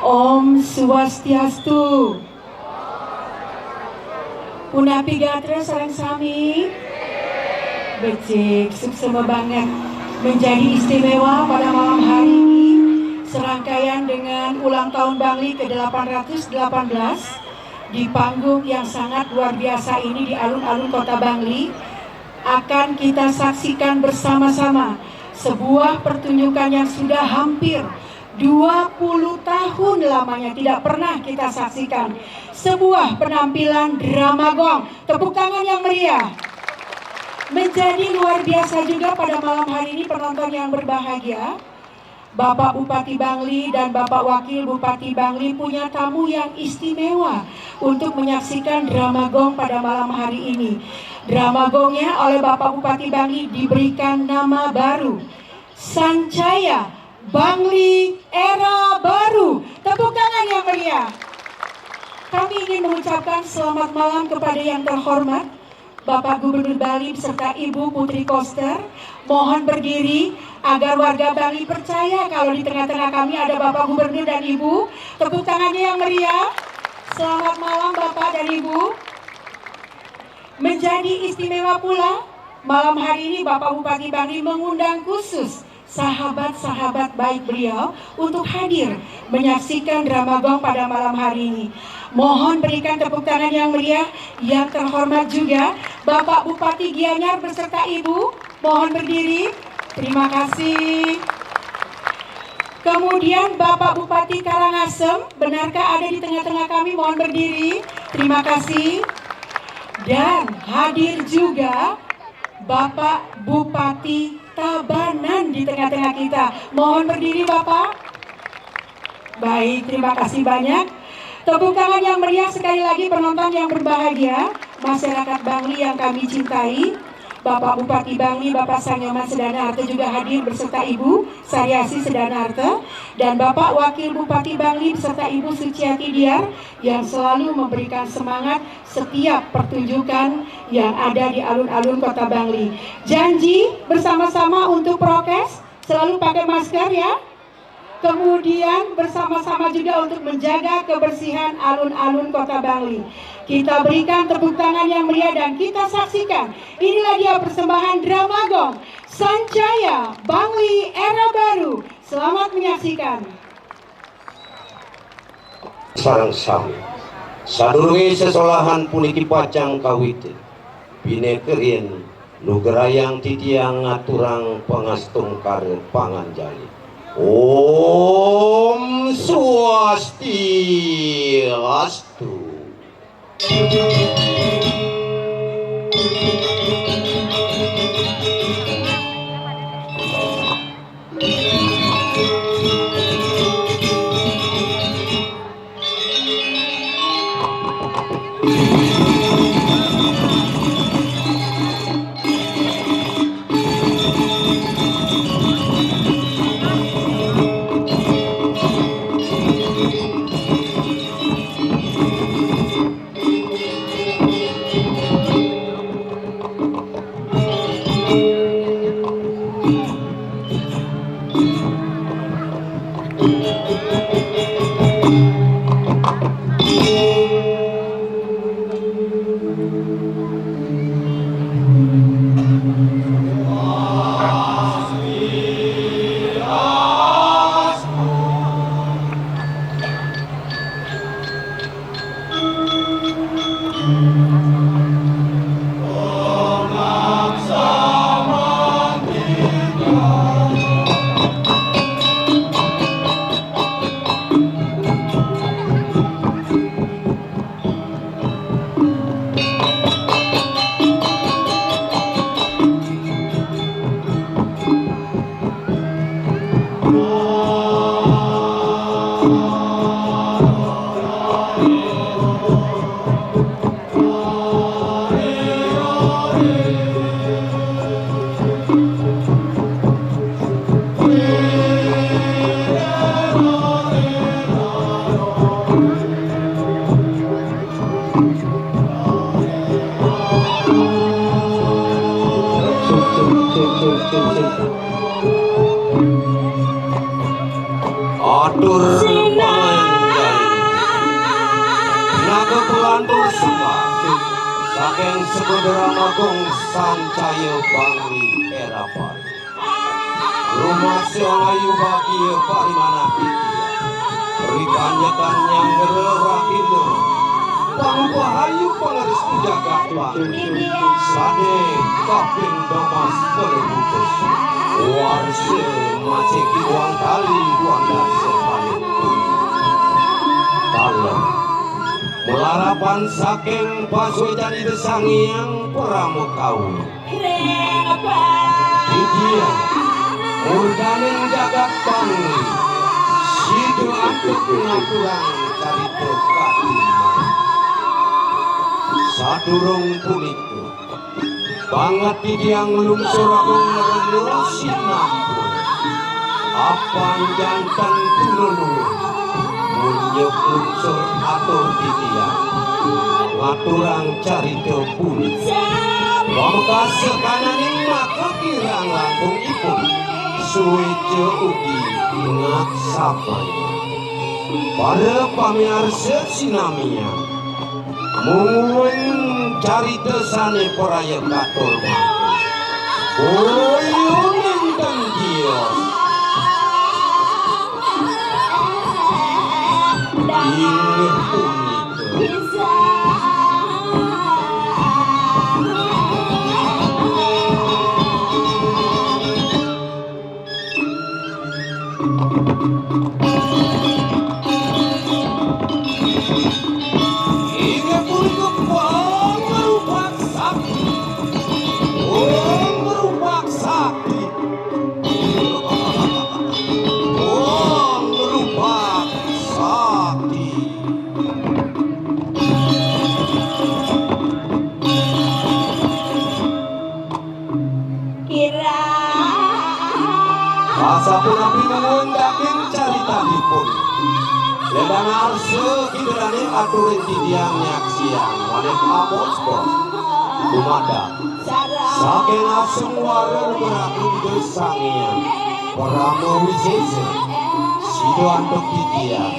Om Swastiastu. Punapi gatra sareng sami. Becik, suksema banget menjadi istimewa pada malam hari ini. Serangkaian dengan ulang tahun Bangli ke-818 di panggung yang sangat luar biasa ini di alun-alun kota Bangli akan kita saksikan bersama-sama sebuah pertunjukan yang sudah hampir 20 tahun lamanya tidak pernah kita saksikan. Sebuah penampilan drama gong. Tepuk tangan yang meriah. Menjadi luar biasa juga pada malam hari ini penonton yang berbahagia. Bapak Bupati Bangli dan Bapak Wakil Bupati Bangli punya tamu yang istimewa untuk menyaksikan drama gong pada malam hari ini. Drama gongnya oleh Bapak Bupati Bangli diberikan nama baru, Sancaya Bangli Era Baru. Tepuk tangan yang meriah. Kami ingin mengucapkan selamat malam kepada yang terhormat Bapak Gubernur Bali beserta Ibu Putri Koster. Mohon berdiri agar warga Bali percaya kalau di tengah-tengah kami ada Bapak Gubernur dan Ibu. Tepuk tangannya yang meriah. Selamat malam Bapak dan Ibu. Menjadi istimewa pula malam hari ini Bapak Bupati Bangli mengundang khusus sahabat-sahabat baik beliau untuk hadir menyaksikan drama gong pada malam hari ini. Mohon berikan tepuk tangan yang meriah. Yang terhormat juga Bapak Bupati Gianyar beserta Ibu. Mohon berdiri. Terima kasih. Kemudian Bapak Bupati Karangasem, benarkah ada di tengah-tengah kami? Mohon berdiri. Terima kasih. Dan hadir juga Bapak Bupati Tabanan di tengah-tengah kita. Mohon berdiri Bapak. Baik, terima kasih banyak. Tepuk tangan yang meriah sekali lagi penonton yang berbahagia, masyarakat Bangli yang kami cintai. Bapak Bupati Bangli, Bapak Sanyoman Sedanarta juga hadir beserta Ibu Saryasi Sedanarta. Dan Bapak Wakil Bupati Bangli beserta Ibu Suciati Diar yang selalu memberikan semangat setiap pertunjukan yang ada di alun-alun kota Bangli. Janji bersama-sama untuk prokes, selalu pakai masker ya. Kemudian bersama-sama juga untuk menjaga kebersihan alun-alun kota Bangli. Kita berikan tepuk tangan yang meriah dan kita saksikan. Inilah dia persembahan drama gong Sancaya Bangli Era Baru. Selamat menyaksikan. Sarang sami sadurunge sesolahan puniki pacang kawite binekerin nugerayang titiang ngaturang pangastung karir panganjali. Om Swastiastu. Atur saking Sekudera Magung Sancaya Bangli Erapan rumah Siangayu bagi Parimana Pitya Ribanyakan yang Rahindo Pangbahayu pengeris jagat Bangli Sade Kaping Domas Perebutus Warse Maceki Wang Kali Wang Sepanik Talon melarapan saking Paswedan Sangiang Pramukau Didian Murdaning jagat Bangli Sidu Antuk Ngaturang Carito Katimah Sadurung punika banget didiang lungsur agung merenung sinampur apang jantan tulunung munyuk lungsur atur didiang ngaturang carito punika pamkas sekananing maka kirang langkung ipun suwejo ugi ingat sapanya pada pamiarsa sinamia mungkin carita sane poraya katur oyun entang gios inget punika Asapun api mengundangin carita dipun ledang arse kiderani aturin didiang nyaksiang manik apos-pos kumada saking asem warung berakun desangian Paramo wisese sido antuk didiang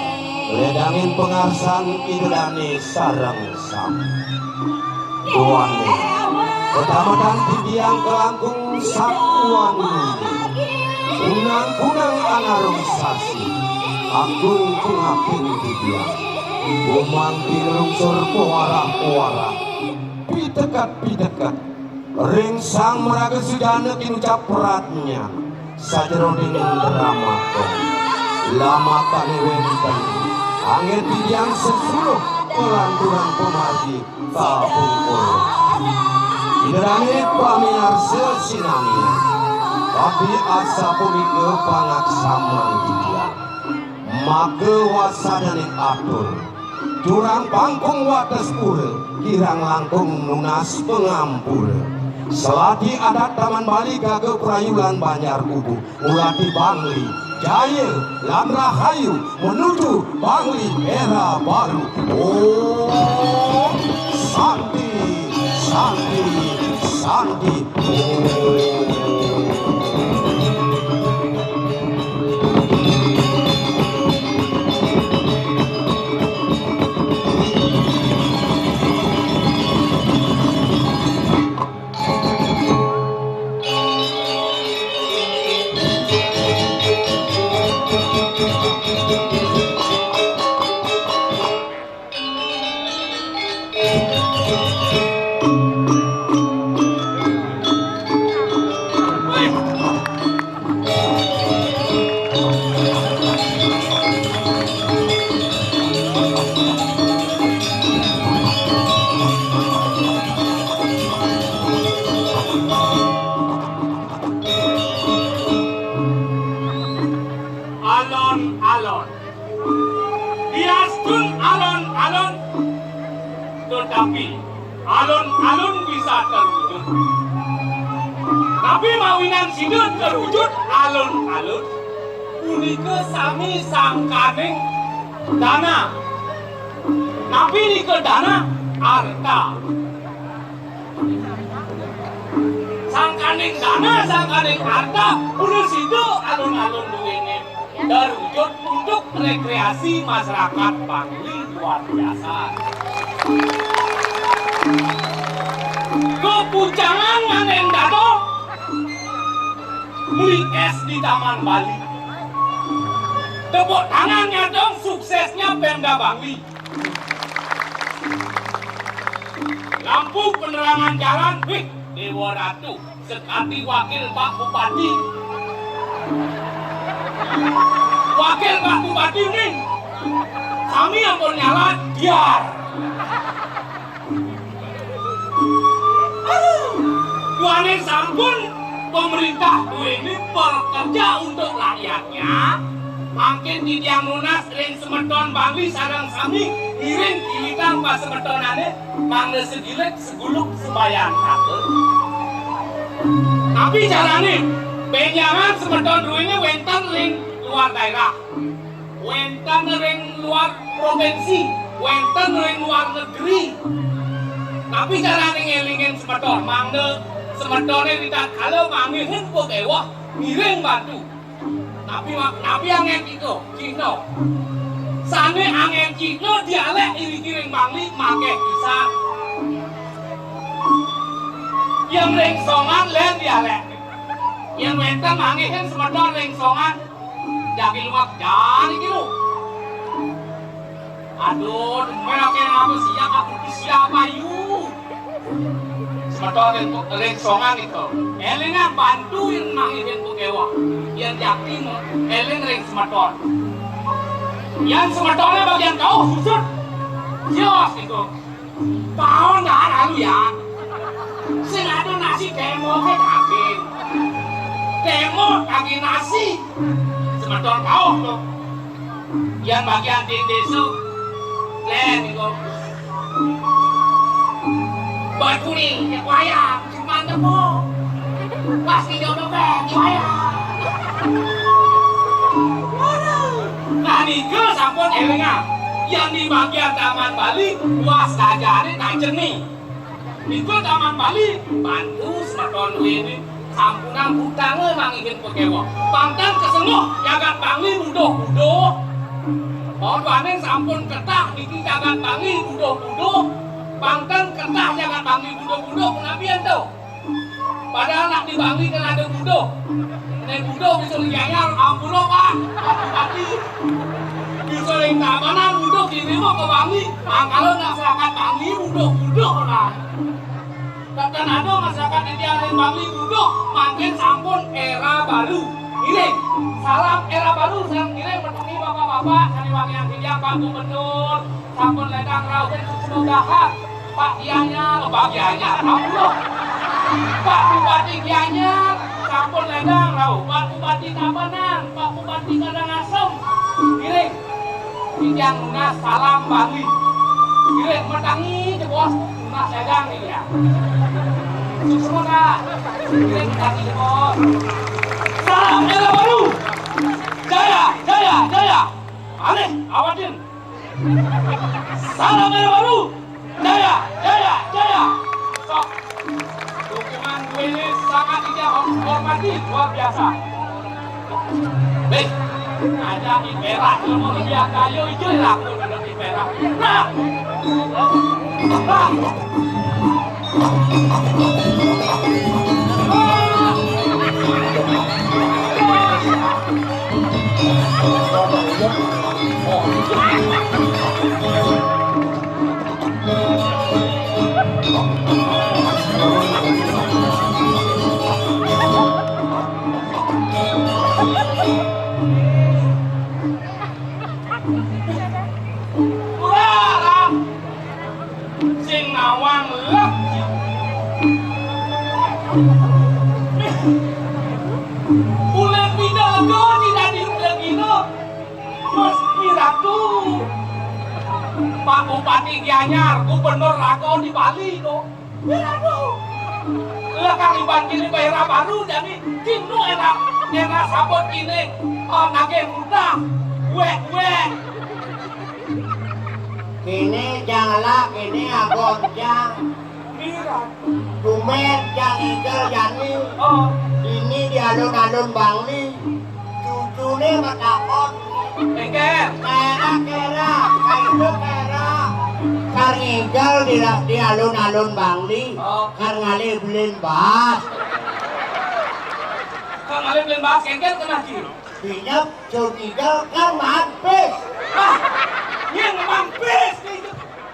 ledangin pengarsan kiderani sarang sam tuane ketamatan didiang kelangkung sakuan unang-unang anarung sasi agung pengaping didiang umang dilungsur pewarah-pewarah pidekat ring sang meraga sudana kinucap peratnya sajeroding dramakon lama kane wenten angin didiang sesuluh pelanturan pemargi kapungkur inerane pamiarsa sinamia tapi asa punika pangaksaman didiang maka wasadaning atur curang pangkung wates pura kirang langkung nunas pengampur seladi adat taman Bali gage perayulan Banjar Kubu ulati Bangli Jaya lan Rahayu menuju Bangli era baru oh Santi Santi Santi alon-alon biaspun alon-alon tetapi alon-alon bisa terwujud tapi mawinan sidut terwujud alon-alon punika sami sangkaning dana nabi nika dana arta sangkaning dana sangkaning arta punika sidut alon-alon duwene terwujud untuk rekreasi masyarakat Bangli luar biasa. kepujangan manen dado beli es di Taman Bali. Tepuk tangannya dong suksesnya Pemda Bali. Lampu penerangan jalan, wih, Dewa Ratu, sekali wakil Pak Bupati. Wakil Pak Bupati nih, kami yang nyala, biar. Tuane sampun pemerintah ini bekerja untuk rakyatnya. Makin di tiang lunas ring semeton Bali sarang sami iring kilitang pas semetonane mangga segilek seguluk sembayang kabel. Tapi carane benjangan semeton duwene wenten ring luar daerah. Wenten ring luar provinsi, wenten ring luar negeri. Tapi carane ngelingin semeton mangga semetone tidak kalau mangihin kok ewah miring batu. Tapi angin itu, Cino. Sane angin Cino dialek iri-iring Bali make bisa. Yang rengsongan lain dialek. Yang wenten mangihin semeton rengsongan. Jadi lumak jari gitu. Aduh, merakin apa siap aku siapa yuk. Semeton rengsongan itu. Elengan bantu yang mangihin pukewa. Yang yakin eleng ring semeton. Yang semetonnya bagian kau susut. Sios itu. Kau nggak lalu ya. Sing ada nasi demo ke kaki. Demo kaki nasi. Semeton kau tuh. Yang bagian di desa len itu. Batu nih, wayang, cuma nemu. Pasti jodoh wayang. Nah nika sampun elenga yang di bagian Taman Bali luas gajahnya tak jernih. Nika Taman Bali bantu semeton ini sampunan hutangnya mangingin pekewa. Pantang keseluh jagat Bali budoh-budoh. Pohon panen sampun ketah niki jagat Bali budoh-budoh. Pantang ketah jagat Bali budoh-budoh kenabian tuh. Padahal nak di Bali kan ada budoh. Nek budoh bisa nyayar ampuno Pak. Tapi bisa ring keamanan budoh kini mau ke Bali. Kalau masyarakat Bali budoh lah. Dan ada masyarakat yang di Bali budoh makin sampun era baru. Ini salam era baru sang ini bertemu bapak-bapak kali wangi yang kijang Pak Gubernur sampun ledang rauten semoga Pak Gianyar, Pak Gianyar, Allah. Pak Bupati Gianyar sampun ledang rau, Pak Bupati Tabanan, Pak Bupati Karangasem. Giring, kijang lunas salam Bali. Giring metangi ke bos lunas ledang ini ya. Semoga giring metangi ke bos. Salam era baru. Jaya, jaya, jaya. Aneh, awatin. Salam era baru. Jaya, jaya, jaya. Sok. Dukungan gue ini sangat tidak hormati, luar biasa. Baik, ada di perak, mau lihat kayu hijau lah, udah di perak. Nah, sing nawang lek Bulan Pidato tidak diulegino Mas Piratu Pak Bupati Gianyar, Gubernur Lako di Bali kok Piratu Lekang iban kini era baru jadi kinu era sabot kini nage muda gue Kini janganlah kini abon jang Dumet jang Igel Jani Ini di alun-alun Bangli Cucune matakon Engker Kera kera Kaitu kera Kang Igel di alun-alun Bangli. Oh. Kan ngalih belin bas. Kang ngalih beli bahas kengkel kena ki. Binyap curiga kan mampis. Ah, yang mampis nih.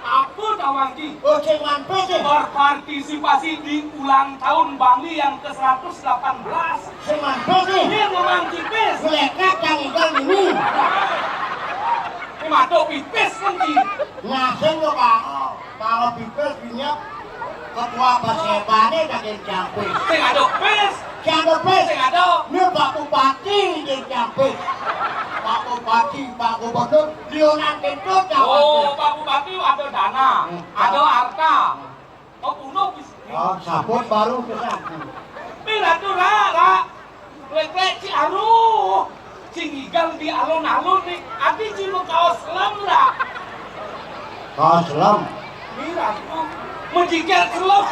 Apa tawang ki? Oh sing mampis sih. Berpartisipasi di ulang tahun Bangli yang ke-118. Sing mampis sih. Yang memang kipis. Melekat yang ikan ini. Ini matok pipis kan ki. Ngasih lo kalau pipis binyap ketua Persebane dari Campis. Sing aduk pis. Campis. Sing aduk. Ini Pak Bupati di Campis. Pak Bupati, Pak Gubernur, Lionan itu Oh, Pak Bupati ada dana, ada harta. Oh, kuno bisa. Oh, sabun baru kesana. Bila tuh lah, lek si aruh, si ngigal di alun-alun nih, ati cuma kaos selam lah. Kau selam. Mira tuh, menjikel selam.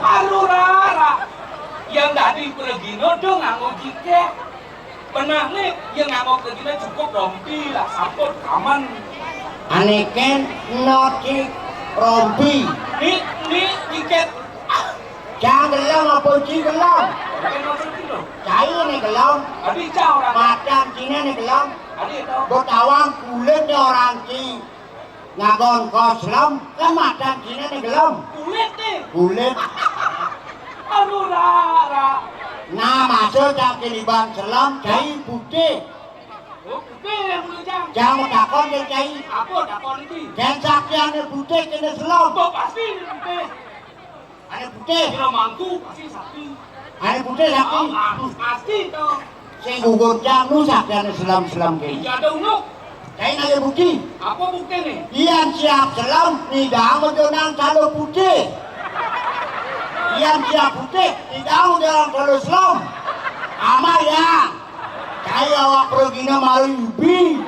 Aruh rara, yang tadi pergi dong nganggo jikel. Pernah nih, yang nganggo pergi cukup rompi lah, saput aman. Aneken noti rompi. Nih, jiket. Jangan gelam apa uji gelam. Pakai nomor kilo. Cai ni gelam. Adi jauh orang. Macam Cina ni gelam. Adi itu. Botawang kulitnya orang Cina. Ngagon kau selam kan macam Cina ni gelam. Kulit nih. Kulit. Aduh rara. Nah masuk tak keliban selam cai putih. Oh, putih yang mulai jam. Jangan takon dia cai. Apa dakon ini? Dan sakian ni putih kena selam. Kok pasti ini putih. Ada putih. Kalau mantu pasti sakti. Ada putih sakit. Pasti tuh. Sing gugur jam nu sakian selam-selam kini. Tidak ada unuk. Cai nak putih. Apa bukti nih? Yang siap selam tidak menjenang kalau putih. Yang siap putih tidak menjenang kalau selam. Amal ya. Kayak awak pergi malu ibi.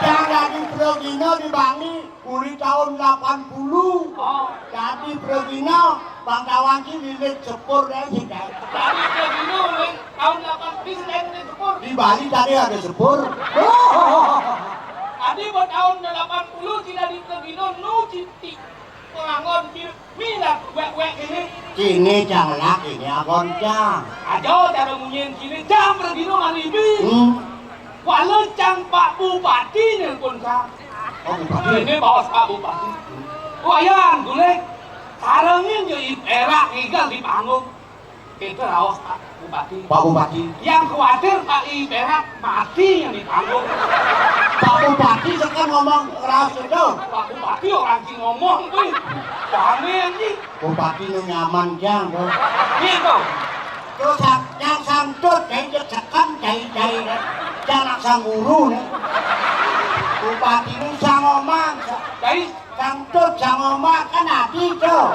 Jangan di Progino di Bangli uli tahun 80. Oh, Jadi Progino Bang Kawanci lilit sepur deh sih. dari begini oleh tahun 8 bis dan sepur. Di Bali tadi ada sepur. Tadi buat tahun 80 tidak di begini nu citi. Pengangon minat wek ini. Kini jangan ini agoncang. Ajo cara munyin kini jam begini ngalibi. Walau cang Pak Bupati nih pun kah. Oh bupati. Ini bawa Pak Bupati. Wayang gulek. Sarangin jadi erak igal di panggung. Itu rawas Pak Bupati. Pak Bupati. Yang khawatir Pak Iberak mati yang di panggung. Pak Bupati sekarang ngomong keras itu. Pak Bupati orang sih ngomong tuh. Pamer nih. Bupati nu nyaman jang tuh. Gitu. Terus yang santut kayak sekam cai-cai deh. Jangan sang guru nih. Bupati nu sang ngomong. Jadi Santut sang ngomong kan adi tuh.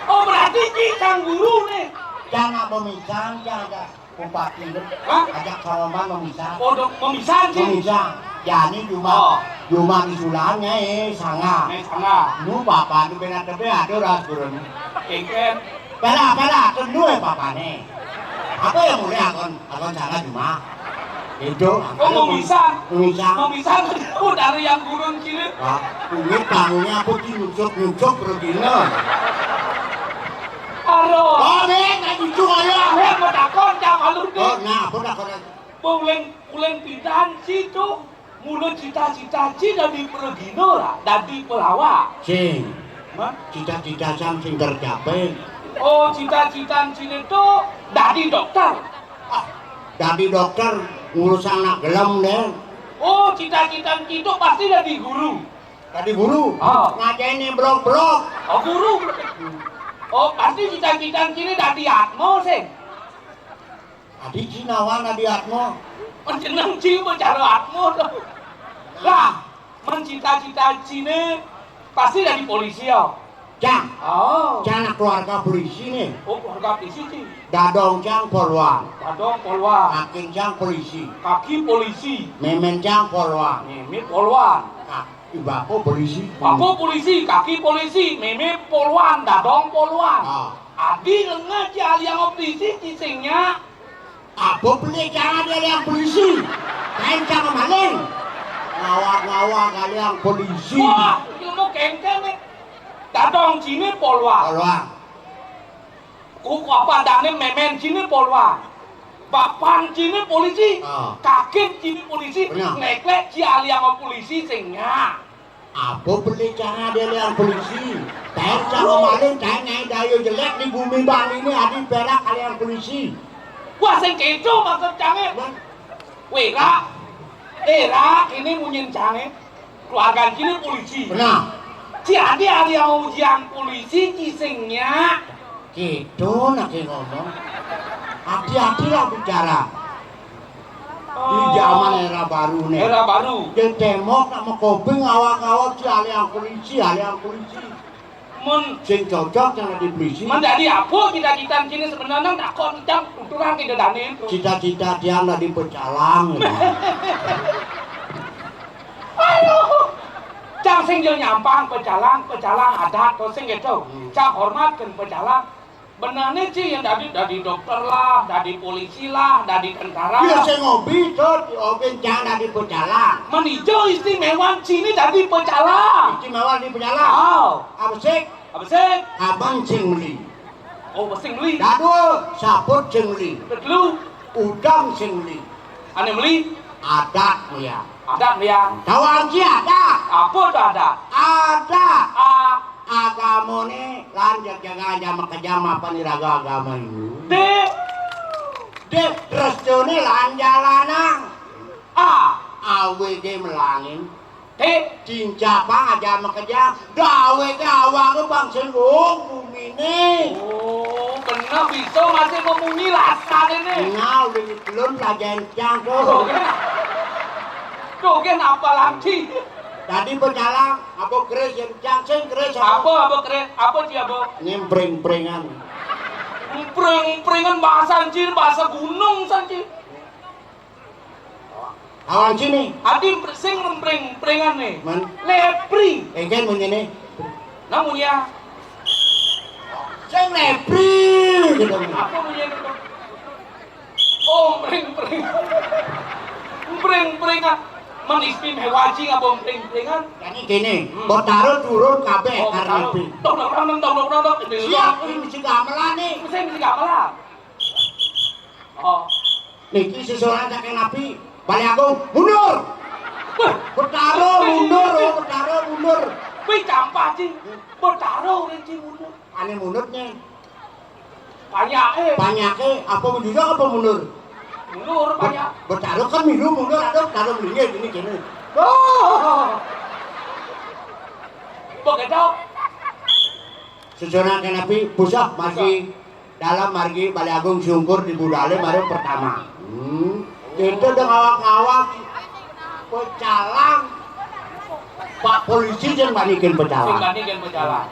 oh berarti kita guru nih. Jangan memisah jangan. Bupati itu Hah? ajak sang ngomong memisah. Oh dok memisah sih. Memisah. Ya ini Oh. cuma isulannya sanga. Nih sana. Nu papa nu benar tebe ada ras turun. Kengken. Pela tunduk ya papa nih. Apa yang mulai akon sangat cuma itu. Oh memisah. Memisah. Memisah itu dari yang gurun kiri. Wah, kulit tangannya aku nyucuk bergila. Aduh. Oh nih, nggak lucu aja. Saya mau takon jam halus Oh, nih. nah, aku nak korek. Pulen pindahan situ. Mulut cita-cita Cina di Pergino lah. Dan di Pelawak. Sing, Hah? cita-cita sang sing tercapai. Oh cita-cita Cina itu dari dokter. Jadi dokter ngurus anak gelam deh. Oh cita-cita itu pasti dari guru. Tadi guru, Oh. ngajain blok-blok. Oh guru. Oh pasti cita-cita Cina dari Atmo sih. Tadi Cinawan tadi Atmo. Menjeneng Cina bicara Atmo tuh. Lah, mencita-cita Cina pasti dari polisi ya. Cang, Oh. cang keluarga polisi nih. Oh keluarga polisi sih. Dadong cang polwan, Kadang polwan. kaking cang polisi, Kaki polisi. memen cang polwan, Meme polwan. ibaku polisi. Aku polisi, kaki polisi, meme polwan, dadong polwan. Ah, Adi lengah jali yang polisi cisingnya. apa beli jangan ada yang polisi? Kencang maling. Ngawak-ngawak kalian polisi. Wah, ilmu kengkeng nih. Dadong sini polwa. Polwan. Kuku apa dane memen sini polwa. Bapan sini polisi. Ah. Kaget sini polisi. Benar. Ngeklek si aliang polisi sehingga. Apa beli cara dia yang polisi? Kencang maling, naik dayu jelek di bumi bang ini adi perak kalian polisi. Wah, sing keco maksud canggih. Wera. Era ini munyin canggih. Keluarga sini polisi. Benar. Jadi aliang ujian polisi kisengnya. Gitu nak ngomong. Hati-hatilah bicara. Di zaman era baru nih. Era baru. Dia tembok sama kopi ngawak-ngawak si aliang polisi. Sing cocok yang di polisi. Menjadi apa cita-cita kini sebenarnya tak kok tidak uturan tidak dani itu. Cita-cita dia nggak di pecalang. Ayo, cang sing jo nyampang pecalang adat to sing gitu. Cang hormatkan pecalang. Benarnya sih yang dari dokter lah, dari polisi lah, dari tentara. Dia saya ngopi tuh, open jangan di pecalang. Menijo istimewa sini dari pecalang. Istimewa di pecalang. Oh, Apa sih? apa sih? Abang sing beli. Oh, sing beli. Dadu saput sing beli. Kedelu, Udang sing beli. ane beli. Adat ya. Ada yang Tawang sih ada. apa tuh ada? Ada. Ah, Agama nih lanjut jaga jama kejama paniraga agama ini. Dek restu nih lanjalanang. Awe ge melangin. Cinca pang aja makejam. Dawe gawang bang selung bumi nih. Oh, benar bisa masih memunyi lasan ini. Ngau di belum lajan cang tuh. Tuh kan apa lagi? Tadi berjalan apa keris yang cang sing keris Apa keren? Apa dia apa? nyempring-pringan. Pring-pringan bahasa anjir, bahasa gunung sanjir. Awang sini. Adi sing pring-pringan nih. Man. Lepri. Kan begini. Namun ya, Sing lepri gitu. apa punya itu? Oh, pring-pring. Pring-pringan. Menistimewa cing apa pring-pringan? Jadi gini, botaro turun kabeh Oh, karena tahu. lepri. Tok. Siap ini si gamelan nih. Mesin mesti gamelan. Oh. Niki seseorang kakek napi. Balik aku mundur. Botaro mundur. Wih, campah cing. Bertaruh nih cing mundur. Ane mundurnya. Banyak Apa mundur apa mundur? Mundur banyak. Bertaruh kan minum mundur ada taruh linggih gini. Oh. Begitu. Seseorang kakek napi pusat masih dalam margi Bali Agung Sungkur di Budale mari pertama. Itu udah ngawak-ngawak pecalang. Pak polisi yang balikin Sing pecalang. bandingkan berjalan.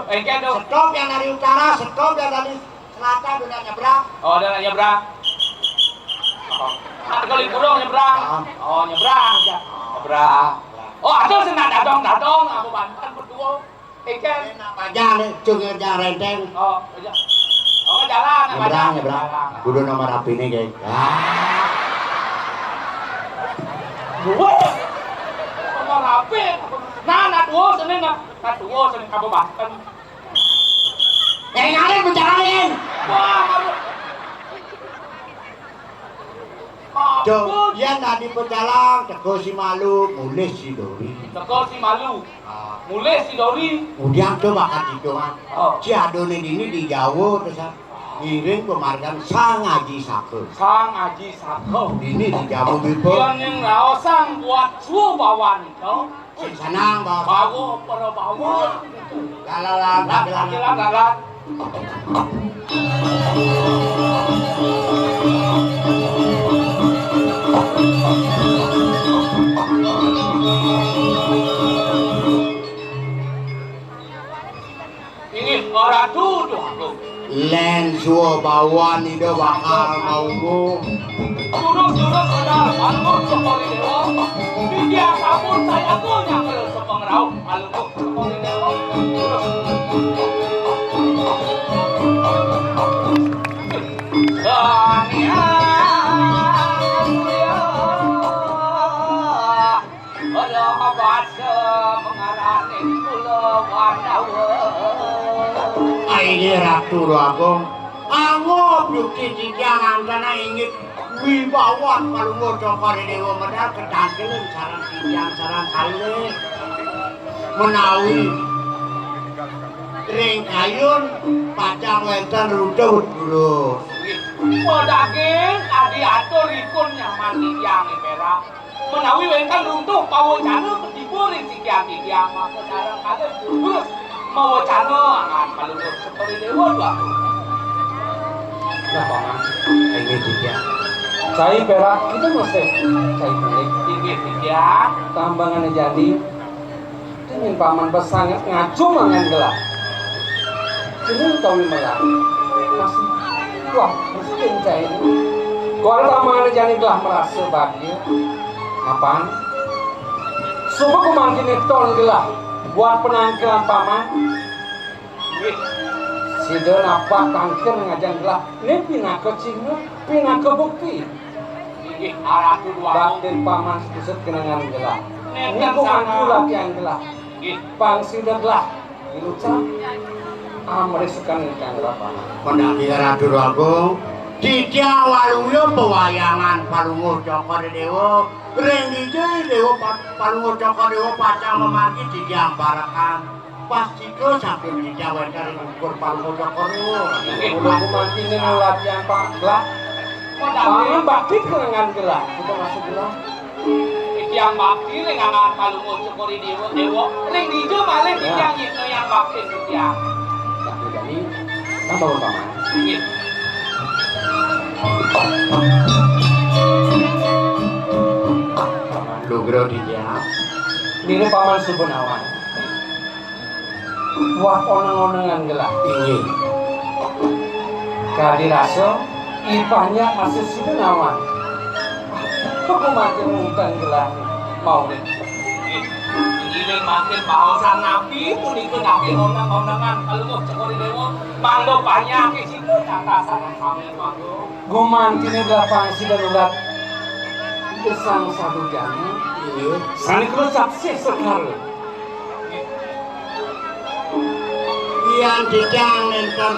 Engke dong. Stop yang dari utara, stop yang dari selatan udah nyebrang. Oh, ada nyebrang. Oh. Ada kali burung nyebrang. Oh, nyebrang. Nyebrang. Oh, ada sing dadong aku bantan berdua. Engke. Enak aja nih, cungir jangan renteng. Oh, aja. Oh, jalan Nyebrang. Kudu nomor rapi nih guys. Wah. Nomor rapi. Nah, dua sini apa bantan. Yang ngalir pencarain. Wah, Jo, dia nadi pecalang, teko si malu, mulai si dori. Teko si malu. Mulai si Dori. Kemudian coba kasih doang. Oh. Si adone ini di Jawa terus ngiring pemargan Sang Haji Sako. Sang Haji Sako. Ini di Jawa Bipo. Yang raosang buat suhu bawan itu. Si senang bawa. Bawa para bawa. Lalalang, Lala. Ini orang duduk aku. Len suo bawan itu bakal mau. Duduk ada malu sepori dewa. Dia sabun saya punya kalau sepengrau malu sepori dewa. Sania Nggih Ratu Agung. Angop yukti tijangan kana ingit wibawan palunggur cokore dewa medal kedangkelen sarang tijang sarang kalih menawi ring kayun pacang wenten rudut dulu. Modake adi atur ikun nyaman tijang perak. Menawi wenten runtuh pawacana dipuring tijang maka sarang kalih gugus mawacana angan palunggur cokore dewa dua. Nah, Paman, Ini tijang. cai perak itu mesti cai kuning. Tinggi tijang. Tambangannya jadi, ingin Paman pesangat ngacu mangan gelap. Ini tahu malah masih wah miskin cai ini. Kalau tambangannya jadi telah merasa bahagia, apaan? Sumpah kumangkin ton gelap buat penangkalan Paman. Sidon apa tangker ngajang gelap ini pinaka cinggu, pinaka bukti. Tinggi aratu dua. Batin Paman pusat kenangan gelap. Ini Nengan bukan sana. pula yang gelap. Pangsi gelap. Diucap amresukan ikan gelap Paman. Pendaki Ratu Agung. Tijang walungnya pewayangan palunggur cokore dewa. Ring hijau dewa palunggur cokore dewa pacang memargi tijang barakan. Pasti ke sampai tijang wenten ukur palunggur cokore dewa. Udah kumangkin ini latihan Pak gelap. Paman bakti kenangan gelap. Kita masuk gelap. Yang bakti dengan palunggur cokore dewa. Ring hijau malah tijang itu yang bakti tijang. Tapi jadi tambah Paman. Lugro tijang. Ini Paman Subenawan. Wah oneng-onengan gelap. Ini. Kali rasa ipahnya asal Subenawan. Kok makin mungkin gelap mau nih. Ini makin bahasa nabi pun ikut nabi oneng-onengan palunggur cokore dewa. Manggo banyak ke situ kata sarang kami manggo. Guman kini belakang si darurat Kesang satu jana Ini. Sani kerusak sih sekali Yang tijang nenten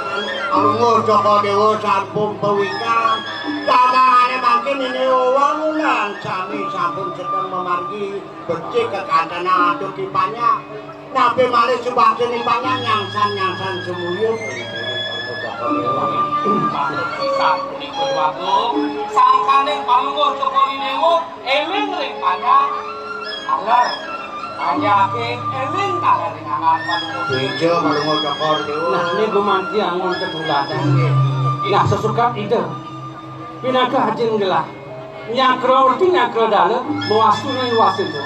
palunggur cokore dewa sampun pewikan. Kamangane makin ini wangunan sami sampun sedang memargi becik ke kandana atur kipanya. Nabi malih sebagian ipanya nyangsan semuyuk. Makhluk sisa ikut waktu sangkane palunggur cokore dewa eling ring panjang alar panjake eling tangan ringan palunggur Bejo palunggur cokore dewa. Nah ini guman angon ketuladan Nah sesuka ide Pinaka hajin gelah Nyakro urti nyakro dalam Mewasuna iwas itu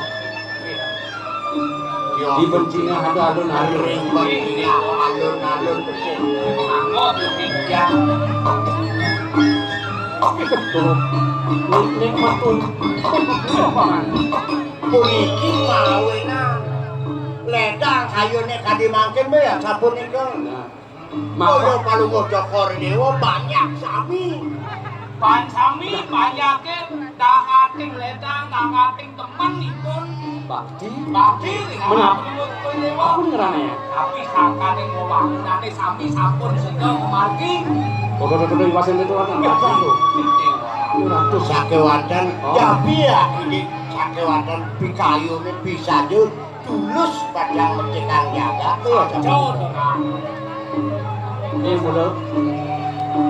Dibencinya ada alun-alun ring berinya alun-alun becik. anggot tijang Betul Nikmatun Iya Paman Puniki mawenan ledang kayune kadi mangkin be ya sabun niku. Maka Kaya palunggur cokore dewa banyak sami. pancami panjake dahating ledang dahating teman ipun bakti bakti ringan Menap. palunggur cokore dewa Aku ngerana ya tapi sangkane ngowangunane sami sampun sehingga memargi Kodoh-kodoh iwasin itu kan Baca tuh Ini ratus Sakewanten Oh. tapi ya ini sakewanten pikayune bisa jo tulus padang mencekang jaga. jauh dengan Ini mudah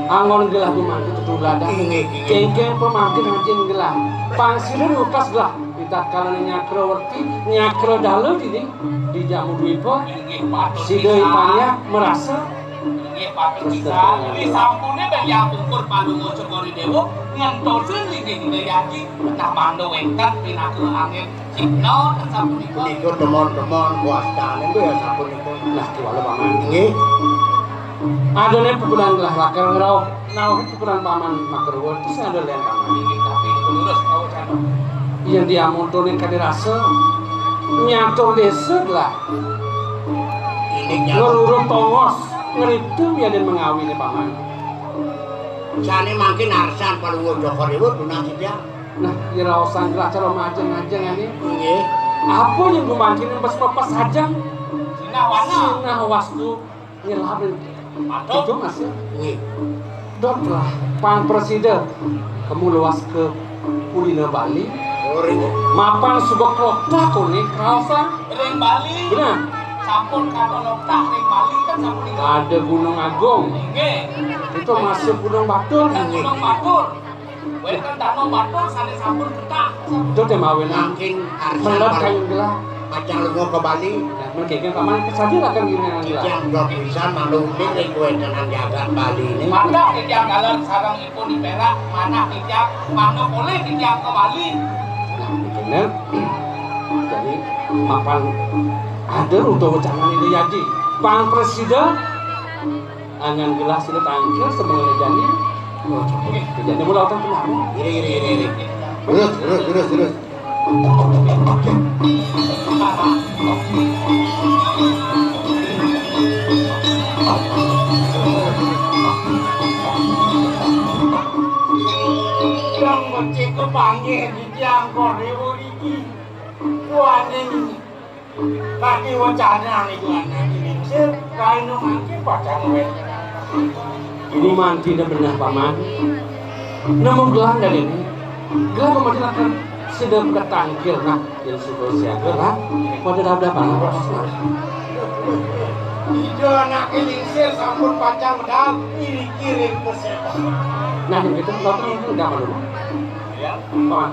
Angon gelah guman itu tuladan Inge. Cengkeng pemangkin hajin gelah Pangsilin ukas gelah Kita kalanya nyakro werti Nyakro dalu ini Di jamu duipo inggih patut Si doipannya merasa inggih patut bisa di sampune bayang ukur palunggur cokore dewa ngentosen linggih yaji nah mando wengkat pinaku angin cipno dan sapunika Niku temon-temon kuastane be ya sabun niku. Nah kiwala paman Nggih. Adone pukulan gelah lakar ngerau Nah pukulan paman makerwo Terus ada lain paman inggih tapi itu lurus kau cano Yang dia muntunin kadi rasa Nyatur desa gelah Ini nyawa. Ngeluruh tongos Ngeritum ya dan mengawini paman Sane makin arsan palunggur cokore dewa dunang tijang. Nah dirausan gelah cara majeng-majeng ini Nggih. Apa yang gue makin yang pas-pas saja Sina wana Sinah wastu Nyelapin Aduh, Itu Mas ya. Wih, Dot lah, Pak Presiden, kamu luas ke kuliner Bali. orang Mapan subak kota kuni kerasa. ring Bali. Benar. Sampun kata lokta ring Bali kan sampun itu. Ada Gunung Agung. Nggih. Itu masuk Gunung Batur. Dan Gunung Batur. Weh kan Danau Batur sane sampun ketak. Itu temawin makin melet kayu gelah. Macam lu mau ke Bali, Mereka paman saja akan gini gelah. yang gak bisa malumin dari kue tenang jaga Bali ini. Mana kijang dalam sarang ibu di Perak, mana kijang, mana boleh kijang ke Bali. Nah, begini. Jadi mapan ada untuk jangan ini jadi. Pak Presiden angan gelas itu tangkil semuanya jadi. Jadi mulai otak kenapa? Ini. Terus. Yang mesti kepanggil kijang korewo iki. Kuaning kaki wacana nih anak ini. Sir, kain mangke pacar weh. Ini man tidak benar paman. Namun gelang dari ini, gelang pemadil akan sedang ketangkil nah yang sudah siaga lah. Pada ada apa? Ijo anak elingsir sampun pacar medal kiri persepah. Nah yang itu kau tahu itu udah apa dulu? Ya. Paman.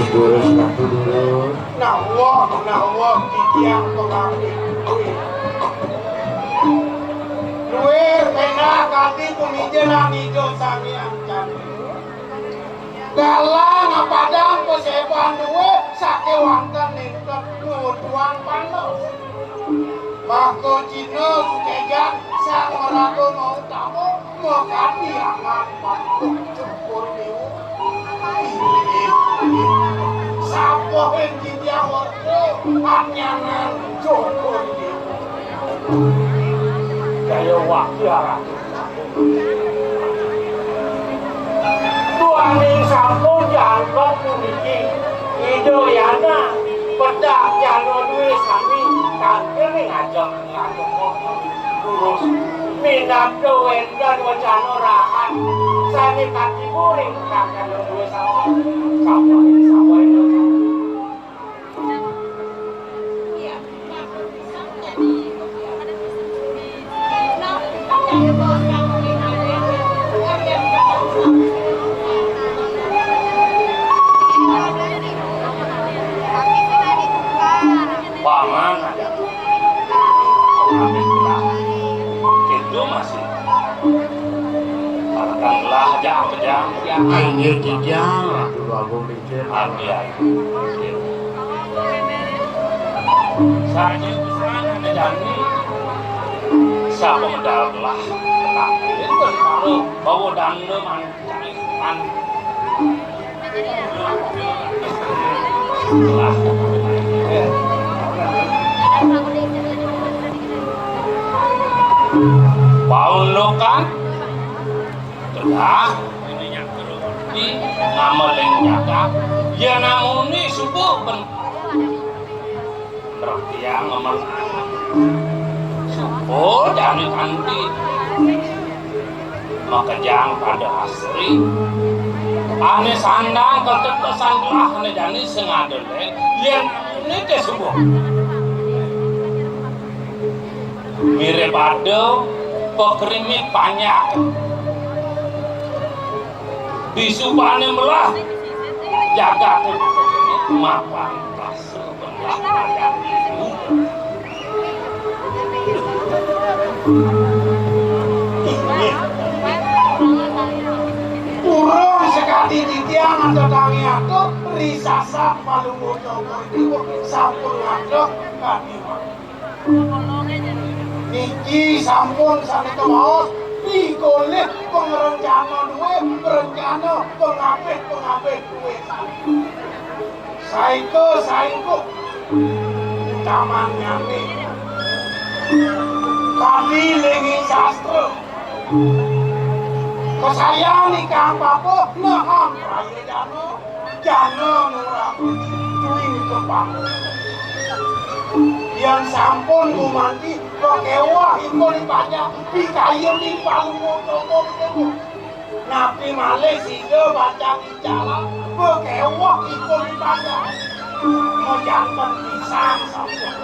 Lurus, satu lurus. Nawak kijang pengambil luir pena kaki kumijelan hijau sangian cantik galang padang peseban duwe sake wangkan nintet tuan panos mako cino sukejan sang merago mau tamu makan diangan patuk cukur diu sapo yang kijang waktu anyangan cukur diu kaya waktu arah tuaning sampun jangkok puniki idoyana pedak jano duwe sami kangkene ngajak kurus minat doen dan wacana rahan sami kaki buring kangkene duwe sami sapa ini paman ada pengambil gelah itu masih parakan gelah jam Ini kijang, dulu aku mikir. hadiah saya kesana ada jani siapa medal gelah terakhir baru bawa dangdo mancang gelah Paulokan telah ininya di ngameleng nyata ya namun ini subuh berarti yang ngamel subuh jadi kanti makejang pada asri ane sandang ketetesan gelah ane jani sengadele yang ini ke subuh mirip ada pekrimit banyak disupane melah jaga mapan tas sebelah padang itu urung sekali di tiang atau tangi atau Risasa Palungo Joko Dewa sampun ngadeg kadiman. Niki sampun saneta maos digoleh pengerencana duwe perencana pengapit duwe. Saiko taman nyami kami lengi sastra kesayani kang papo nahan raya jano nurang tuing kepang yang sampun gumanti kekewa impun banyak dikayem di palungo toko napi malih siga bacang jalan kekewa impun banyak mojanten pisang sampun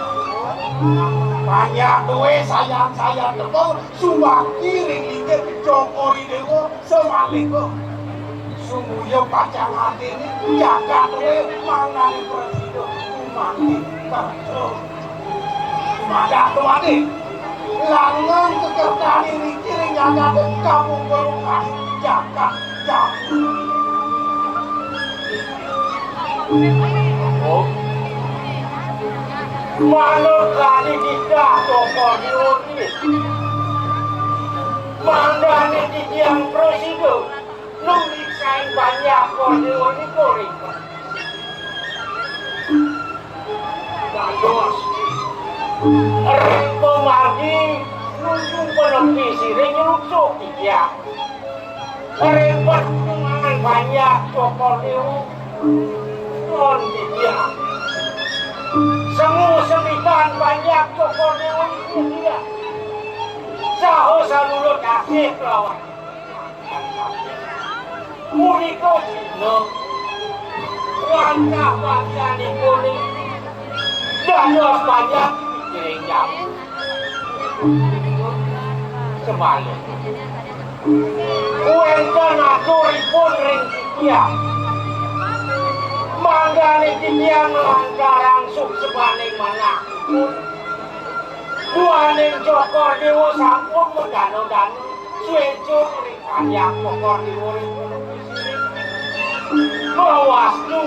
banyak duwe sayang tebel suwaki ring linggih Joko Dewa semalih sumuya pacang hati ini jaga duwe manani presiden umanti kerja madak tuane langan kekertani niki ring jaga kampung berukas jaga manut lani tidak Joko Dewa mandani tiang presiden nulis saing banyak Dewa ini goreng bagus Riko margi nunjung penepi sirih nyeluk tiang repot dengan banyak Joko Dewa non tiang semua semitan banyak Joko Dewa itu dia saho salulut kasih lawan Muriko Sino Wanda Wanda Nikoli Danos banyak pikirin jam Sebalik Kuentan aturi pun ring tiang Manggani tiang langgarang suk sebaning mana Buaning Joko Dewa sampun medano-dano Suejo ring banyak Joko Dewa Bawaslu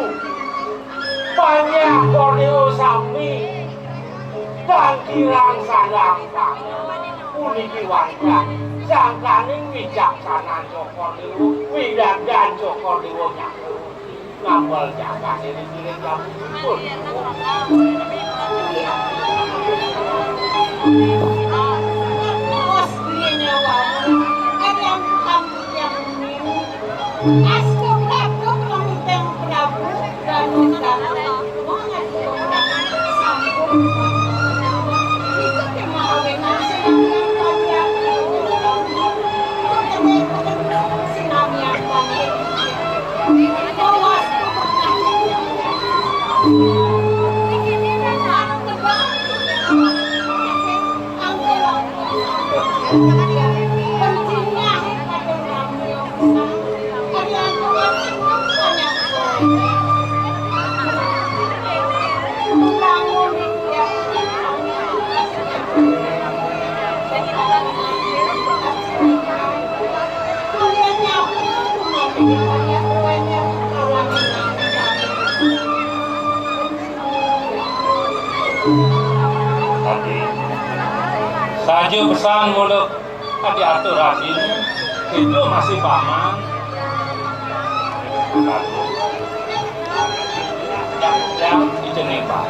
banyak Borneo Sami dan kirang sadang puniki warga sangkaning wijaksana Joko Dewa widang dan Joko Dewa nyaku ngambel jaga diri kamu pun bos belinya wawu ayam kamu yang Asko Prabu Pramuteng Prabu Danun Danun Wangat Sampun itu kemahawenan senamian panjang senamian panjang bawas Saja pesan mulut diatur hati itu masih paman lalu yang dijenis pak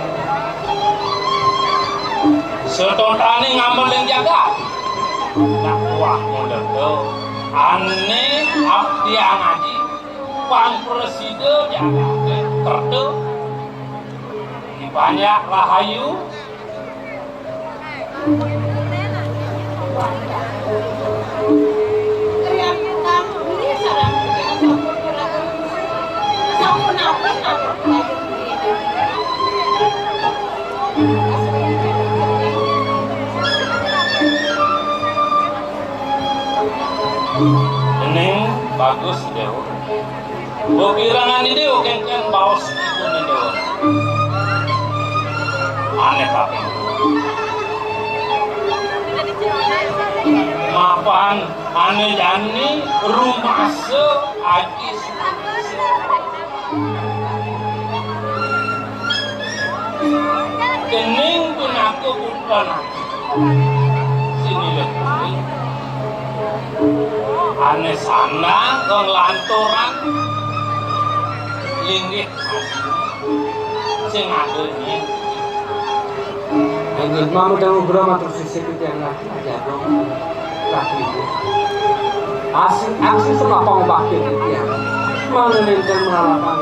setotane ngambil yang jaga nak kuah mulut itu aneh abdi ngaji Bang Presiden jaga kerja banyak rahayu ini bagus deh. Bukirangan ini kan bawas itu nih deh. Aneh tapi. Mapan aneh jani rumah se agis Kening pun aku bukan sini lebih aneh sana kong lantoran linggih sing adone Anjir, mau dan ngobrol matur sisi yang lagi aja dong. Lagi itu. Aksi sama pengobakir itu ya. Menentukan mengalahkan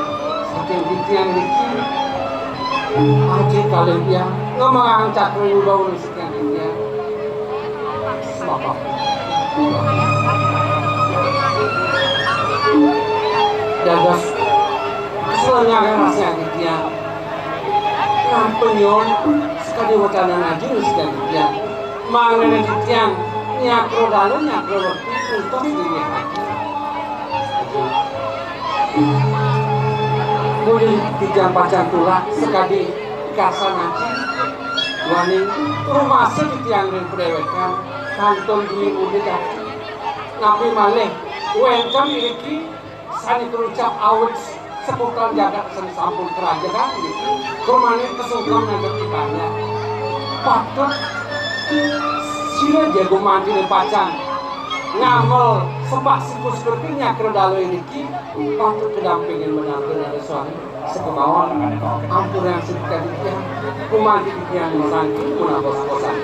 saking yang dikit. Aji kalian dia ngomong cakra ubah sekian dia. Apa? Jagas keselnya kan rasanya dia. Nah penyon sekali wacana ngaji sekian dia. Mangan sekian nyakro dalam nyakro waktu untuk dilihat. Mulai tiga pacang tulak sekali kasan ngaji wani rumah sedikit yang diperewekan kantong di udah kaki ngapi maleh wencam iliki sani kerucap awet seputar jagat seni sampul kerajaan gitu rumahnya kesungkam ngajar ikannya patut sila jago mandi di pacang ngamel sebak sikus kerpinya keredalo iliki patut kedampingin menampil dari suami sekebawah ampur yang sedikit dia rumah di yang sangki pun bos-bosan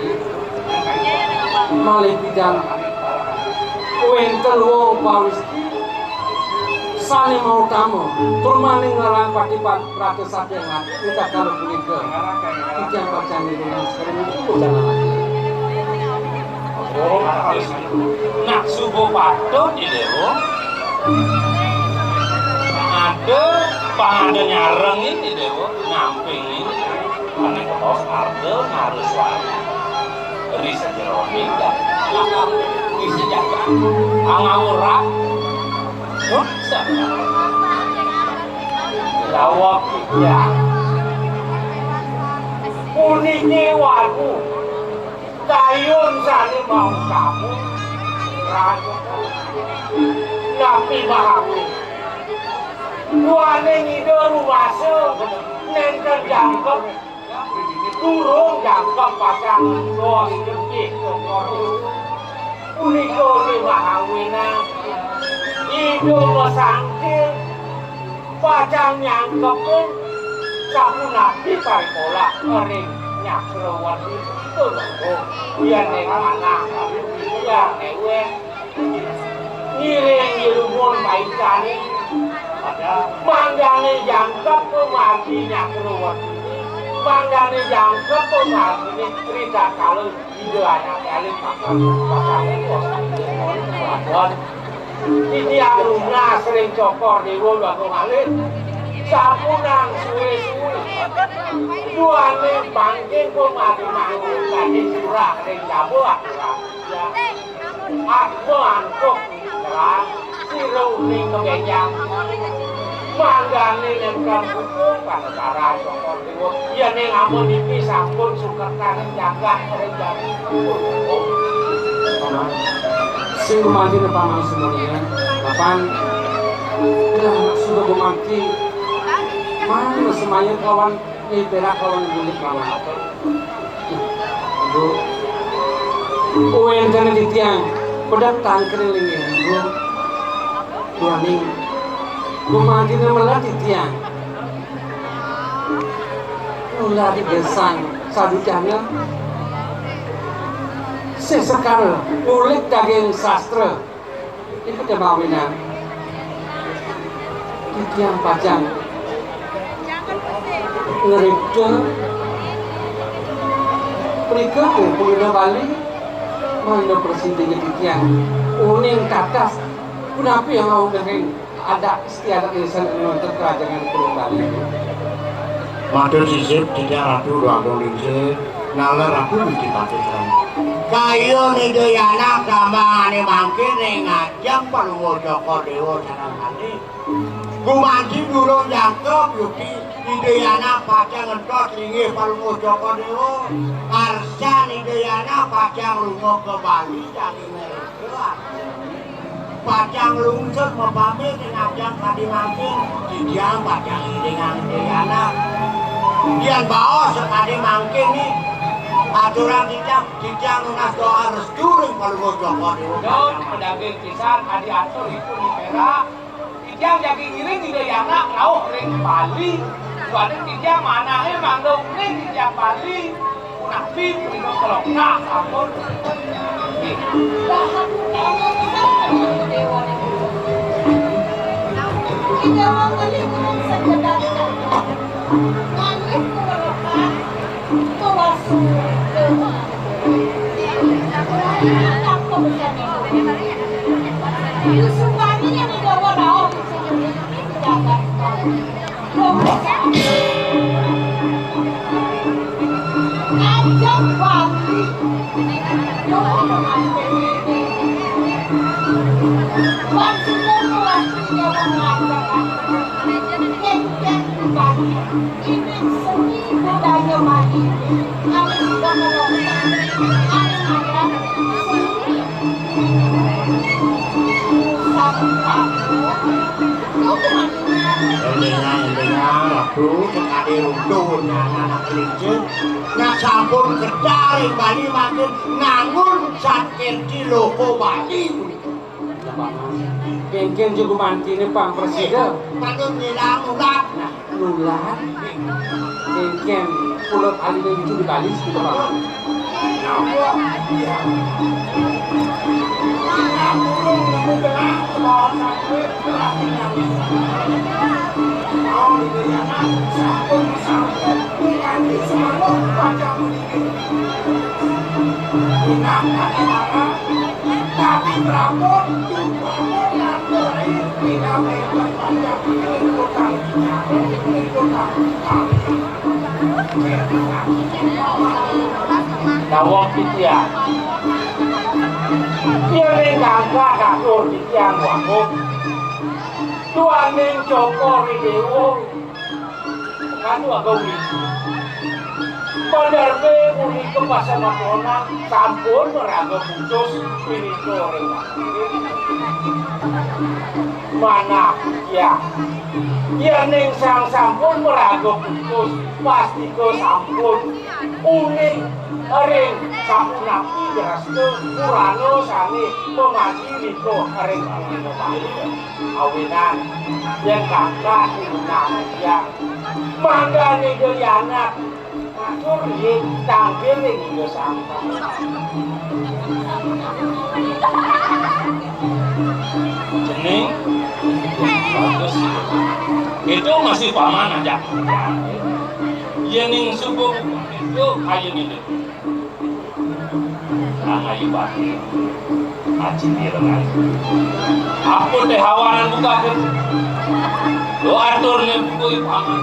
malih bidang wentel wo pawiski sani mau tamu turmani ngarang patipat prate sadengan kita kalau punika kijang pacang di rumah sekarang itu jalan lagi nak subuh patut di dewo ada pangada nyareng ini dewo ngamping ini karena ketos arde harus wali risa jeroni dan bisa jaga angaurak bisa jawab ya uniknya waku kayun sani mau kamu ragu tapi bahamu Buane ngido ruwase nengken jangkep turung jangkep pacang bos jengkih puniko limahawina ido mesangkir pacang nyangkepin sapunapi parikola ering nyakrowan itu biar neng mana biar newe ngiring ngirumon baikani manggane jangkep pematinya keluar manggane jangkep pematinya cerita kalau ide anak kali pakai di tiang rumah sering cokor di rumah kemarin sapunang suwe-suwe duane bangking pemati manggung tadi surah ring jabuak aku angkuk kerang siruni kebenjang manggane nengkang hukum pada cara cokor diwo iya neng amun dipisah pun sukertan jaga kerja sing mati na paman semuanya kapan udah sudah mati mana semuanya kawan ini perak kawan bulik paman itu uwen kana di tiang pedak tangkring ini Tuaning, kumati na melati tiang. Ulah di gesang, sadukanya. Sesekara, ulik daging sastra. Itu kemawinan. Di tiang pajang. Ngerikda. Perikah ke Pulina Bali. Mana presiden di tiang. Uning katas. Kenapa yang mau dengan ada istiadat insan untuk kerajaan Pulau Bali? Matur sisip tidak ratu doang lingse nalar aku bikin patusan. Kayu ni doyana kamane mangke ning ngajang palu Joko Dewa sareng kali. Gumanti durung jangkep yuki ni doyana pacang entot linggih palu Joko Dewa. Arsa ni doyana pacang lunga ke Bali jadi mereka. Pacang lungsut mempamit ngajang tadi mampir didiam pacang dengan doyana Dian bawa sekali mangkin nih. Aturan tidak lunas doa restu ring kalau mau Joko Dewa. Don pedagang pisan adi atur itu di perak. Tijang jadi ngiring di anak lauk ring Bali. Soalnya tijang mana mangdong ring tijang Bali. Nabi itu kalau nak ampun. Kita mau melihat sekedar langit merupakan kawasan Yusufannya di bawah laut ajak Bali ini seni budaya Bali. Kami sudah melakukan anak-anak seni Endingan waktu sekali rundun anak kelinci nak sampun kedari Bali makin nangun sakit di loko Bali. Kengken juga mantine Pak Presiden. Patut bilang ulat. Nah, nular. Kengken pulau alih itu di Bali sudah Pak. Dawang pitia. Dia ning kagak katur pitia wakuk. Tuan ning Joko Ridewo. Kanu agak Pandarbe muni ke pasar Matona sampun meraga putus pinito rewak. Mana ya? Ya ning sang sampun meraga putus pasti ke sampun unik ring sampun napi derastu Purano sami pemati rito ring Purano Bali awinan yang kakak inang yang manggane gelianak atur yen tampil ning yo sampun jeneng bagus itu masih paman aja yening subuh itu ayo gitu ayo bati aci direngan aku teh hawanan buka kan lo atur nih kuy paman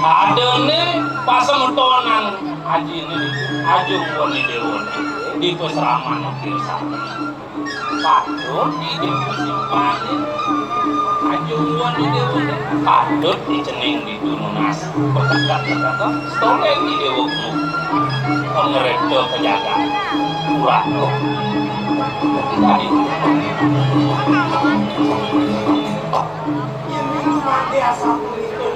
ada nih pasemutonan aji ini ajung woni dewon di peseraman kirsa patut di simpan ajung woni dewon patut dicening di dununas berdekat-dekat stoleng di dewokmu pengerekto penjaga kurang loh tadi ini mati asal itu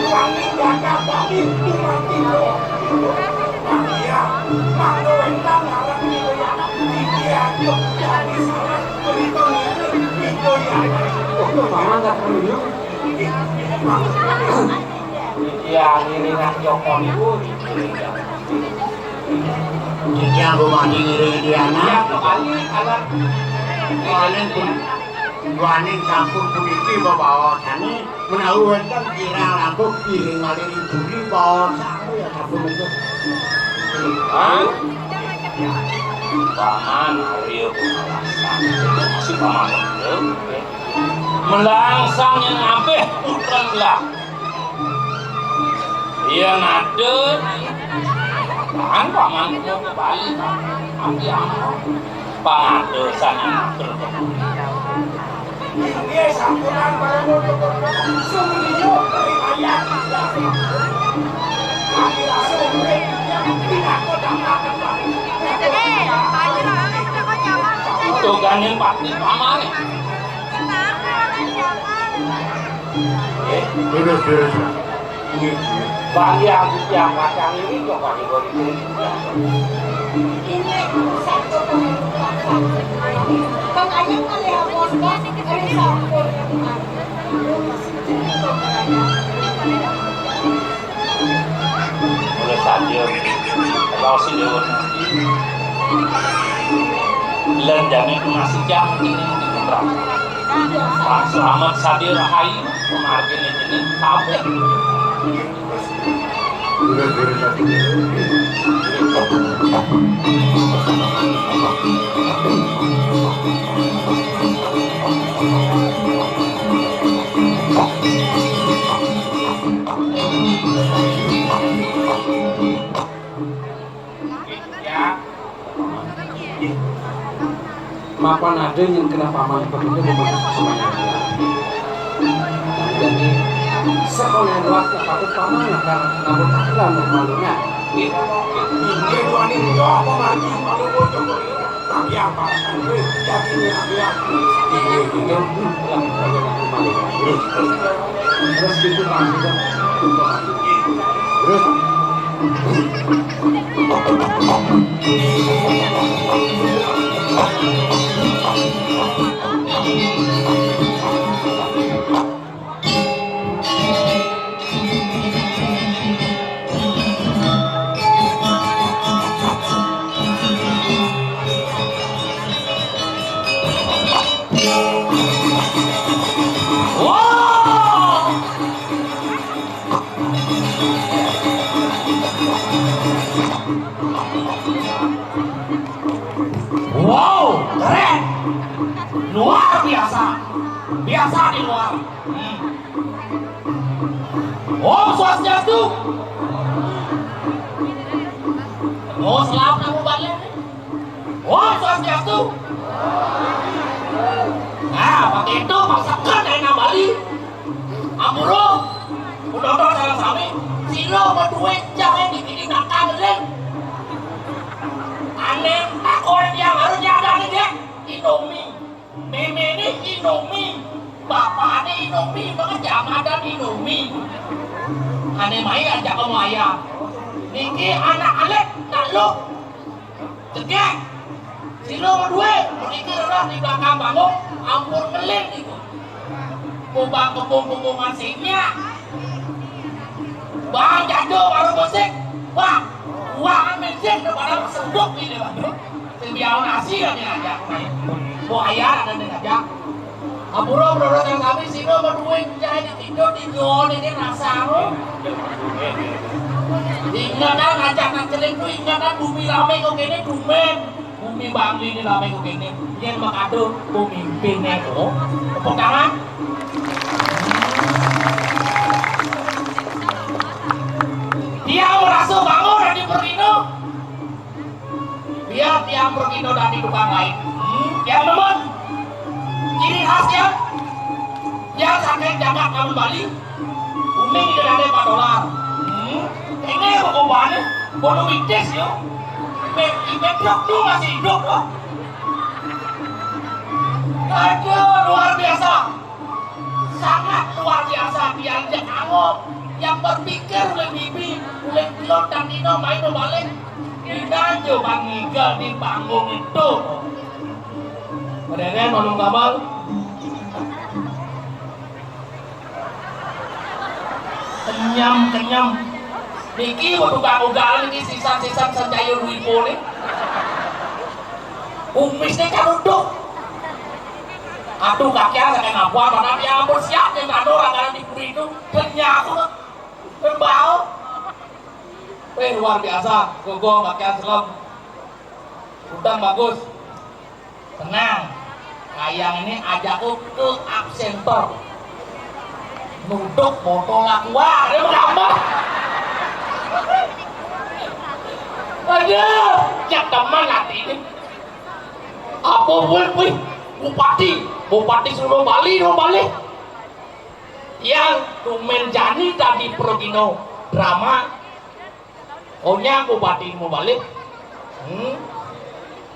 kami jaga Bali itu mati loh Makia Mano entang ngarang itu ya dia yuk jadi salah berhitung itu ya Paman tak perlu. dia ngiringan Joko itu Jika rumah ngiring dia ya anak. kembali alat Waning campur puniki bawa kami menahu enten kira rambut piring malih diburi bawa saku ya campur itu. Paman Aryo Pemalasan masih paman itu melangsang yang ampeh putran lah dia nade kan paman itu kembali ambil amal pangadosan yang berkebun ini sampuran pada semuanya dari ayat kami langsung yang tidak kodam-kodam itu ganin pasti paman Beres-beres. Bang yang kacang ini kok kok ini. Ini satu pengetahuan. Makanya kali hapuskan ada satu Oleh saja kalau si dewa Lendang itu masih jam ini berapa? Pak Selamat Sadir Rahayu kemarin ini kabeh. Beres-beres. Ya, Mapan ada yang kena paman begitu memenuhi semuanya. Jadi sekolah waktu aku paman akan namun taklah normalnya. Ini wanita apa lagi malu bocor tapi apa jadi ini Itu yang saya kembali. Terus gitu langsung. terus wow, keren, luar biasa, biasa di luar. Oh, swastiastu. Oh, selamat kamu balik. Oh, swastiastu. Nah, waktu itu masakan dari Bali. Amuro, udah salah sami. Silo berdua jangan dibikin nakal lem. Aneh, aku yang harusnya ada nih dia. Indomie, meme ini Indomie, bapak ini Indomie, maka jangan ada Indomie. Aneh mai ajak kamu ayah. Niki anak alek naluk, cegek. Silo berdua, niki orang di belakang bangun, ampun meleng itu. Kubang kebung-kebung asingnya. Bang jatuh baru musik, wah. Uang bensin kepada sendok ini Pak. Biar nasi kan yang ajak. Mau ayah ada yang ajak. Amuro bro yang kami sini berdua jadi tidur ini rasa lo. Ingatan ngajak nak celing tu ingatan bumi ramai kau kene dumen. Bumi Bangli ini ramai kau kene. Yang mengadu pemimpinnya tu. Tepuk tangan. Dia merasa bangun dari Perkino. Biar tiang Perkino dari tukang lain. Yang teman, ciri khasnya yang saking jaga kamu Bali. Umi tidak ada $4. Ini bukuannya, bodoh bintis yo. Imetrok tu masih hidup loh. Aduh, luar biasa. Sangat luar biasa biar jangan yang berpikir oleh bibi, oleh pilot dan Dino main balik. Kita coba ngigal di panggung itu. Kemudian nolong kabel. Kenyam. Niki waktu ugal ini sisa-sisa senjaya Ruipo nih. Umisnya kan duduk. Aduh kakinya saya ngapa karena dia ampun siap yang ada orang di puri itu kenyang. Berbau. Luar biasa, gogo pakaian selam. Udang bagus. Tenang. Kayang ini ajakku ke absenter. Nuduk botol aqua, dia berapa? Aduh, jak teman nanti ini. Apa boleh, Bupati Solo Bali, yang Tumen Jani tadi Progino drama. Ohnya Bupati mau balik.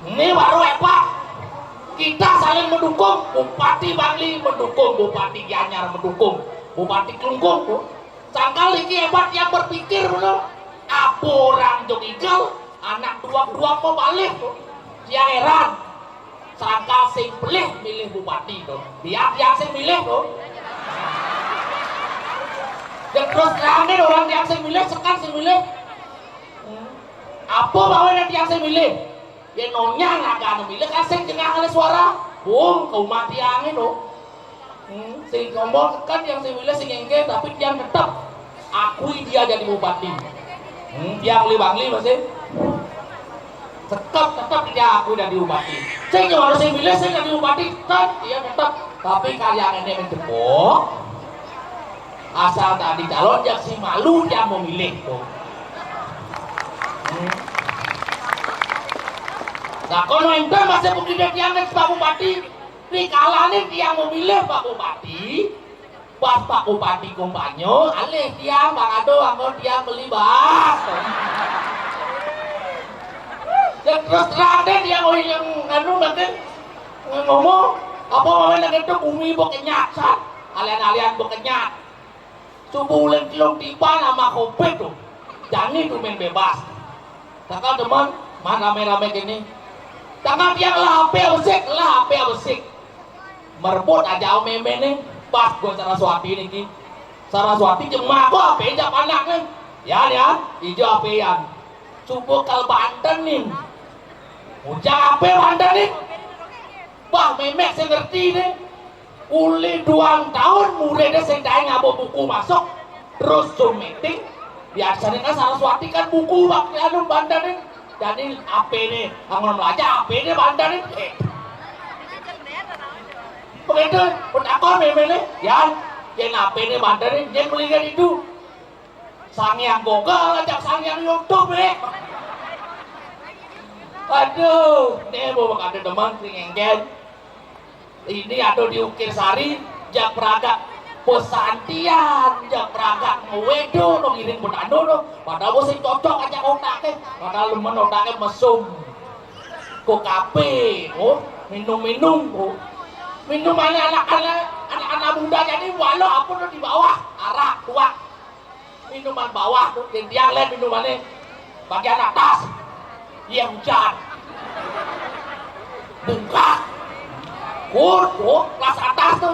Ini baru Pak. Kita saling mendukung. Bupati Bangli mendukung, Bupati Gianyar mendukung, Bupati Klungkung tuh. Sangkal iki hebat yang berpikir bener. Apa orang Jogigal anak dua-dua mau balik tuh. Dia heran. Sangkal sing pelih milih bupati tuh. Dia yang sing milih tuh. Dan terus terangin orang yang sing milih sekan sing milih. Apa bahwa yang sing milih? Ya nonyang agak milih kan sing jengah oleh suara. Bung, kau mati angin tuh. Sing ngomong kan yang sing milih sing engke tapi dia tetap akui dia jadi bupati. Dia beli masih tetap dia akui jadi bupati. Sing yang harus sing milih sing jadi bupati tetap dia tetap tapi karya ini menjebok. Asal tadi calon yang si malu dia memilih tuh. Nah kalau ente masih begini dia nek Pak Bupati, di kalane dia memilih Pak Bupati, pas Pak Bupati kumpanyo, alih dia Bang Ado, anggo dia beli bas. Dan terus terang deh dia mau yang anu nanti ngomong apa mau nanti itu bumi bekenyat sat, alian bekenyat. Subuh leng tiba nama kopi tuh, jani tuh main bebas. Takkan teman, mana rame-rame gini. Tangan yang lah HP bersik. Merebut aja meme nih, pas gue Saraswati nih. Saraswati jemah kok HP jak anak nih. Ya, hijau HP-an. Subuh kal Banten nih. Ujang HP Banten nih. Bah memek saya ngerti nih. Uli 2 tahun muridnya saya ngabo buku masuk. Terus Zoom meeting. Biasanya kan Saraswati kan buku waktu anu Banten nih. Jadi AP nih, anggon belajar AP nih bandar nih. Begitu, penakon memang ya, yang AP nih bandar nih, yang belikan itu. Sang yang Google, ajak sang yang YouTube nih. Aduh, ini mau ada teman ngengkel. Ini ada diukir sari, jak peragak pesantian, jak peragak ngewedo, no ngiring benado no. Padahal bos cocok aja otaknya, padahal lemen otaknya mesum. Kok kape, minum, minumannya anak-anak muda jadi walau apa tuh di bawah, arak, tuak, minuman bawah tuh, yang dia lihat minumannya bagian atas, dia hujan, bengkak, kelas atas tuh,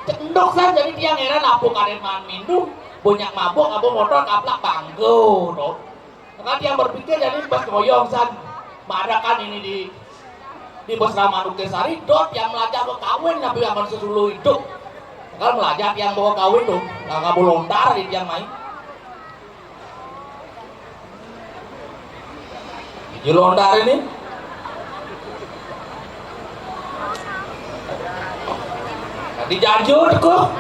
cendok saja jadi dia ngeran apa kalian main minum. Banyak mabuk, apa motor kaplak bangku, no. Karena dia berpikir jadi bos ngoyong san, madakan ini di bos Rama Nukesari, dot yang melajak ke kawin, tapi yang masih dulu hidup. Kan melajak yang bawa kawin tuh, nggak boleh lontar di yang main. Di lontar ini, di Janjur kok.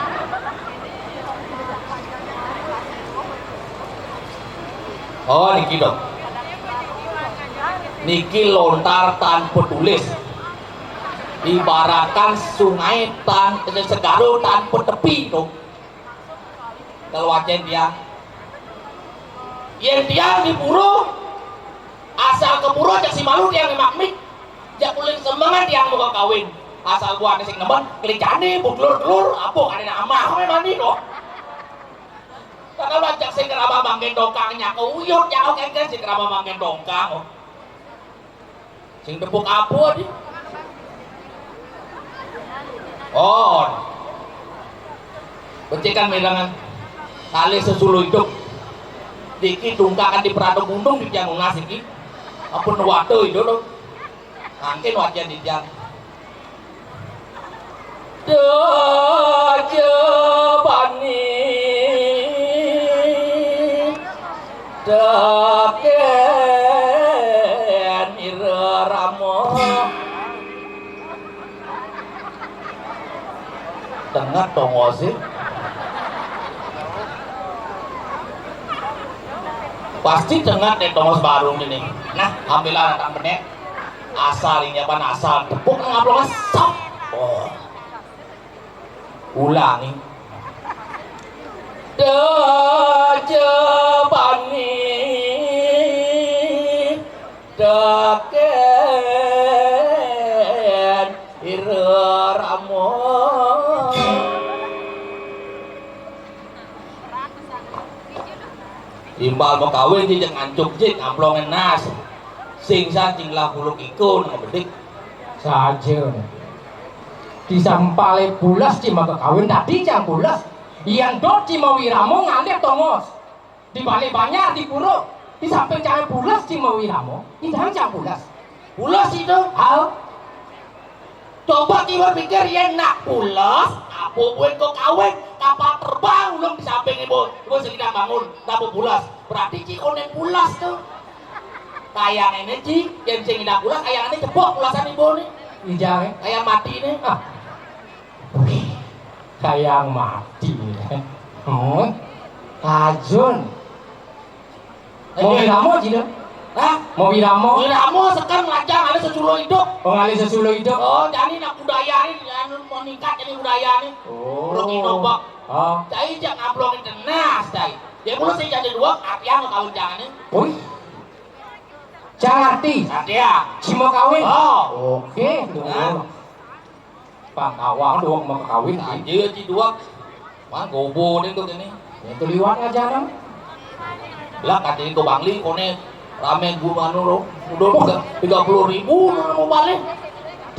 Oh niki dong. Niki lontar tanpa tulis. Ibaratkan sungai segaro tanpa tepi dong. Kalau wajan dia. Yang dia di puro asal ke puro jak si malu dia ngemakmik. Jak kulit semangat yang mau kawin. Asal gua ada sing nemen kelicane buglur-glur apa kadena amah we mandi dong. Kalau bajak sing keraba manggen dongkang nyako uyut nyako kengken sing keraba manggen dongkang. Sing tepuk apa di? Oh. Becikan medangan tali sesulu hidup. Diki dungkakan di Prado Gunung di Janung Nasiki. Apun waktu itu loh. Mungkin wajan di Jang. Dajabani daken iramo tengah tongo sih pasti tengah deh tongos baru ini. Nah ambillah datang benek asal ini apa asal tepuk ngablong asap. Oh ulangi dajabani daken iramo Timbal mau kawin di jangan cuk-cik amplongan nas. Sing sancing lah huluk ikun ngebedik. Saja. Disampale bulas cima kekawin tadi jang bulas. Yang dot cima wiramo ngalih tongos. Di balik banyak di puro. Di samping jangan bulas cima wiramo. Di jang bulas. Pulas itu. Hal. Coba kita pikir yang nak pulas, apa buat kau kawin, kapal terbang belum di samping ibu sedang bangun, tak pulas, berarti cikon yang pulas tuh. Kayak ini cik, yang sedang pulas, kayak ini cepok pulasan ibu nih. Ijang, Kayak mati nih. ah, kayak mati. Kajun. Mau wiramo tidak? Hah? Mau wiramo? Wiramo sekarang ngajang ada sesulo hidup. Pengalih sesulo hidup. Oh, jadi nak budaya nih, mau nikah jadi budaya nih. Oh. Roki nombok. Oh. Jadi jangan ablongin tenas, jadi. Dia mulai saya jadi dua, apian kawin jangan nih. Wih. Jangan arti. Sadia. Cimo kawin. Oh. Oke. Nah. Pak awang doang mau kawin. Aja di dua. Mah gobo nih tuh ini. Itu liwat aja dong. Lah katanya ke Bangli kone rame gua anu lo. Udah 30.000 mau balik.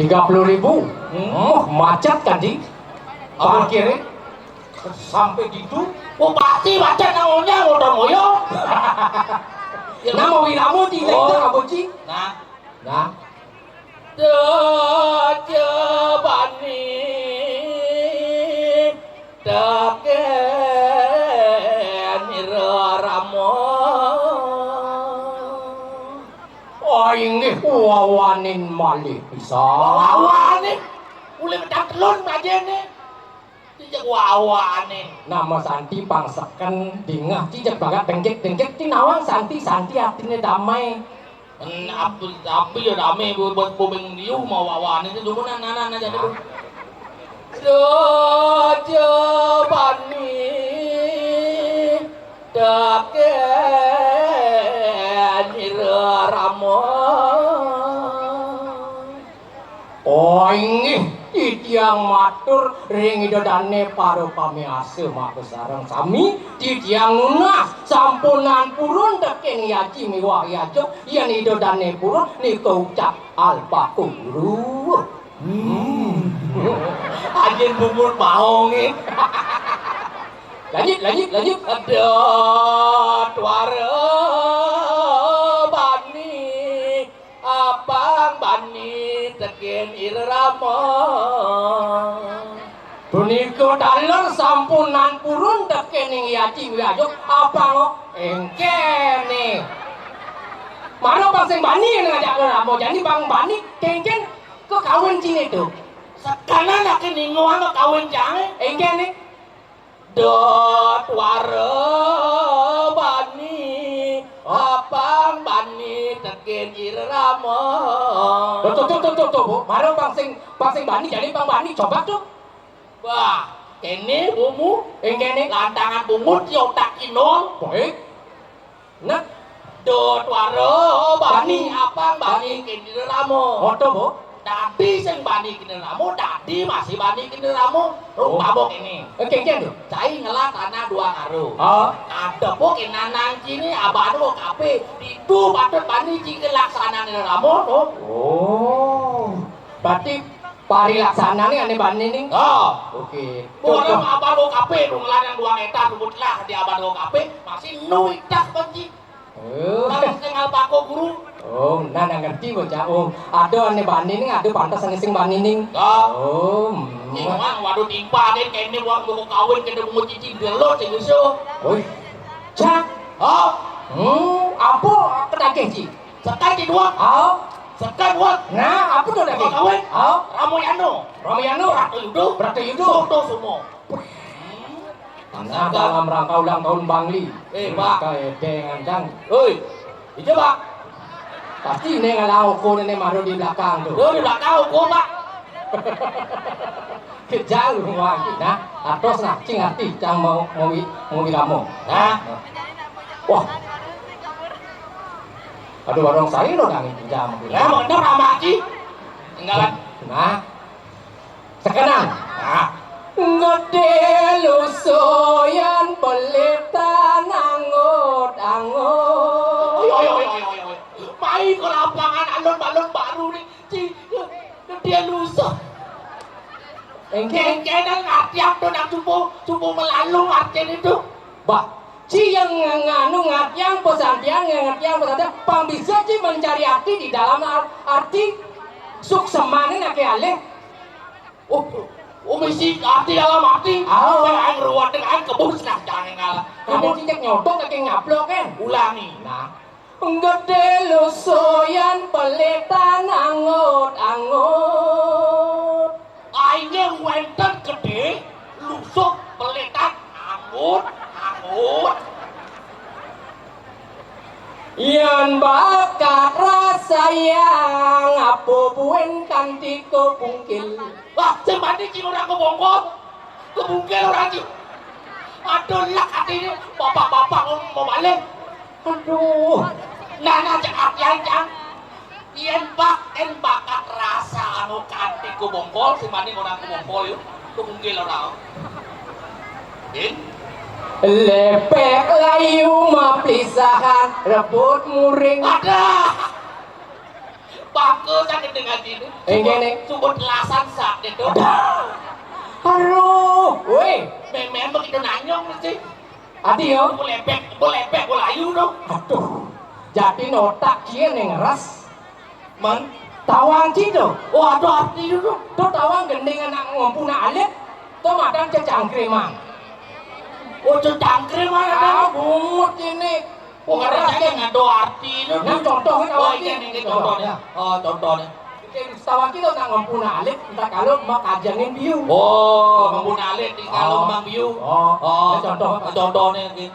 30.000. Macet kan di. Parkirnya sampai gitu. Oh pasti macet namanya motor moyo. Nah mau wiramo di itu kaboci. Nah. Nah. Dejebani Daken iraramo. Oh ini wawanin malih bisa. Wawane ule medang telun majene. Dijak wawane. Nama Santi pangsakan dingah cijak banget dengkek tinawang Santi artinya damai. Api ya damai buat bobeng diu mau wawane itu dulu nana jadi bu. Dejebani Daken iraramo. Oh ini titiang matur ring idodane paro pamiase mak besarang sami titiang nunas sampunan purun deken yaji miwah yajo yen idodane purun nika ucap alpakuru. Anjing bubur baonge. Lanjut. Aduh, tuara bani, abang bani teken irama. Punika daler sampunan purun dekening yaji wiyajo apa ngo engkene. Mana bang sing bani ngajak ramo jadi bang bani kengken ke kawin cine itu. Sekarang nak keninguan ke kawin jangan. Engkene. Dot wara bani, abang bani teken irama. Tuh, Bu. Mana bang sing bani jadi bang bani coba tuh. Wah, kene bumu, Engkene. lantangan bungut yo tak kinol. Baik. Nah, Dot waro bani abang bani kene ramo. foto, Bu. Dadi sing bani kene ramo, dadi masih bani kene ramo. Rung tabok ini. Kengken tuh. Cai ngelah tanah dua ngaruh. Oh. Ada pok nang cini abang lo kape itu patut bani jika laksana kene ramo tuh. Oh. Berarti pari laksana nih ane bani nih. Oh. Oke. Orang abang lo kape dong yang 2 meter sebutlah di abang lo kape masih nuitas benci. Kalau tinggal pako guru. Oh, nah ngerti bocah. Oh, ada ane bani nih, ada pantas ane sing bani nih. Oh. Memang waduh timpa deh kene waktu mau kawin kene mau cicing delo cing iso. Oh. Cak. Oh. Apa kedake ci? Sekali dua. Oh. Sekali dua. Nah, apa tuh dake? Mau kawin. Oh. Ramoyano. Ramayana. Ratu Yudo. Soto semua. Nah, dalam rangka ulang tahun Bangli. Pak. Kayak dengan Oi. Itu Pak. pasti ini ngalau ko ini maru di belakang tuh. Lo di belakang gua Pak. Kejauh lagi, nah. Atos nah, cing arti cang mau wiramo. Nah. Wah. Aduh, warung saya lo nangin jam. Ya mau bener sama Aci. Tinggalan. Nah. Sekarang. Nah. Ngode lusoyan belit tanangot balon baru nih. Dia lusuh. Engkau ngerti apa nak cupu melalui artian itu. Bah, yang nganu yang pesantren pang bisa mencari arti di dalam arti suksemane nak alih. Mesti arti dalam arti. Ang ruwet dengan kebun nak jangan ngalah. Kamu cincak nyodok kaki ngablok kan? Ulangi. Nah, gede lusoyan peletan angut. Aingnya wenten gede, lusuk peletan angut. Yan bakat rasa yang apa buen kanti kebungkil. Wah, sembadi cing orang kebungkil orang cing. Aduh lak hati ini, bapak-bapak mau balik. Aduh, Nana cakap yang Yen bakat rasa anu kanti kebongkol, sembadi orang kebongkol yuk, kebungkil orang. lepek layu maplisahan rebut muring. Ada. Bagus sakit dengan ini. Gini. Sumber telasan sak itu. Aduh, woi, Memang begitu nanyong mesti. adi yo. Boleh lepek, boleh ayu dong. Aduh, jadi notak kia ngeras. Man, Tawang cito. oh ada arti itu dong. Tuh tawang gendeng anak ngompuna alit. Tuh madang cecangkrimang. Oh cangkrim mana dong? Ah, bungut ini. Oh ngeras kan ada arti itu. Nah, contohnya Oh tawang ini contohnya. Oh contohnya. Tawang cito nak ngompuna alit. Entah kalau mak ajangin biu. Oh, menggunakan alit di kalung Bang Biu. Oh, ini Contohnya gitu.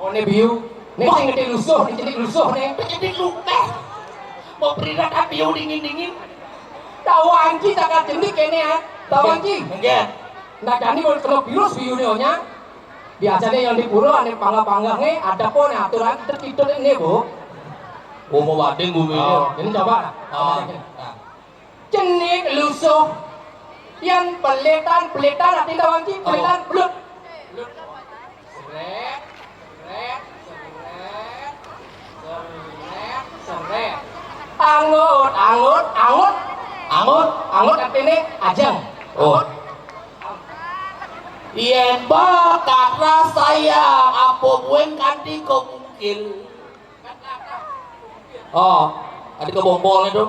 Oh, ini biu. Ini sing gede lusuh, ini jadi lusuh nih. Jadi lupa. Mau berikan Biu dingin-dingin. Tawang cito tak jenik kene ya. Tawang cito. Enggak. Nah, jadi kalau virus biunya biasanya yang di pulau ada panggang-panggangnya, ada pun aturan tertidur ini bu. Oh mau wading bumi. Ini coba. Oh. Jenik lusuh yang peletan arti tawang cito, peletan blut. Seret. Angut artinya ajang. Oh. Yen bakat rasaya apa buen kanti kebungkil. Oh, ada kebongkol itu.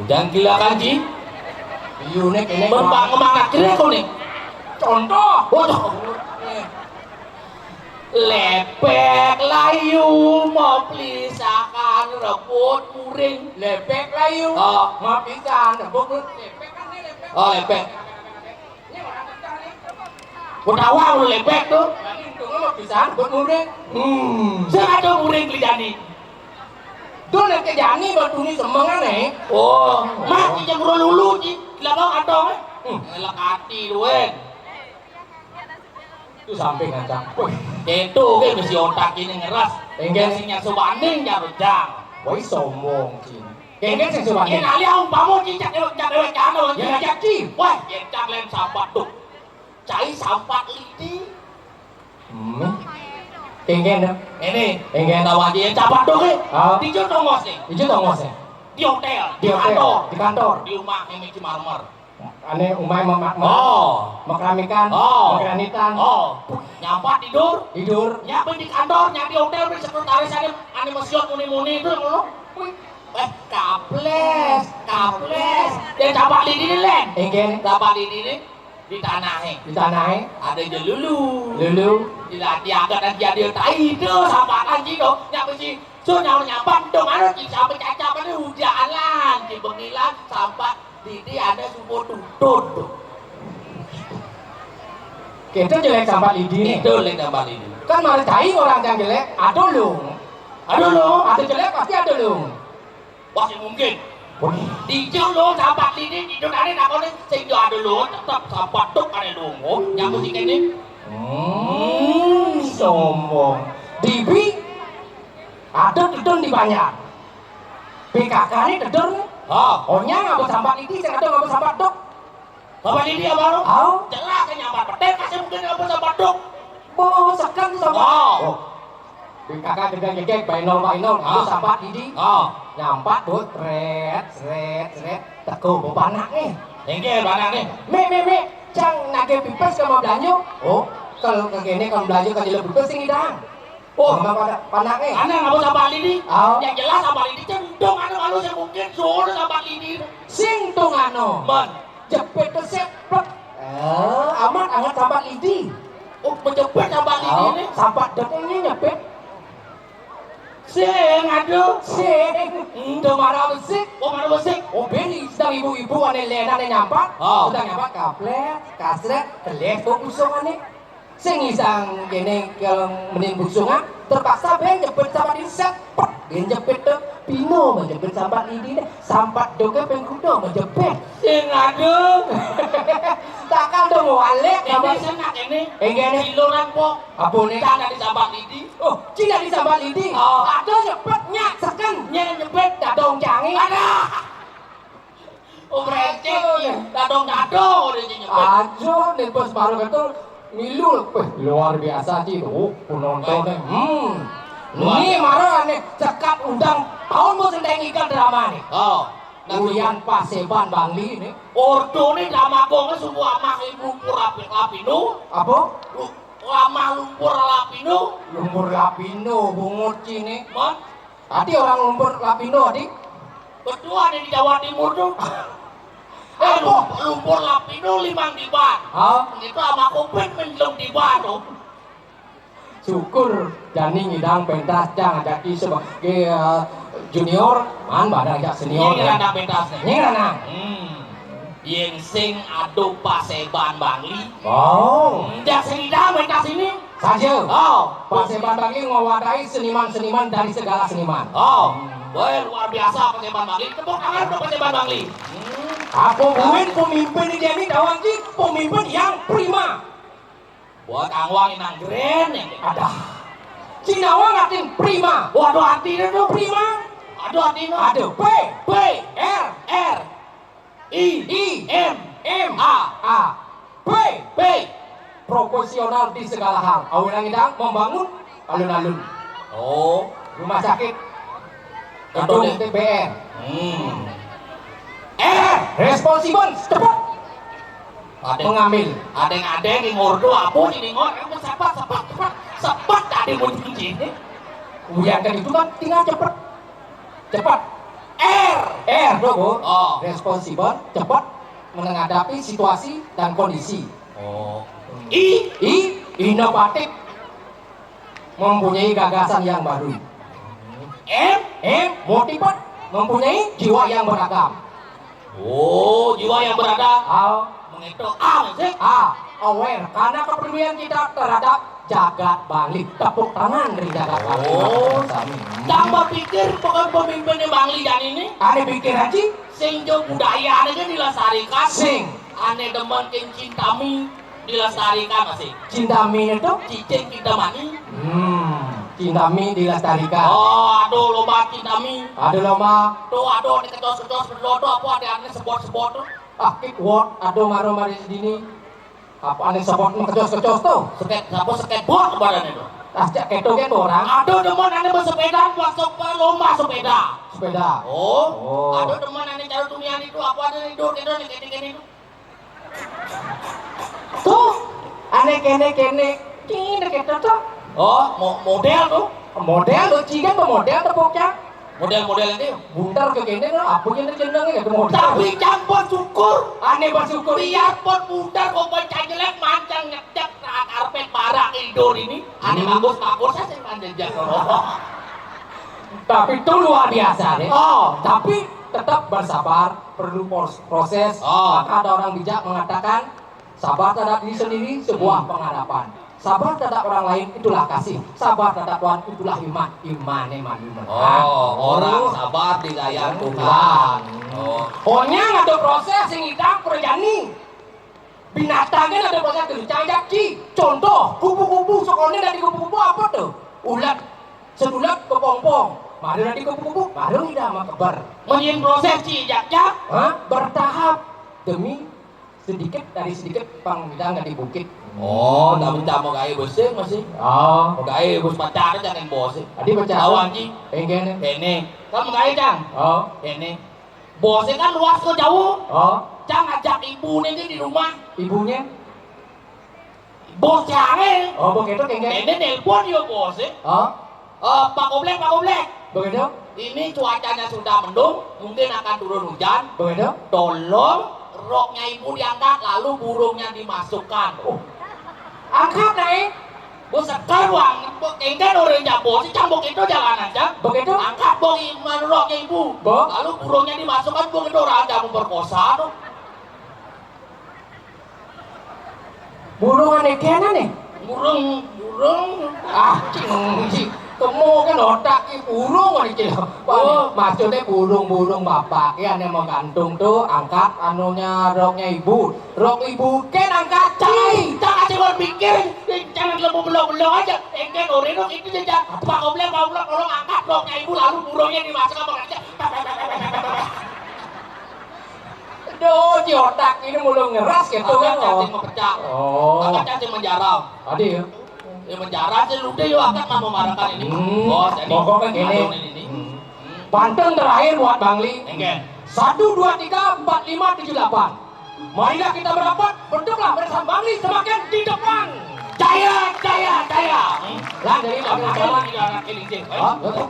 Jangan gila kanji. Biunya kene Kembang akhirnya kau nih. contoh. Oh, lepek layu mau pelisakan rebut muring. Lepek layu. Oh. Maaf ikan, rebut lepek kan ini lepek. Oh lepek. Ini orang kencang nih. Kutawang lu lepek tuh. Ini untungnya mau bisa rebut muring. Saya ada muring kelijani. Tuh nek kejani batu ni semangan nih. Oh, mak yang lulu ji, labang atong. Elak hati duit. Itu sampai ngancang. Itu ke mesti otak ini ngeras. Engasinya sebanding jauh jang. Woi sombong cing. Kengeng sing Ini sebanding. ali umpama cicak dewek kano. Ya ngajak cing. Wah, cicak lem sampat tuh. Cai sampat lidi. Kengeng dah. Ini, Kengeng. tahu aja yang sampat tuh ke. Ah. Di tongos nih. Itu tongos ya. Di hotel, Di hotel, di kantor. di rumah yang Mickey Marmer. Ane umai Oh. makramikan, Oh. makranitan. Oh, nyampak tidur. Tidur. Nyampe di kantor, nyampe di hotel, beri sekretaris ane mesiot muni-muni itu ngono. Kaples. Dan capak lidi ini len. Kengeng Capak lidi ini di tanahnya. di tanah Ada je lulu. lulu. Diagak dan dia tai itu sama anjing dong. Nyampe si so nyampak dong ada si sampai caca pada hujanan di bengilan sampai lidi ada subuh tutut. Kita jelek sampai lidi nih. Itu lek capak lidi. Kan malah cai orang yang jelek, ada lung. Aduh lo, Ada jelek pasti ada lung. masih mungkin. Di lo sampai lidi itu ada nak kau ni sehingga ada lo tetap sampai tuk ada lo. Nyampe si kene. Sombong. Dibi ada dedon di banyak. PKK ini dedon. Ah, Ohnya nggak mau sampai lidi, saya ada nggak mau sampai dok. sampai lidi apa lo? Au. Jelas kan nyampe Petek kasih mungkin apa sambat dong. Oh, sekan sambat. Oh. Di kakak gegek bainol aku sambat idi. Oh. Nyampat tuh, seret, teko bepanak nih. Tinggi banyak nih. Me, cang nage pipes sama belanja. Oh, kalau kegene kalau belanja kan lebih pipes sing idang. Oh, pada panak nih. Aneh nggak mau sambat lidi. Oh. Yang jelas sambat lidi cendong anu yang mungkin suruh sambat lidi. Sing tung ano. Man. Jepit keset plek. Amat angat sambat lidi. Oh, menjepit sambat lidi Oh, ini. sambat deknya nyepit. Sing aduh. Sing, itu marah besik. Oh, mana musik? Oh, beni sedang ibu-ibu ane lena ane nyampat. Oh. Sedang nyampat kaplet, kasret, keles kok busung ane. Sing isang gene kalau menin busungan terpaksa ben jepit sampat insek. Ben jepit tuh pino menjepit sampat lidi deh. Sampat doge ben kudo menjepit. Sing aduh. Takkan dong walik Ini sampai senak ini. gene. Kiloran po. Apa nih? Karena di sambat lidi. Oh, Cina di sambat lidi. Oh. Ada jepit nyak seken. Nyepit dadong canggih. Ada. Oh, receh. Dadong-dadong udah nyepet. Ajo nih bos baru itu milu, luar biasa sih. Oh, penontonnya. Ini marah nih cekat undang tahun mau sendeng ikan drama nih. Oh. Ulian Paseban Bangli nih. Ordo nih drama gongnya semua amah lumpur lapinu. Apa? Lama lumpur lapinu. Lumpur Lapindo, bungut cini. Man. Tadi orang lumpur Lapindo adik. Berdua ada di Jawa Timur tuh. Apa? Lumpur lapinu limang di ban. Ah, Itu sama kuping menjelung di ban tuh. syukur jani ngidang pentas jang ajaki sebagai junior, man badang jak senior. Ini rada pentas nih. Ini rana. Yang sing adu Paseban Bangli. Oh, Jak sedang pentas ini. saja. Oh. Paseban Bangli mewadahi seniman-seniman dari segala seniman. Oh. Wah, luar biasa Paseban Bangli. Tepuk tangan untuk Paseban Bangli. Apa bukan pemimpin ini jadi kawan sih pemimpin yang prima. Buat angwang inang keren nih. Ada. Cinawa ngatin prima. Waduh artinya tuh. Prima. Aduh artinya. Ada P, P, R, R, I, M, A, P. P. Proporsional di segala hal. Awalnya ngidang membangun alun-alun, Oh. rumah sakit, gedung TPR. R. Responsibel, cepat Ada mengambil. ada di ngordo apa jadi ngor? Kamu sepat tadi mau cuci. Uyan kan itu kan tinggal cepat. R, dogo. Oh. Responsibel, cepat menghadapi situasi dan kondisi. Oh. I. Inovatif, mempunyai gagasan yang baru. M. Motivat, mempunyai jiwa yang beragam. Oh, jiwa yang berada. Mengitung A, sih. Aware karena kepedulian kita terhadap jagat Bangli. Tepuk tangan dari jagat Bangli. Oh. Tambah pikir pemimpin yang Bangli dan ini. Ada pikiran sih? Sing jo budaya ada kan dilestarikan. Sing. Ane demen king cintami dilestarikan masih. Cinta min itu? Cicing kita mani. Cinta min dilestarikan. Oh, aduh lomba cintami. Ada lomba. Tuh, aduh diketos-ketos berdodo apa ada ane sebot-sebot tuh. Kick word. Ada maro-mari sini. Apa aneh sebut kecos-kecos tuh? Skateboard ke badan itu. Ajak keto orang. Aduh demen ane bersepeda masuk lomba sepeda. Sepeda. Oh. Aduh demen ane cari tumian itu apa ada tidur kene itu. Tuh, aneh kene. Kini keto tuh. Oh, model tuh. Model lo cigan model tepuknya. Model-model ini. Buntar ke kene lo, apa yang terjengeng ya ke model. Tapi campur syukur. Aneh bersyukur. Biarpun mudah kok baca jelek mancang ngecek karpet parah tidur ini. Ane bagus saya sih panjang. Tapi itu luar biasa deh. Oh. Tapi tetap bersabar, perlu proses. Oh. Maka ada orang bijak mengatakan sabar terhadap diri sendiri sebuah pengharapan. Sabar terhadap orang lain itulah kasih. Sabar terhadap Tuhan itulah iman. Iman. Orang sabar dilayar Tuhan. Pokoknya ada proses yang hidup perjani. Binatang kan ada proses kerja ki. Contoh, kupu-kupu sekolahnya dari kupu-kupu apa tuh? Ulat, sedulat kepompong. Baru dari kupu-kupu, baru tidak sama kebar. Menyin proses ci jak. Bertahap demi sedikit dari sedikit pang bidang dari bukit. Oh, tak bencana mau gaya bosnya masih. Oh, Mau gaya bos pacar jangan bos. adi baca Lawan ji. pengen. Ini, kamu gaya jang. Oh, Ini, bosnya kan luas ke jauh. oh, Jang ajak ibu nih di rumah. ibunya. Bos jangan. Oh, begitu kengken. Ini nelpon dia bosnya. Oh, Pak Goblek. begitu. Ini cuacanya sudah mendung, mungkin akan turun hujan. Begitu. Tolong roknya ibu diangkat, lalu burungnya dimasukkan. Oh, angkat naik. Bos sekarang, kengken orang jabo, si cambuk itu jalan aja. Begitu. Angkat roknya ibu, Bo. lalu burungnya dimasukkan, begitu orang ada memperkosa tuh. Burung aneh kena nih. Burung. Ah, cing. Temu kan otak ki burung ini cil. Oh. Maksudnya burung bapak yang menggantung tuh angkat anunya roknya ibu. Rok ibu kan angkat cai. Jangan cuma pikir, jangan belum aja. Kengken orang itu saja. Pak Goblek, tolong angkat roknya ibu, lalu burungnya dimasukkan bekerja. Aduh, ci otak ini mulai ngeras gitu kan. Angkat cacing mau pecah. Oh. Angkat cacing menjarau. Tadi ya. Ya menjarah sih lu deh yuk angkat mau marahkan ini. Bos, ini. Pokoknya gini. Aduh, ini. Panteng terakhir buat Bang Li. Kengken. 1, 2, 3, 4, 5, 7, 8. Marilah kita merapat, bentuklah barisan Bang Li semakin di depan. Jaya. Lah dari Apa belakang kalau jalan. tidak anak kelinci? Oh, betul.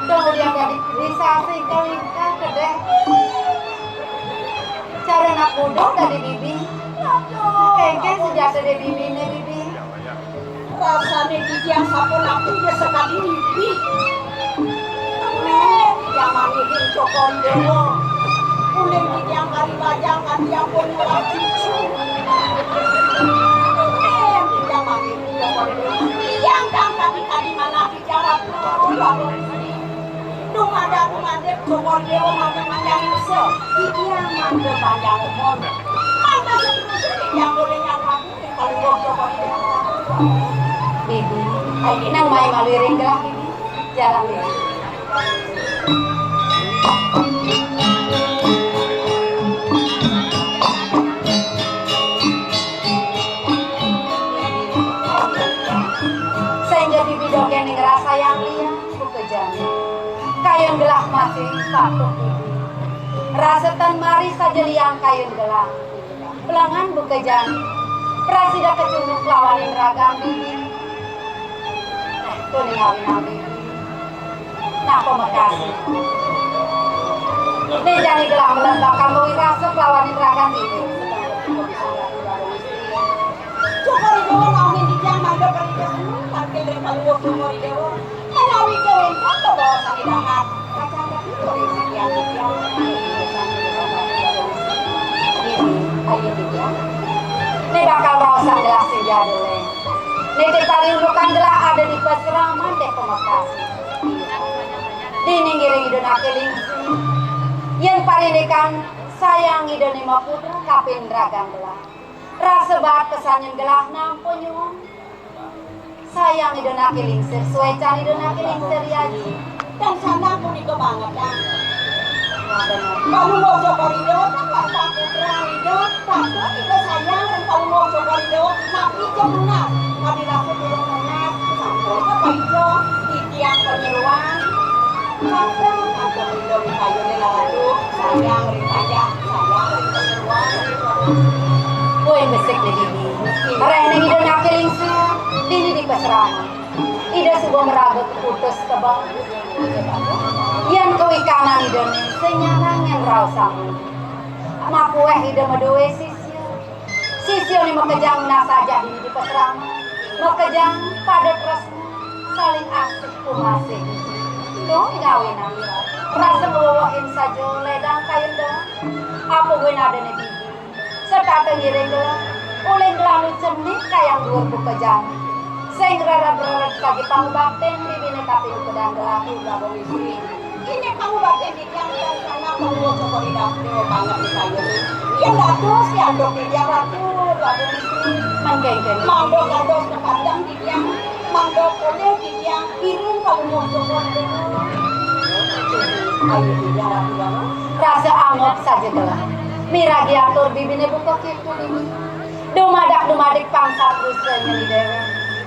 Kemudian bisa sih kau ikan kedeh. Cara nak kudung dari bibi. Kengken sejak dari bibi ini bibi. Rasanya gigi yang sapu laku dia sekali bibi. Yang manikin cokon dewa. Kuning gigi yang kali bajang kali yang pun mulai cucu. Yang manikin cokon dewa. Yang dangkat di mana bicara pulau. Dung ada cokon dewa mandang usul. Gigi yang mandang panjang umur. Mana seterusnya yang boleh nyapa kalau cokon dewa. Bibi, nang main ngaliring gelah bibi, jalan bibi. Senja bibi dogen yang ngerasa yang liya, bukejan. Kayun gelah masih patuk bibi. Rasetan mari saja liang kayun gelah. Pelangan bukejan. Prasida kecunduk lawan yang ragam bibi. Kuning awin-awin. Nah, pemakasih. Ini jadi gelang melembakkan lui rasa lawan yang ragam bibi. Cukori dewa ngawin di jam mangga perida senang tampil dari paluwak cukori dewa. Menawi kawin kan lo bawa sang hidangan. Kacang itu isi yang dikiau. Bibi, ayo dikiau. Ini bakal bawa sang gelas senja dulu. Ini paling bukan gelah ada di peseraman deh pemakasih. Dini ngiring idun akilingsi. Yang paling dekan sayang idun lima putra kapin ragam gelah. Rasa bahat kesanyan gelah nampunyum. Sayang idun akilingsi. Suecan idun akilingsi riaji. Dan sana pun itu banget ya. Kalau mau coba video kan tak putra video. Takut itu sayang dan kalau mau coba video nabi lunas. Kami rasa belum lunas. Sampai apa itu? Iki yang penyeruan. Maka video di kayu ni lalu sayang rintaja. Sayang penyeruan. Boy besek ni dini. Rene ida nakilingsi. Dini di peseraman. Ida sebuah meragut putus tebang. Yang kewikanan ida ni senyanang yang rausang. Makueh ida medue sisio. Sisio ni makejang na saja di peseraman. Maka kejang pada terus saling asik kumasik. Dong gawenan. Rasa ngewawain saja ledang kain dah. Apa gue nada nih bibi. Serta tengiring dah. Ulin lalu cernik kayang luar kejang. Sing rara-rara kaki pangubakten bibine tapi pedang gelaku gabung istri. Ini pangubakten di yang sana perlu cokori dapur banget di kayu. Yang dados yang dok di yang ratu gabung istri. Manggeng-geng. Mandok dados kepadang di yang mandok kode di yang irung kamu mau cokori dulu. Ayo di yang ratu gabung. Rasa angop saja telah. Mira diatur bibine buka kitu bibi. Dumadak-dumadik pangsa rusanya di dewa.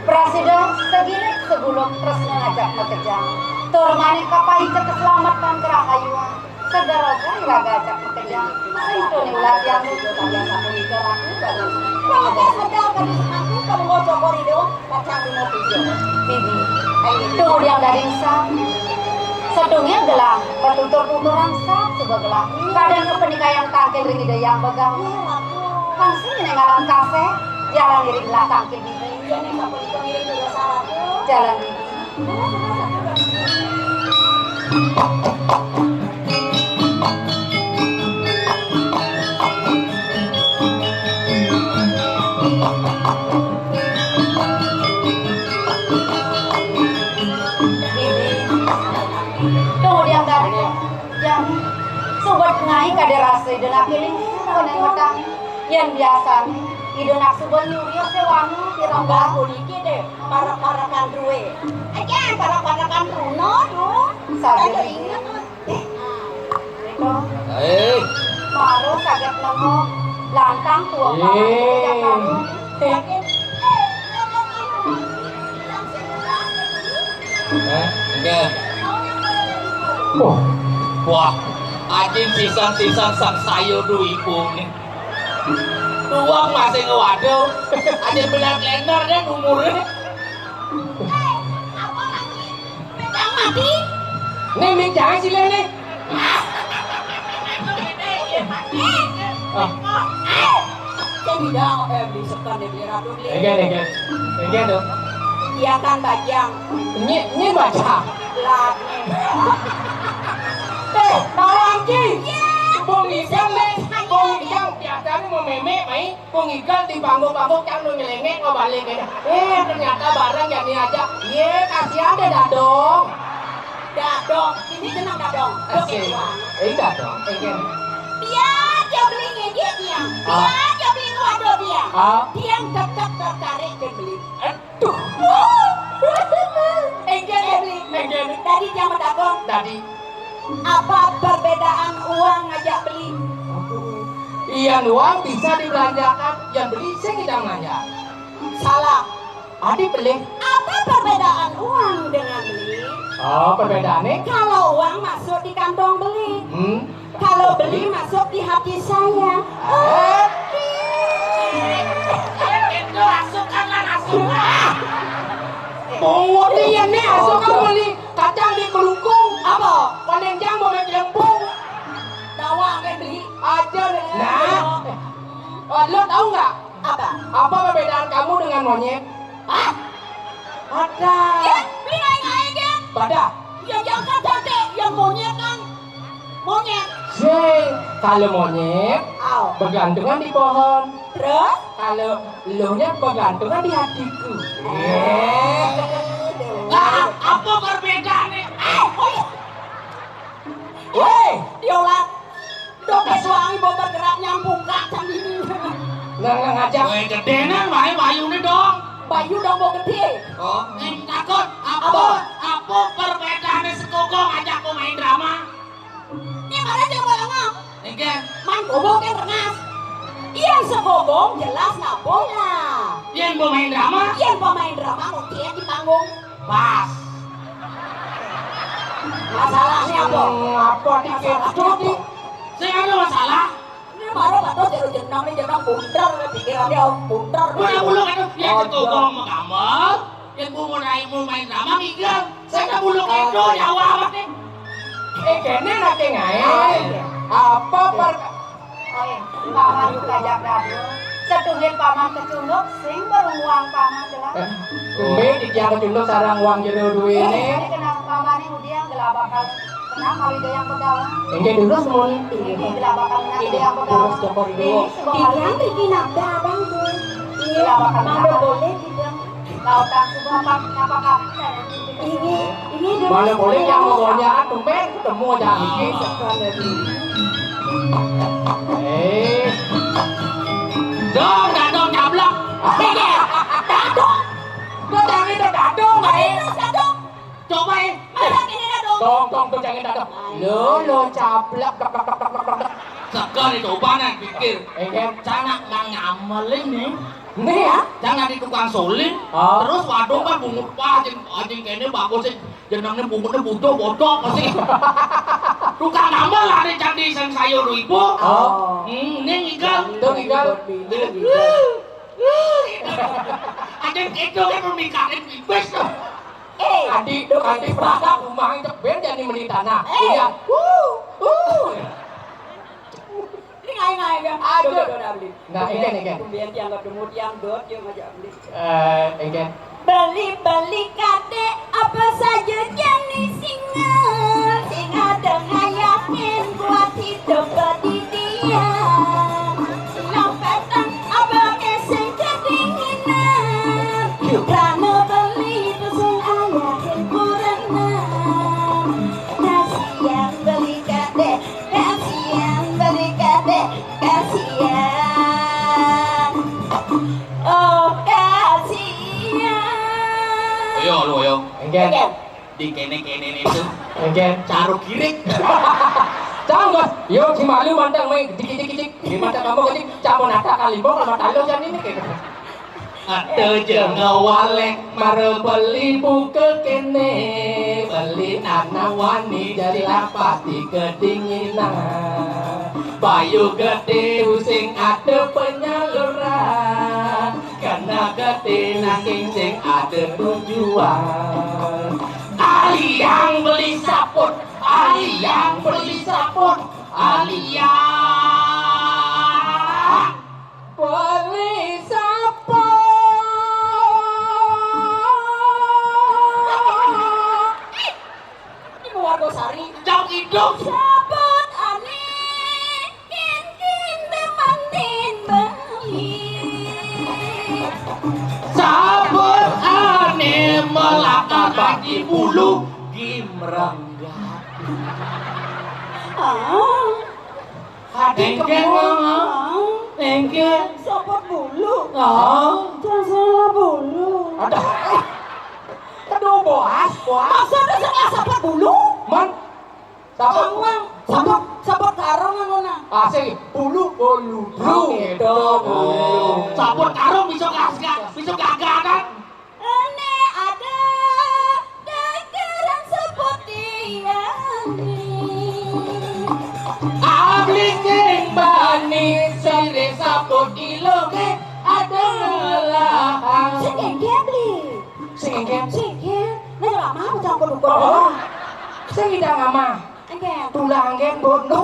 Presiden segilik segulung terus mengajak mekejang. Tur manik kapai keselamatan kerahayuan. Segera iraga ajak mekejang. Sintuni ulat yang itu kalian satu mikir aku bagus. Kalau sedang gadis aku kamu mau cokori dong. Pacang di mobil bibi. Tunggu yang dari insaf. Sedungnya gelang. Bertutur-tuturan sah coba gelang. Kadang kepenikayan tangkil ringi yang pegang. Langsung nengalan kafe. Jalan diri belakang ke bibi. Jalan bibi. Tunggu dia tadi. Yang sobat ngai kada rasa dan akhirnya konen metang yang biasa nih. Idonak subon nyurio sewangi tirang bahu niki deh para-parakan ruwe. Aja para-parakan runo tuh. Saja ingat. Baru kaget nemu lantang tua kamu. Enggak. Wah, ajin sisan-sisan sang sayur du ibu nih. Uang masih ngewaduh, ada benar blender deh umurnya. Apa lagi? Pedang mati? Nih mik jangan sih nih. Jadi dong, di sekan di ratu beli. Egen dong. Dia kan bajang. Ini baca. Lat. Tolong ki. Bung ikan nih, bung ikan biasanya mau memek, mai. Bung ikan di bangku-bangku kan lu nyelengek mau balik aja. Ternyata barang yang diajak. Kasihan deh dadong. Dadong, ini tenang dadong. Asik. Dadong. Dia beli ngejek dia. Dia beli waduh dia. Dia tetap tertarik dan beli. Aduh. Dia beli. Tadi dia mendagang. Tadi. Apa perbedaan uang ngajak beli? Iya uang bisa dibelanjakan, yang beli saya tidak ngajak. Salah. Adik beli. Apa perbedaan uang dengan beli? Oh, perbedaannya? Kalau uang masuk di kantong beli. Kalau beli masuk di hati saya. Itu asukanlah asukan. Oh, dia nih asukan beli kacang di kelungkung. Apa? Panenjang mau main lempung. Dawa kan beli? Aja deh. Nah, lo tahu nggak? Apa? Apa perbedaan kamu dengan monyet? Hah? Ada. Beli aja. Pada. Ya jangan cantik. Yang monyet kan monyet. Kalau monyet bergantungan di pohon. Terus? Kalau lo-nya bergantungan di hatiku. Apa perbedaannya? Woi, Diolah. Dompet suami mau bergerak nyambung kacang ini. nggak ngajak. Woi, gede nih, main bayu nih dong. Bayu dong mau gede. Oh, takut. Apa perbedaannya sekogong ngajak aku main drama? Ini mana dia balangap? Enggak. Main gobong kan rengas. Yang segobong jelas nabung lah. Yang mau main drama? Yang pemain drama mau kiat di panggung. Pas. Masalahnya apa? Apa dikit? Saya ada masalah. Ini baru kata jadi jenang nih jenang bunter. Pikirannya bunter. Udah bulu kan yang sekogong mau kamar. Yang mau main drama mikir. Saya ada bulu itu nyawa amat nih. Kene nak ngai. Apa per? Pak Madu kajak dadu. Setuhin paman kecunduk sing beruang paman gelah. Tumbe dikiang kecunduk sarang uang jero duwe ini. Kenapa paman ini dia gelah bakal kena kali dia yang pedalang. Engke dulu semun. Ini gelah bakal kena dia yang pedalang. Dikiang bikin apa abang tuh? Gelah bakal mana boleh tidak? Lautan sebuah apa kapan? Ini Mana boleh yang ngomongnya tumbe ketemu aja iki sekali. Dong, dadong nyablak. dadong. Dadong itu dadong bae. Dadong. Coba ya. Masa ini dadong. Tong jangan dadong. Lo caplak dak. Segar itu obanan pikir. Engke Canak nang nyamelin nih. nih ya. Jangan di tukang solin. Oh. Terus waduh kan bungut wah anjing kene bagus sih. Jenengnya bungutnya bodok masih. Tukang nambel lah di candi sang sayur ibu. Oh. Ning ikan. Tuh ikan. Anjing itu kan memikarin ibis tuh. Adik perasa rumah itu ben jadi menitana. Iya. Ini ngai kan? Aduh. Udah beli. Nah, ikan. Kemudian yang kedemut yang dot yang ngajak beli. Ikan. Beli kade apa saja jenis singa dengan yakin buat hidup berdirian. Lampetan apa keseng kedinginan. Karena beli itu sing ayah hiburan. Kasihan beli kade, kasihan. Oh kasihan. Yo. Ikan. Di kene itu Ikan. caruk kirik. Canggot, yo cimalu mandang main dikit. Di mata kamu kecik, campur nata kalimbong sama talo jan ini kayak gitu. Ada jengawalek Mare beli buka kene, beli anak wani dari lapati kedinginan. Bayu gede sing ada penyaluran, karena gede nanging sing ada tujuan. Ali yang beli saput, Alia beli saput. Ini warga sari. jauh hidup. Sabut aneh, kin temantin beli. Sabut aneh melakar kaki bulu gimrangga. Engke Sabut bulu. Jangan salah bulu. Ada. Aduh, boas. Masa ada salah sabut bulu? Man. Sabut. Sabut karung ngono. Asik. Bulu. Gitu. sabut karung bisa gagak kan? Ane ada dakaran seperti ini. Abli king bani sire sabut iloge adalah. Sengenggen beli. Sengenggen. Nah lama aku campur Oh. Sing idang ama. Enggen. Tulang gen bono.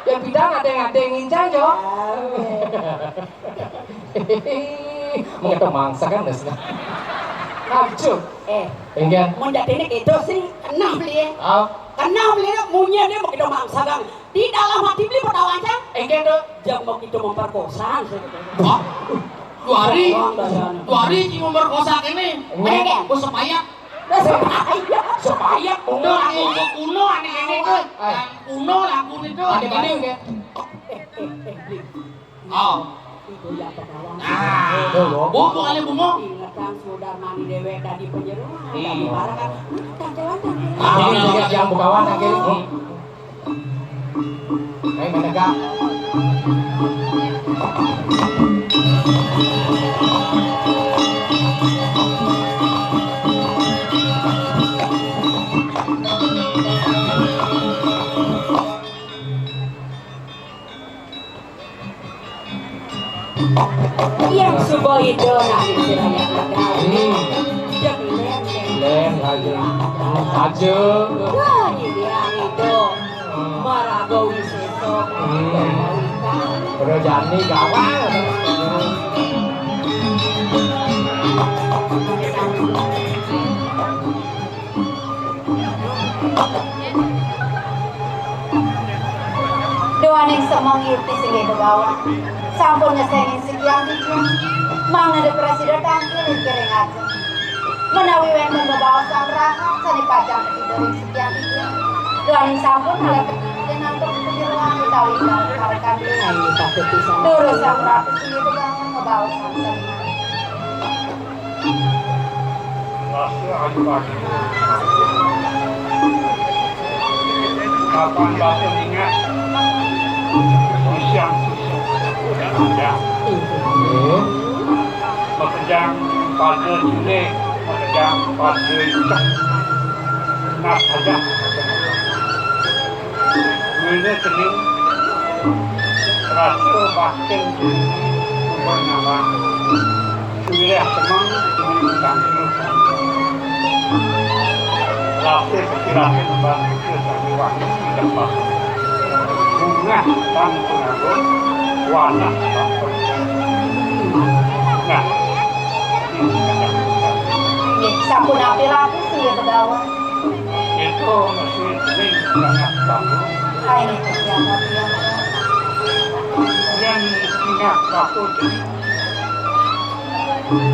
Yang bidang ada ngincang yo. Mengetong mangsa kan nesna. Lanjut. Enggen. Mun dadene itu sih kena beli. Kena beli munya dia mau kita mangsa kan. Di dalam hati beli petawancang. Enggen do. Jangan mau kita memperkosa. Wah, 2 hari ki memperkosa kene. Ku sepayak. Supaya Kuno ane kene tuh. Kuno lagu itu ada gini enggak? Oh. Bungo kali bungo. Ingatkan sudah mani dewek dari penjeruan. Dari parah kan. Jalan. Ini yang bukawan akhir. Ayo menegak. Yang subuh itu nanti istilahnya Lem lagi. Maju. wah ini yang itu Marago Wiseso Bro Jani kawan. semang irti sige begawan. Sampun ngesengin sekian dikian. Mang ada presiden tangkil kering aja. Menawi wen membawa sang rahat sani pajang dari sekian dikian. Doain sampun malah dengan penjeruan ditawi karekan dulu. Ini takut bisa. Dulu sang ratu sige begawan membawa sang sani. Rasanya pagi. Kapan bapak ingat? Siang udah ada. Pekerjaan pada Juli, pekerjaan pada Cek. Nah saja. Ini kening rasa batin bernama Sudah semang dengan rasa sekiranya bantu dari waktu tempat bunga dan pengaruh warna tampak. Nah, Sampun api rapi sige begawan. itu masih sering sangat tahu Ini yang rapi yang ingat tahu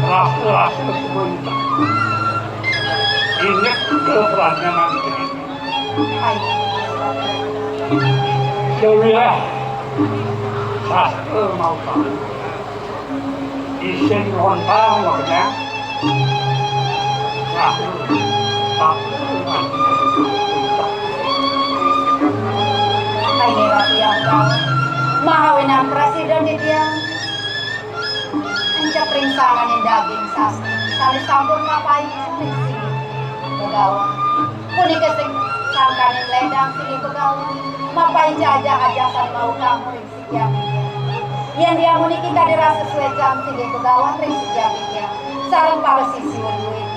jadi rasa tersebut ingat keberadaan nanti Sewilah sastra mau tahu isen hontang makanya Ini rapi yang begawan. Mahawinan presiden di dia. Encep ringsangan yang daging sastra. Sari sampun ngapain sering sini begawan. Puni kesing sangkanin ledang sini begawan. Mapain jajah-ajakan mau kamu ring sikian yang dia muni kita dirasa sesuai jam sini begawan ring sikian dia. Sarang para sisi duit.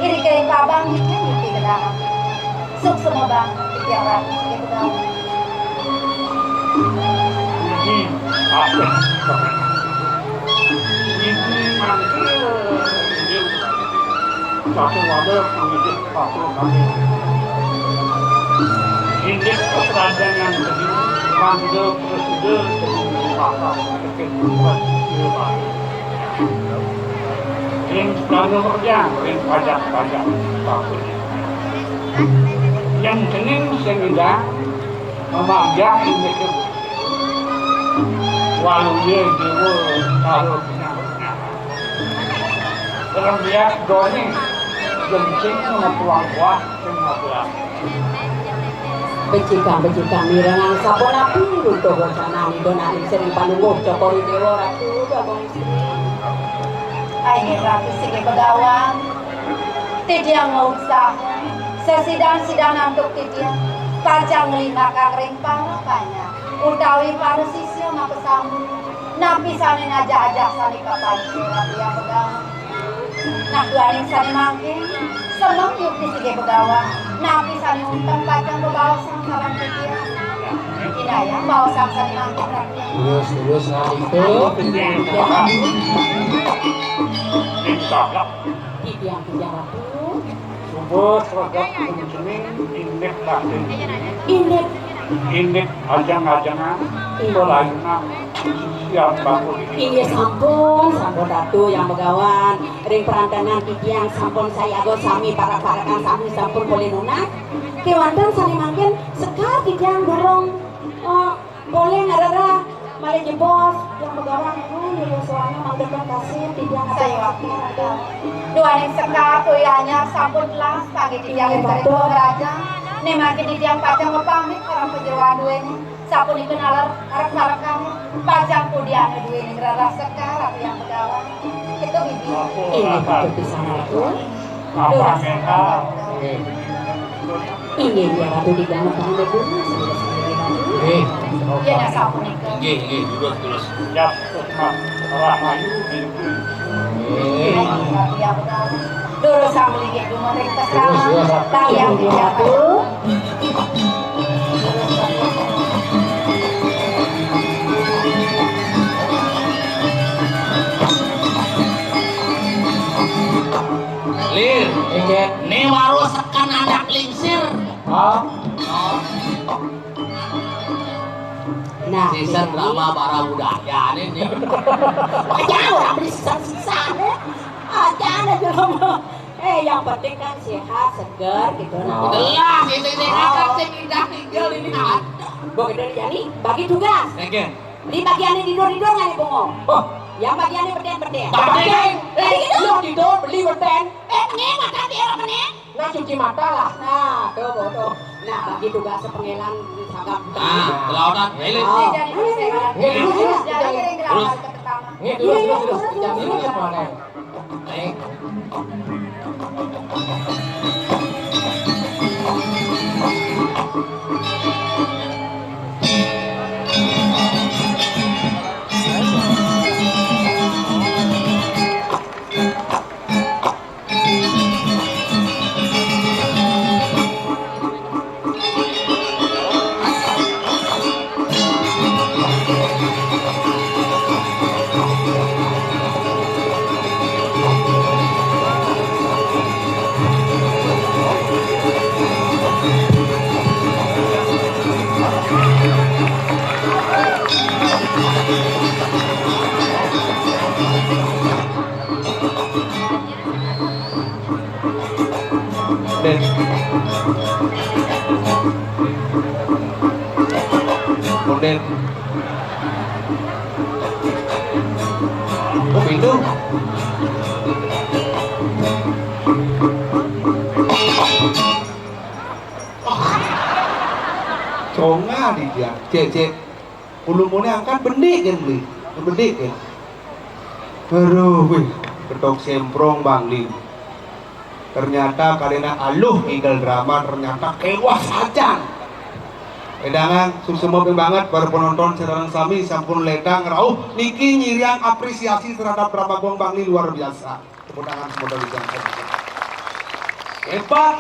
Iri kering pabang ini di kedalam. Suk semua bang di ratus sini begawan. ini apa ini manggil satu wadah pendidik satu kami ini keberadaan yang jadi manggil presiden sebelum pasal kekeluhan silman ini tenaga kerja ini pajak-pajak takutnya yang jenis sehingga memanggah ini ke walau dia dewa kalau punya dalam dia doni jencing sama tuang kuah sama belah Becikang mirangan sabon api untuk wacana donari sering panungguh cokori dewa ratu babong istri. Ini rapi sige begawan. Tidiang mau usaha. Sesidang-sidang untuk tidiang. Pajang lima kang ring panapanya. Utawi paru sisio ma kesambut. Napi sani ngajak-ajak sani kapanci rapi yang begawan. Nah duaning sani mangkin. Semang yuk di sige begawan. Napi sani untang pajang bebawa sang sarang tidiang. Inayang bawa sang sani mangkin rapi yang Terus nah itu insya Tidiang ratu. Subur seragam penjening indek batin Indek indek ajang-ajangan pelayunan siap bakul Iya sampun ratu yang begawan ring perantanan tidiang sampun saya agak sami para-parakan sami sampun boleh nunat kewantan sani mangkin sekar tidiang dorong boleh ngarara malah jebos yang begawan itu soalnya mangdekan kasih tidiang saya waktu duaning sekar tuyanya sampun belas pagi tidiang dari dua raja. Nih makin tidiang pajang ngepamit orang penjeruan dua ini. Sampun dikenal arek-arek kami pajang pudiana dua ini rara sekar aku yang begawan. Itu bibi. ini patut disana itu apa mereka ini dia ratu digantung kamu dulu Iya dah sampun itu. Terus. siap kesempatan rahayu itu Aku yang begawan. Dulu sambil lihat dulu mereka sama. Tayang tidiang dulu. Lir, nih waru sekan anak lingsir. ah Nah, season drama para budaya ini. Aja orang beli sisa-sisa deh. Aja aja mah. Yang penting kan sehat, segar gitu. Nah, Lah, ini kan sing indah tinggal ini ada. Begitu jadi bagi tugas. Oke. Di bagiannya tidur-tidur nggak nih bongong? Oh, Yang bagiannya beden-beden. Beden. Gitu. Lo tidur beli beten. Ini mata dia orang ini. Nah cuci mata lah. Nah, tuh. Nah, bagi tugas sepengelan sagap. Nah, kelautan elit. Oh. Jadi Terus. terus. Nih terus. Jam ini apa nih? Nih. Den. Den. Oh, pintu. Conga di dia. Cek. Ulumune angkat benik kan beli. Benik kan. Aduh, wih. Ketok semprong Bang Lim. Ternyata karena aluh tinggal drama ternyata kewas aja. Edangan susumop banget para penonton sekarang sami sampun ledang rauh niki nyiriang apresiasi terhadap drama Gong Bangli luar biasa. Tepuk tangan semua dari hebat.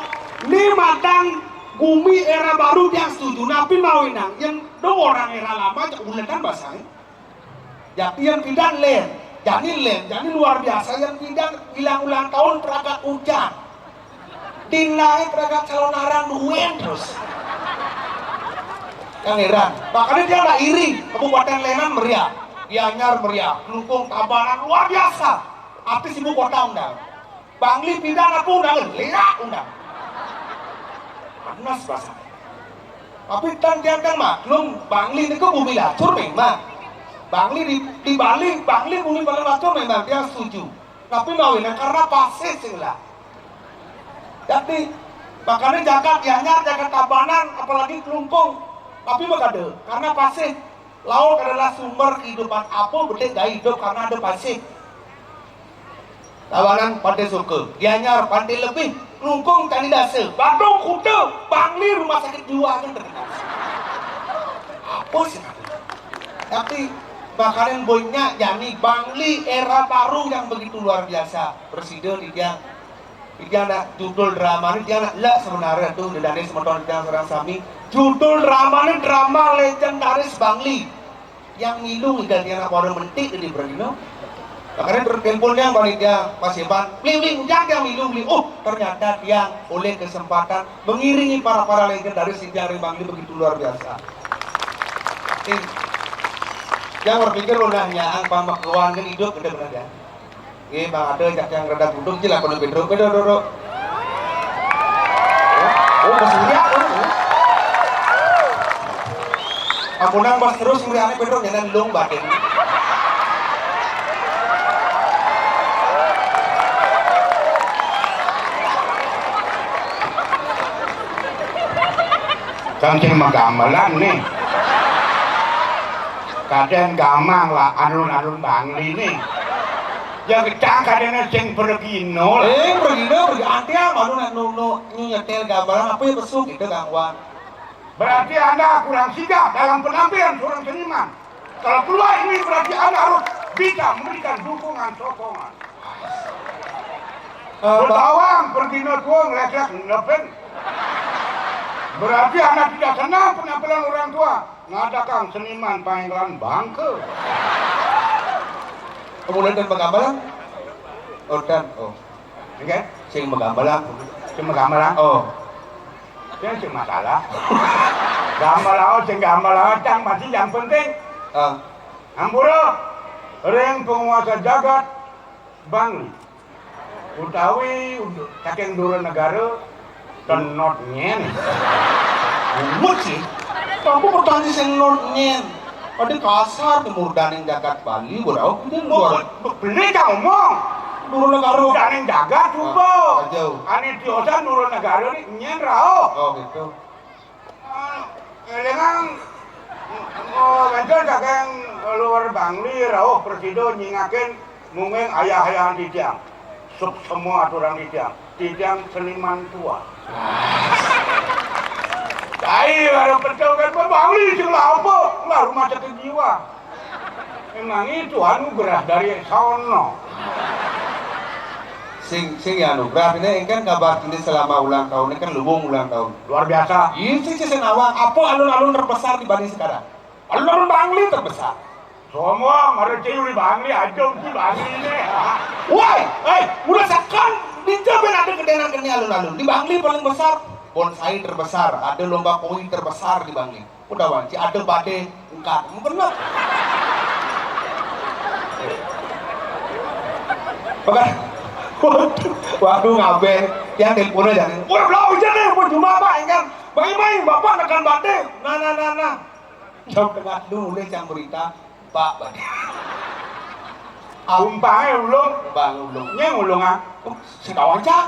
Ini matang bumi era baru yang setuju napi mawinang yang dong orang era lama uletan basah. Jadi yang tidak len. Jadi luar biasa yang tidak bilang ulang tahun peragat hujan. Dinai peragat calon arang duwen terus. Yang heran, makanya dia nggak iri. Kabupaten Lenan meriah, Gianyar meriah, Kelungkung, Tabanan luar biasa. Artis ibu kota undang. Bangli pindah aku undang, Lera undang. Panas bahasa. Tapi jangan maklum, Bangli ini kok bumi lacur memang. Bangli di Bali, Bangli bumi paling lacur memang dia setuju. Tapi mawinang karena pasir sih lah. Jadi makanya jagat Gianyar, jagat Tabanan, apalagi Kelungkung. Tapi makanya karena pasir, laut adalah sumber kehidupan apa betul gak hidup karena ada pasir. Tabanan pantai suka, Gianyar pantai lebih, Kelungkung tani dasar, Badung kuda, Bangli rumah sakit jiwa kan terkenal. Apa sih? Tapi makanan boynya yakni Bangli era baru yang begitu luar biasa. Presiden dia nak judul drama ini dia nak lah sebenarnya tuh dari semeton yang serang sami judul drama ini drama legendaris Bangli yang ngilung dan dia nak orang mentik di Berdino. Makanya terteleponnya panitia Mas Heban, bling jangan ngilung ternyata dia oleh kesempatan mengiringi para legendaris sejarah Bangli begitu luar biasa. Jangan berpikir ulahnya ang pamakuan kan hidup benar-benar ya. Bang ada yang rada duduk je lah kalau bedro. Oh, masih lihat aku nang bas terus muriane bedro jangan lung batin. Kancing magamalan nih. Kadang gamang lah alun-alun Bangli nih. Yang kita kadang sing Bergino. Bergino antiang malu nak nyetel gambaran apa ya besuk gitu gangguan. Berarti Anda kurang sigap dalam penampilan seorang seniman. Kalau keluar ini berarti Anda harus bisa memberikan dukungan sokongan. Bertawang Bergino tua ngelesek ngelepen. Berarti Anda tidak senang penampilan orang tua. Ngadakan seniman panggilan bangke. Kemudian dan penggambaran, Oke? sing penggambaran, Cuma gambaran. Yang cuma masalah. Gambar laut cang masih yang penting. Ampura, reng penguasa jagat Bangli. Utawi saking dulu negara tenot nyen. Umut sih. Kamu pertanyaan sing nyen. Ada kasar kemurdaning jagat Bali, berau kemudian luar. Beli cang ngomong. Nurun negara. Daning jagat coba. Jauh. Ani diosa nurun negara ni nyen rao. Oh gitu. Dengan Wencel saking luar Bangli rao presido nyingakin mungkin ayah-ayahan titiang. Sub semua aturan titiang seniman tua. Cai baru betul kan Bangli sing apa? Lah rumah sakit jiwa. Emang itu anugerah dari sono. Sing ya anugerah ini kan kabar ini selama ulang tahun ini kan lubung ulang tahun. Luar biasa. Ini sih senawang. Apa alun-alun terbesar dibanding sekarang? Alun-alun Bangli terbesar. Semua mereka di Bangli aja di Bangli ini. Woi, udah sekan dijamin ada kedengaran alun-alun. Di Bangli paling besar. Bonsai terbesar, ada lomba koin terbesar di Bangli. Udah wanci, ada badai engkat. Mungkin lah. Oke. Waduh ngaben, yang teleponnya jangan. Udah belum hujan nih, buat cuma apa kan? Main-main, bapak nekan badai. Nah. Jam tengah dulu yang berita, Pak badai. Umpangnya ulung, Bang ulung ah. Sekawan cak.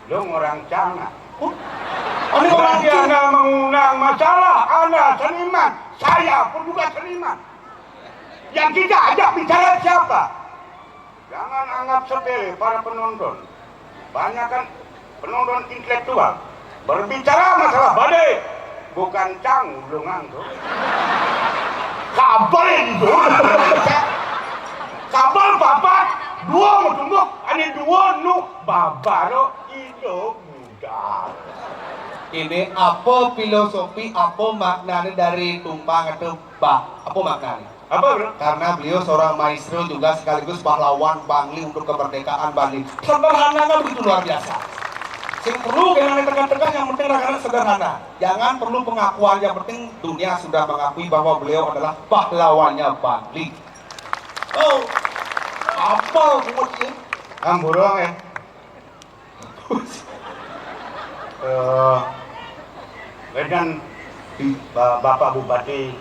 Ulung orang Cana. Ini orang Bagi Anda mengundang masalah, Anda seniman, saya pun juga seniman. Yang kita ajak bicara siapa? Jangan anggap sepele para penonton. Banyak kan penonton intelektual. Berbicara masalah badai, bukan ulungan tuh. Kabel itu. Kabel bapak, dua mutumbuk, ani dua nu babaro hidup muda. Ini apa filosofi, apa maknanya dari tumpang atau bah? Apa maknanya? Apa bro? Karena beliau seorang maestro juga sekaligus pahlawan Bangli untuk kemerdekaan Bangli. Sederhananya begitu luar biasa. Yang perlu jangan ditekan-tekan, yang penting rakyat sederhana. Jangan perlu pengakuan, yang penting dunia sudah mengakui bahwa beliau adalah pahlawannya Bangli. Oh, apa kemudian? Amburong ya. Dengan Bapak Bupati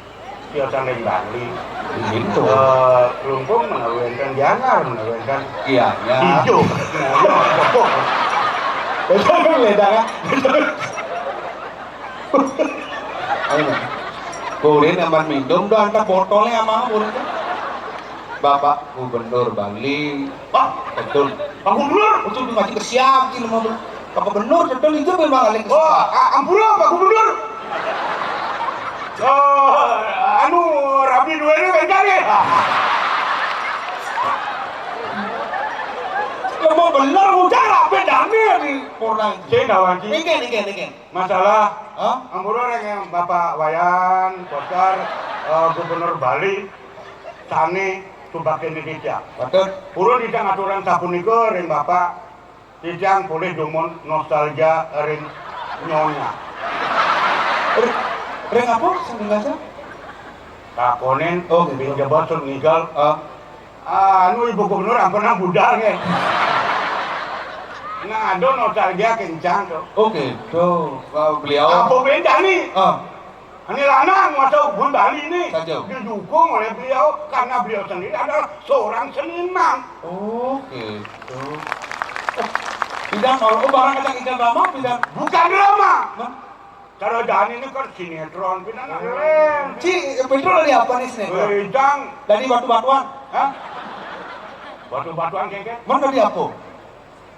Tiosan dari Bangli Itu. Kelungkung mengawinkan Janar, mengawinkan Iya, ya. hijau. Betul kan beda kan? Ayo. Kemudian aman minum doang antar botolnya sama boleh kan? Bapak Gubernur Bangli. Pak, Betul. Pak Gubernur. Itu ngaji ke siap sih mau Pak Gubernur betul itu memang kali ke. Oh, ampura Pak Gubernur. Anu rapi dua ini beda ya. Mau bener udah rapi damai di Porang. Saya nawanci. Niki. Masalah Hah? ampura yang Bapak Wayan, Kocar, Gubernur Bali, Sane, Subak Indonesia. Betul. Purun tidak aturan sapunika ring Bapak tidak boleh dumon nostalgia ring nyonya. Ring apa? Sengaja? Takonin, Oh, gitu. pinjebot sur ngigal. Ah, Anu ibu gubernur ampun budal nge. Nah, ada nostalgia kencang tuh. oke. Tuh, beliau. Apa beda nih? Ini lanang masuk Bun Bali ini Saja. didukung oleh beliau karena beliau sendiri adalah seorang seniman. Oke. Tuh. Bidang kalau barang kacang ikan drama bidang. Bukan drama. Nah, Kalau Dani ini kan sinetron, bidang lain. betul dari apa nih sinetron? Bidang, Dari batu-batuan. hah? Batu-batuan keke? Mana dari apa?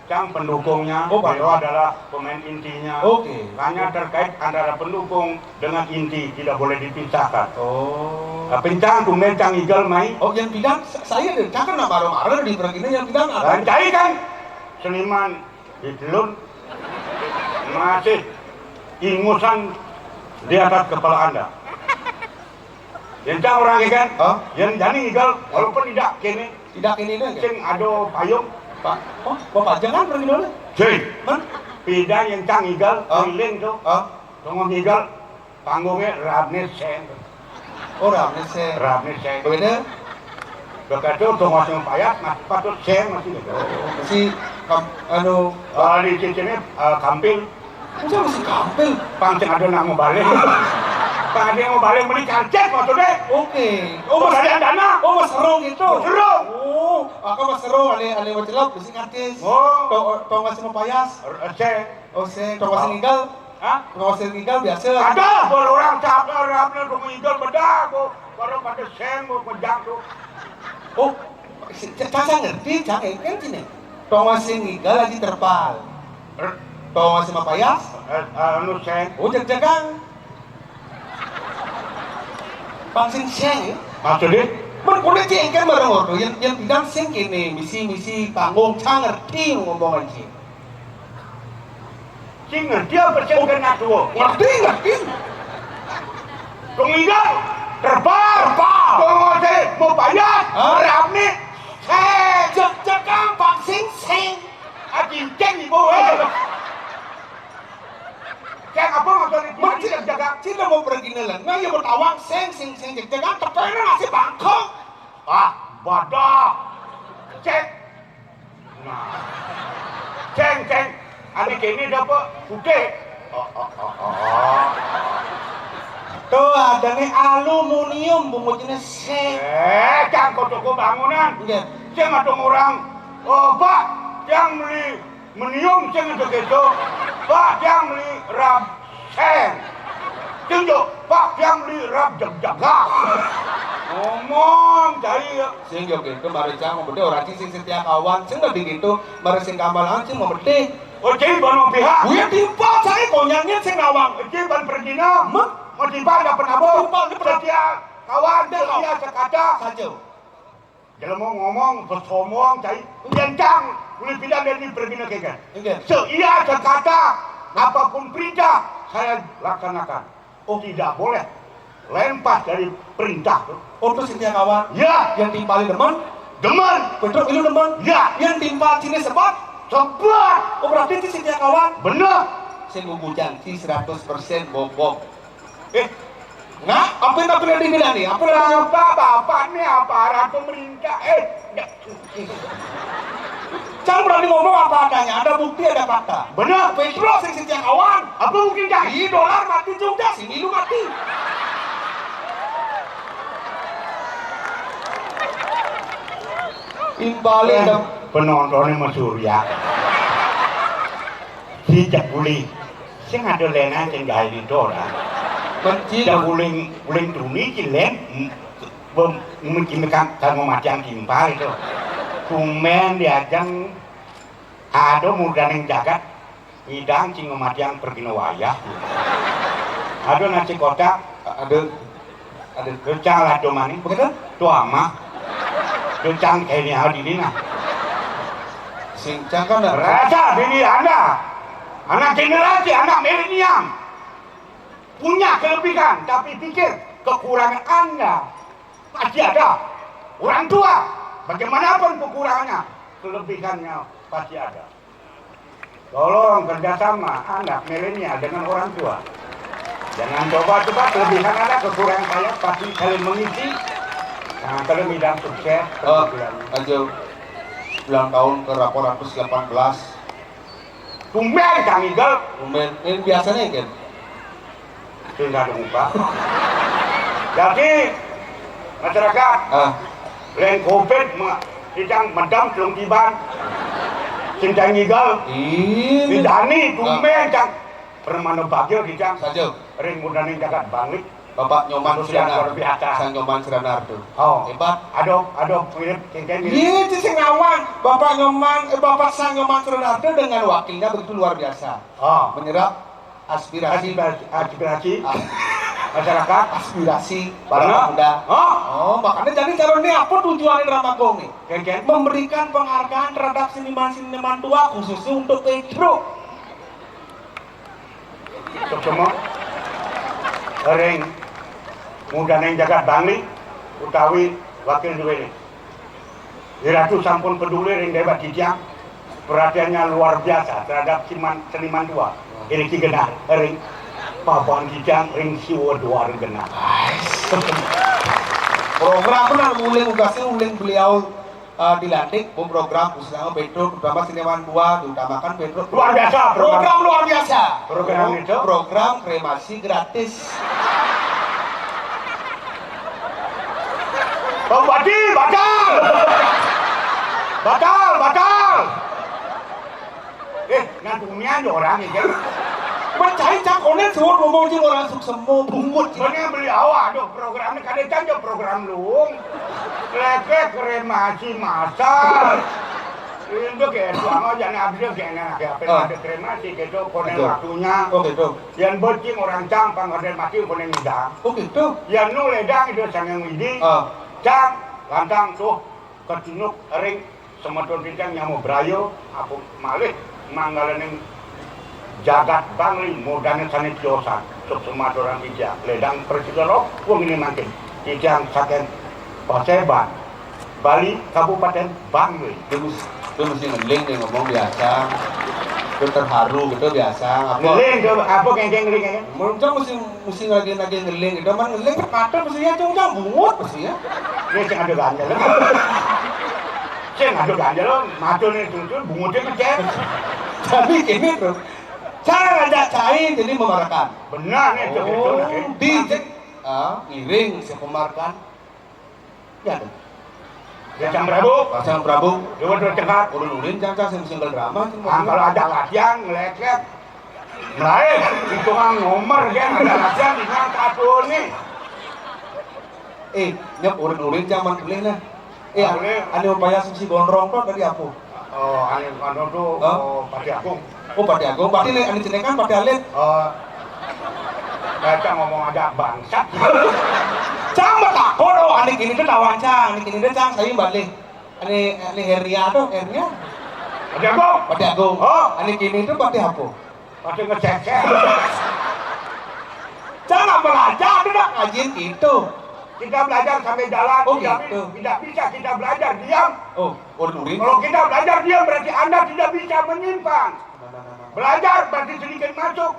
Yang pendukungnya, Oh, beliau Pak. adalah pemain intinya. Oke. Hanya terkait antara pendukung dengan inti tidak boleh dipisahkan. Oh. Pencang tumben cang igal mai. Oh, yang bidang saya deh. Kan marah-marah di pergini yang bidang apa? Rancai kan seniman di telun masih ingusan di atas kepala Anda. Yang cang orang ikan, Hah? yang jani igal walaupun tidak kini Tidak ini deh. sing ado payung. Pak. Oh, Bapak jangan pergi dulu. Jai, Man? pida yang cang igal Hah? keliling tuh. Ah, Tunggu igal panggungnya Rabne Seng. Oh, Rabne Seng. Rabne Seng. Bener? Begitu tuh masih payah, mas patut Seng masih gitu. Masih anu Di cincinnya kampil. Masa masih kampil? Pancing ada nak mau balik. Pak ada yang mau balik beli karcet maksudnya. Oke. Oh mas ada dana. Oh, Mas Serong gitu. Mas Serong. Oh, aku Mas Serong ale wacelap besi kartis. Oh. Tong masih mau payas. Seng. Oh, tong masih ninggal. Hah? Tong masih ninggal biasa. Ada kalau orang capek rapnya tuh meninggal bedah kok. Baru pada Seng mau menjang tuh. Oh, Caca ngerti, Caca kan sini. Tong masih ninggal lagi terpal. Tong masih mau payas. Anu Seng. Oh, jag-jagang. Pangsing Seng ya? Maksudnya? Kulit cing kan bareng ordo yang bilang Seng kene misi panggung Caca ngerti ngomongan sih. Cing ngerti apa Seng kena tuh? Ngerti. Meninggal terbang. Tunggu saya mau payah. Rapnya Seng. Jag-jagang pangsing Seng. Cing ibu. Seng apa maksudnya? Jaga. Cina mau pergi nelan, nah ya bertawang Seng jag-jagang tepena nasi Bangkok. Badak. Ceng. Nah. Ceng. Adik ini dapat putih. Tuh ada nih aluminium bumbunya Seng. Cang toko bangunan. Enggak. Ceng ada orang. Oh Pak, yang beli menium ceng itu gitu. Pak, yang beli rab Seng. Ceng Pak, yang beli rab jaga. Ngomong cari ya. Seng yo gitu mari Cang mau bede orang sing setia kawan, sing lebih gitu mari sing kamalan sing mau bede. Oh ceng bono pihak. Gue timpa saya konyangnya sing nawang. Ceng ban pergina. Mau tiba ada penabung. Setia kawan setia sekata. Saja. Kalau mau ngomong, bersombong, cai, kencang, boleh pindah dari pergi kan? Enggak. Seia sekata, apapun perintah saya laksanakan. Oh tidak boleh, lempar dari perintah. Oh terus setia kawan. Ya, Yang timpali demen. demen. Betul itu demen. Ya, Yang timpa sini sebat. sebat. Oh berarti itu setia kawan. Benar. Sing gugu janji 100% bobok. Nah, Apa yang dibilang nih? Apa yang bapak nih aparat pemerintah. Cang berani ngomong apa adanya, ada bukti, ada fakta. Benar. Petro sing setia kawan. Apa mungkin cai? Ih, dolar mati juga, sini lu mati. Imbali Penontonnya Mas Surya. Tidak boleh. Sing ada lena sing gawe itu ora. benci. Tidak boleh tuni cilen. Mungkin kan macam timpal itu. Kumen diajang ada muda yang jagat. Idang cing macam pergi wayah. Ada nasi kotak. Ada kecang lah domani. Begitu? Tua mah. Kecang kayaknya hari ini nah. Sing cang kan Rasa diri Anda, anak generasi, anak milenial, punya kelebihan, tapi pikir kekurangan Anda pasti ada. Orang tua, bagaimanapun kekurangannya, kelebihannya pasti ada. Tolong kerjasama anak milenial dengan orang tua. Jangan coba-coba kelebihan Anda, kekurangan saya pasti saling mengisi. Nah, kalau bidang sukses, aja ulang tahun ke rapor 118. tumben Kang Igel. Ini biasanya kan? Tidak ada muka. Jadi masyarakat lain COVID tidak medam belum tiba. Cinta Igel. Bidani tumben Kang. Permana bagio dijang. Saja. Ring mudani jagat banglik. Bapak Nyoman Luar Siranar. biasa. Sang Nyoman Siranar tuh. Oh. Hebat. Aduh, mirip cincin mirip. Iya, itu sing ngawang. Bapak Sang Nyoman Siranar tuh dengan wakilnya begitu luar biasa. Oh. Menyerap aspirasi Aspirasi masyarakat. aspirasi Mana? para pemuda. Oh. Makanya jadi calon ini apa tujuannya Ramagong nih? Cincin. Memberikan penghargaan terhadap seniman-seniman tua khususnya untuk Pedro. Untuk semua. Ring muda neng jagat bangli utawi wakil duwe ini. Iratu sampun peduli ring debat kijang, perhatiannya luar biasa terhadap seniman tua. Ini ki genah ring. papan kijang ring siwa duar genap. Program benar uling ugasnya uling beliau dilantik program usaha Petro terutama Sinewan 2 diutamakan Petro Luar biasa program luar biasa. Program itu? Program kremasi gratis. Bang Badi, batal! Batal! Ngantungnya ada orang ya. Mencari cakonet semua ngomong sih orang suk semua bungut. Sebenarnya beli awak ada programnya kadang aja program luung. Leke kremasi masal. Itu kayak tuang aja nih abis kayak apa ada kremasi gitu konen waktunya. Oh gitu. Yang bocing orang cang pangkaden mati konen ngidang. Oh gitu. Yang nu ledang itu sangang ngidi. Cang lantang tuh ketunuk ring semeton pincang nyamu brayo aku malih manggalan jagat bangli modane sane kiosan sok sumatoran ija ledang presiden wong ini makin ijang saken Paseban Bali Kabupaten Bangli Dia mesti ngeling nih ngomong biasa. Dia terharu gitu biasa. ngeling tuh apa kengkeng ngeling Muncul mesti lagi ngeling itu man ngeling kata mesti ya cuma bungut mesti ya. ini ceng ada ganjal ceng ada ganjal macul nih tuh bungutnya ngecek Tapi gini tuh. Cara ngajak cair jadi memarakan. benar nih tuh Di ngiring si pemarakan. Ya dong. Jang Prabu Pasang Prabu. dua cengkat Ulun-ulun jangan single drama. kalau ada latihan ngeleket lain itu kan nomor kan ada latihan di mana satu nih Nyep ulun-ulun jangan boleh lah. Boleh. Ane upaya si gondrong tuh dari apa? oh ane anu tuh Pati Agung Oh, Pak Agung, berarti ane cenekan Pak Alit. Kita ngomong ada bangsat Cang takut oh ane gini tuh lawan cang, ane gini tuh cang saya balik. Ane Heria tuh, Heria. Pati Agung Pak Agung. Ane gini tuh berarti apa? pasti ngecek Cang apa belajar tuh dah ngajin gitu. kita belajar sampai jalan Oh, tidak, gitu. tidak bisa kita belajar diam Oh, ulun-ulun. kalau kita belajar diam berarti anda tidak bisa menyimpan belajar berarti sedikit masuk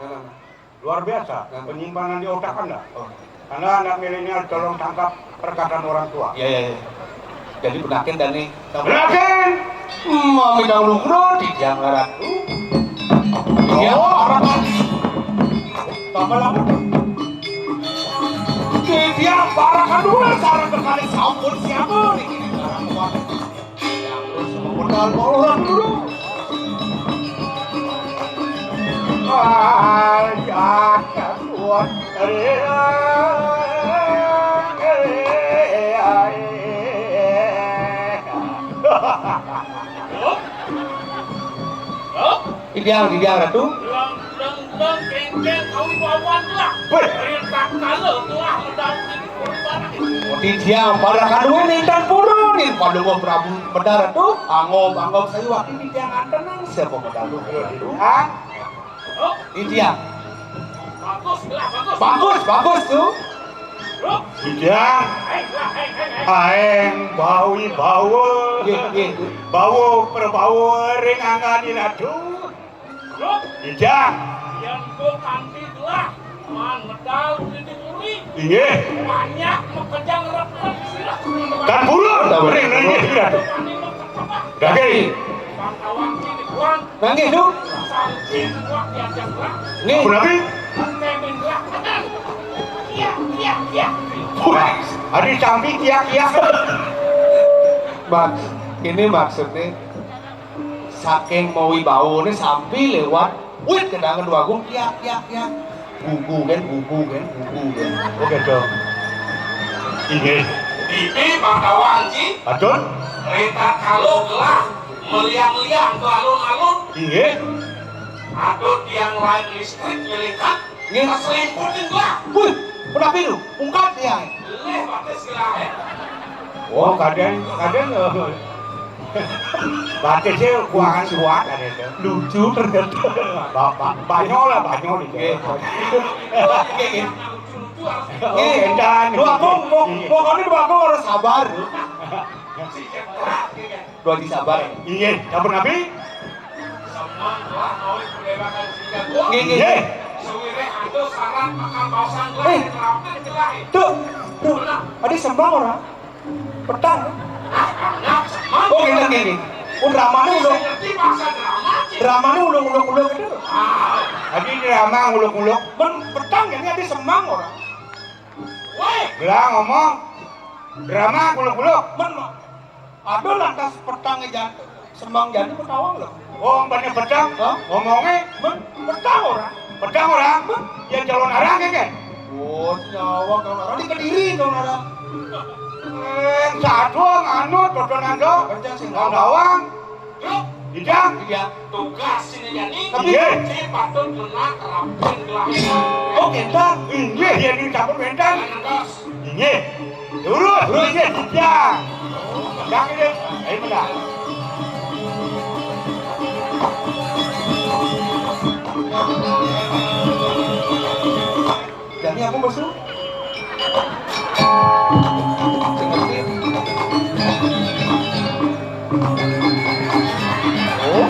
luar biasa penyimpanan di otak anda anda anak milenial tolong tangkap perkataan orang tua Iya. Jadi penakin dan nih. Belakin Mami dahulu di yang larat. Iya, orang kan. Tambah lama. Dia barakan dulu sarang berkali sampun siapa nih ini barang kuat. Yang terus memodal orang dulu. Ajak kuat Di dia ratu. Lang kengkeng kau bawan lah. Perintah kalau telah mendampingi barang. Di dia barakan dulu nih dan puluh nih. Pada gua Prabu Bedara tuh anggap saya waktu di dia nganten siapa modal dulu. Di dia. Bagus tuh. Tidak aeng bau perbau ring angganin aduh tidak Yang kau kanti telah man medal di dipuri. iya Banyak mekejang repot sila. kan bulur ring nanya tidak daging Bangkawang ini kuang. Nangis tuh. Sangkin kuang diajak lah. Nih. Nabi Kemin lah. Iya. ada sampai kiak Ini maksudnya saking mau bau ini sampai lewat wih kendangan dua gung ya buku kan oke dong ini Bibi Bangkawang ji. betul Rita kalau gelah meliang-liang ke alun-alun. iya Adut yang lain listrik milikan. Nggih. Keselimutin gelah. wih udah pilu ungkap ya Leh batis gelah. oh kadang batisnya kuangan kuat ada itu lucu ternyata banyak itu oh endan dua kong harus sabar dua disabar iya sabar nabi Semua gelah mau diperdebakan sehingga gua. Nggih. Suwire adus saran makan bausan gelas terapkan celah. Tuh, ada sembang orang. Petang. Anak sama. Oh, gini. Dramanya udah Ngerti bahasa drama. dramanya ulung-ulung gitu. Tadi drama nguluk-nguluk. Men petang ini ada sembang orang. Woi, Bilang ngomong. Drama nguluk-nguluk. Men ada lantas petang jatuh. Sembang jadi petawang loh. Oh, banyak pedang. Hah? Ngomongnya Men petang orang. pedang orang. Ya calon arang kan? Oh, nyawa kalau orang di Kediri dong orang. Satu anu dodonan do. Kerja sih Ngawang. yuk. Tidak. Iya. Tugas ini jadi. Tapi Si patut kena terapkan gelas. oh kita Ini yang dicabut bentang. Jangan dos. Ini. Terus ya tidak. Yang ini. Ayo benar. jadi aku masuk. Oh.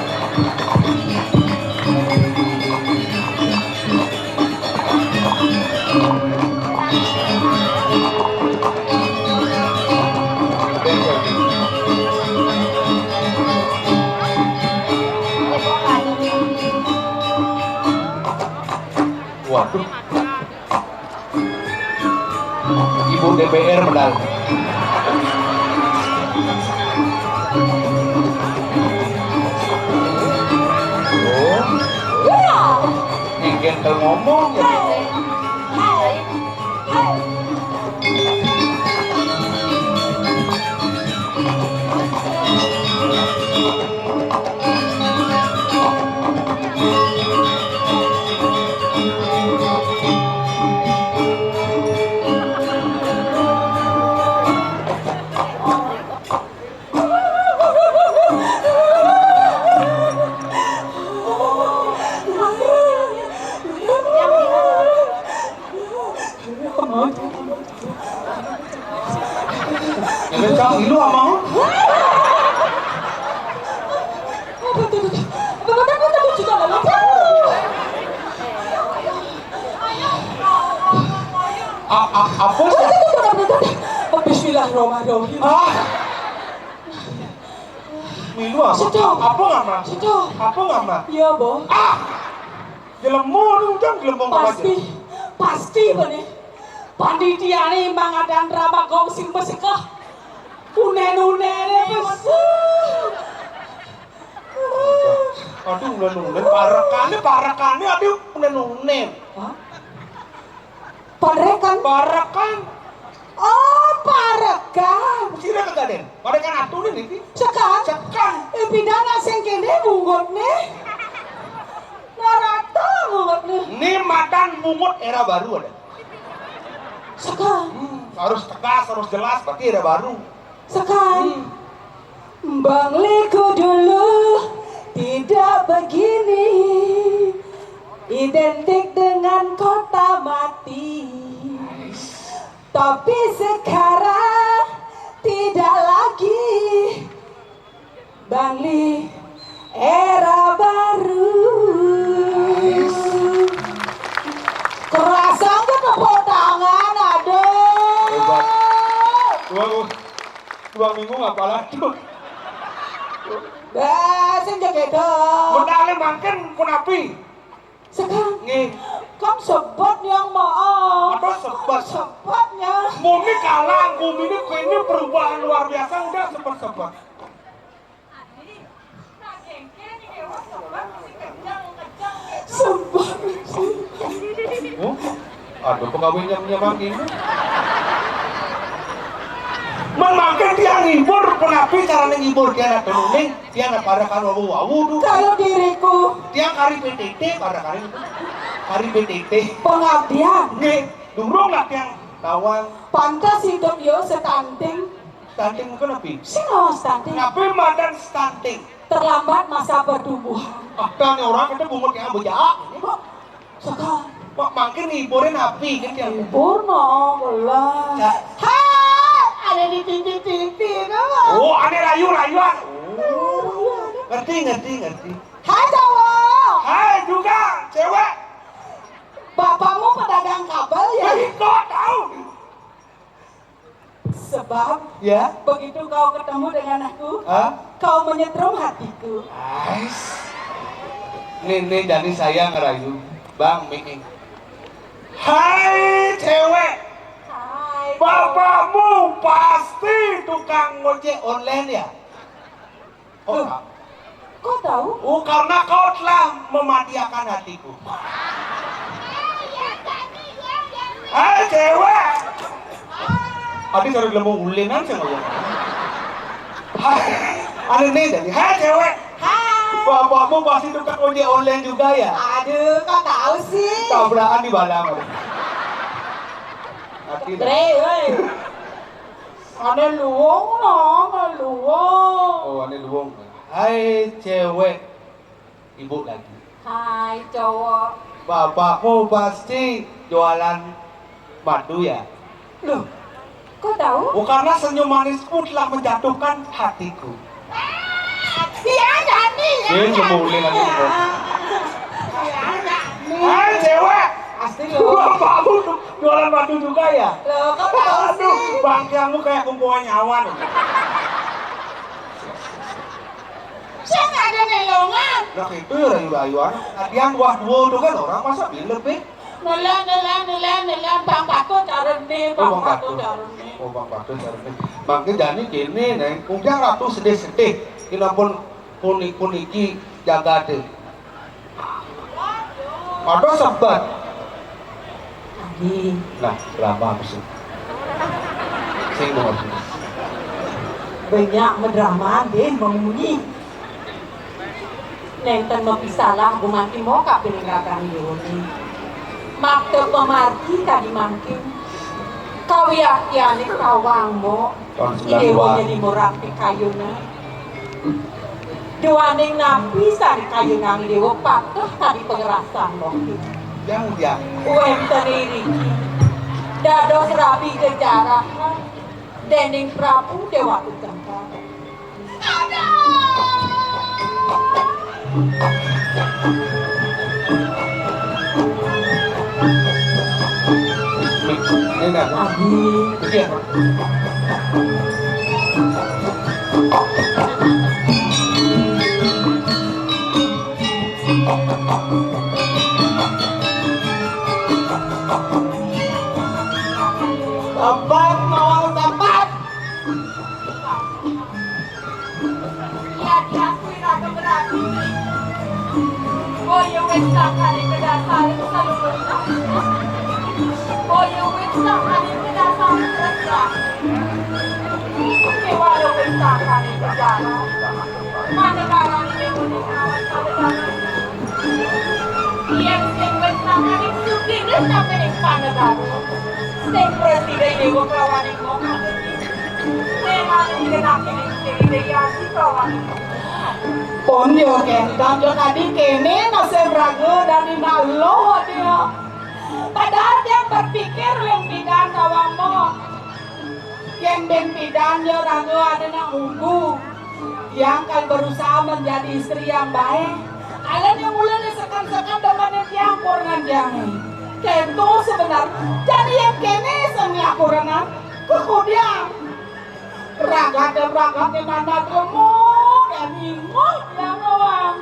Waduh. Ibu DPR medal. Oh, ingin ngomong ya. Yang cang itu amang. Apa sih? Bismillahirrahmanirrahim. Milu apa? Sedang. Apa ngama? Sedang. Apa ngama? Iya, Bo. Gelemo lu kan gelemo Pasti bener. Panditiane mangadan drama gong sing mesekah. Unen-unene wis. Aduh ulen-ulen parakane aduh ulen-ulen. Hah? Parekan. Parakan. Oh, parekan. Sira kegaden. Parakan atunin iki. Sekan. Sekan. Pidana sing kene munggutne. Narata munggutne. Ini matan mungut era baru ada. Sekan. Harus tegas, harus jelas, berarti era baru. Sekan. Bang Liku dulu tidak begini. Identik dengan kota mati. Tapi sekarang tidak lagi. Bang Li, era baru. Kerasa ke tepuk tangan, aduh. Hebat. Dua minggu ngapalah tuh. Sing jaga dong. Modalnya makan pun api. Sekarang Nih, kan sebut yang maaf. apa sebat. Sebutnya. Bumi kalah, bumi ini perubahan luar biasa udah sebat-sebat. Sebut. Oh, aduh pengawinnya makin. Memakai dia ngibur, penapi caranya ngibur dia nak tenuning, dia nak pada karo wawu tuh. Kalau diriku Dia kari PTT pada kari PTT. pengabdian, Nih, durung lah yang tawang, pantas hidup yo stunting. stunting mungkin lebih. Sing mau stunting. Ngapain madan stunting? Terlambat masa pertumbuhan. Ah, kan orang kita bumut yang bejak. Ini kok, Sekarang mak makin ngiburin api kan dia. purno belah. Ya. Hai, ada di TV kan? Oh, aneh rayuan. Oh, ngerti. Hai cowok, Hai juga, cewek. bapakmu Sebab Ya? begitu kau ketemu dengan aku, Hah? kau menyetrum hatiku. Ais. Nenek jadi saya ngerayu. Bang, Ming. Hai cewek, Hai. bapakmu pasti tukang Ojek online ya? Oh, enggak. Kok tahu? Oh, karena kau telah mematiakan hatiku. Hai cewek, Adi kalau lemu ulin aja ngomong. hai, Ada nih jadi. hai cewek, Hai. Bapakmu pasti tukang ojek online juga ya? Aduh, kok tahu sih? Tabrakan di balang. Nanti Dre, woi. Ada luang lah, ada luang. Oh, ini luang. Hai cewek, ibu lagi. Hai cowok. Bapakmu pasti jualan madu ya? Loh, Kok tahu? Oh, karena senyum manismu telah menjatuhkan hatiku. Iya jadi. Ini ngemulin lagi. hai cewek, Pasti lo. bapakmu jualan batu juga ya? Loh, kok tahu Aduh, sih? bangkianmu kayak kumpulan nyawa nih. Saya nggak ada nelongan. Nah itu ya rayu-rayuan. Adian wah dua tuh kan orang masa lebih. Nelan, Bang Batu cara nih, Bang Batu cara nih. Oh bang Batu caranya. Makin jadi kini neng, ujang ratu sedih-sedih. Kita pun puniki jaga deh. Ada sebat. Adi, Nah berapa sih? Sing nomor sini. banyak mendrama deh memunyi. Nenten mapisalah gumanti mo ka pininggakan yun. Makto pemarti kadi mangkin. Kau yakin kawang mo. Ide mo jadi murapi kayu na. Duaning napi sari kayu nang dewa patuh tadi pengerasan mo. Yang dia. Uem teniri. Dados rabi kejarah. Dening Prabu Dewa Utama. Ini dah. Adi, Iya. tempat mau tempat. Ya diakui rada berarti. Boyo wis sakane kedasare salur. Boyo wis sakane kedasare terus. Kewalo wis sakane kedasare. Mana barang ini muni kawan kawan. Yang sing wis sakane suki wis sakane panegara. Sing presiden dewa kawan iki memang dikenaki di yasi kawan. Pon yo kentang yo tadi kene nase brago dari nalo dia. Padahal dia berpikir yang bidan kawamu. Yang ben bidan yo rago ada nang ugu. Yang kan berusaha menjadi istri yang baik. Kalian yang mulai disekan-sekan dengan yang kurangan jangan. Kento sebenarnya jadi yang kene semia kurangan. Kemudian raga ke mana kamu dan ingat yang awang.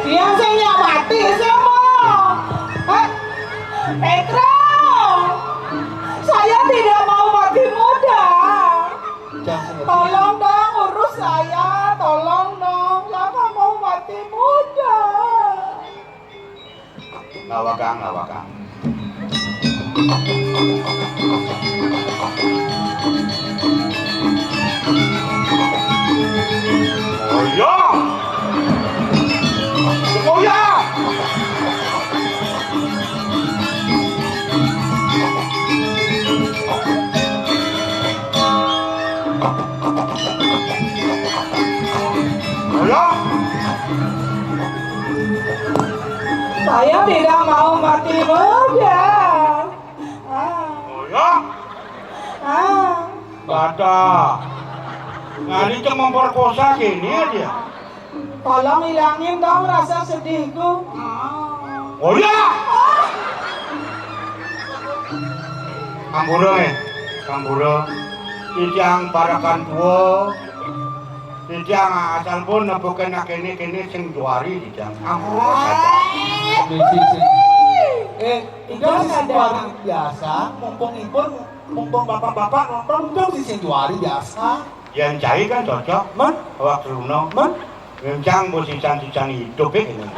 Yang saya mati semua. Petra, saya tidak mau mati muda. Tolong dong urus saya, tolong dong. Saya mau mati muda. Lawakang. Oh ya. Oh ya. Saya tidak mau mati muda. Oh ya, Bata. Nah ini cuma memperkosa gini aja. Tolong hilangin dong rasa sedihku. Oh ya. Kambura, tijang parakan tua, tijang asal pun nebukan kene sing juari tijang. Kambura saja. Itu siswari biasa, mumpung bapak-bapak nonton, itu si siswari biasa. Yang cai kan cocok, Man, waktu runo, rencang posisan hidup ini.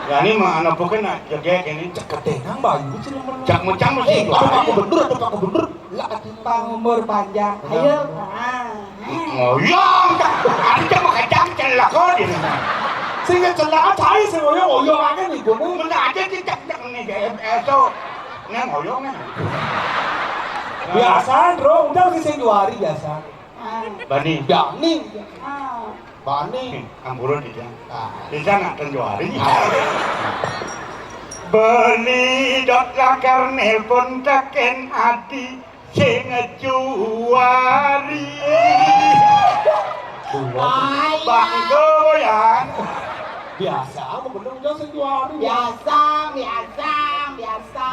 Ya ini mah anak bukan jaga ini ketenang bayu sih nomor. cak mucang mesti Aduh, aku bener atau aku bener? Lah, Pang umur panjang. Ayo. ngoyong, ada mah kacang celak kok ini. sehingga celaka cai sih ngoyo aja nih gue. Mana ada sih cak nih kayak eso, nggak ngoyong nih. Biasa, bro, udah si siswari biasa. Bani, Bani, Bani. amburo dia. Di sana tenjuari. Beli dot lakar nelpon teken hati sing juari. Bang goyang. Biasa, mau bener udah siswari. Biasa.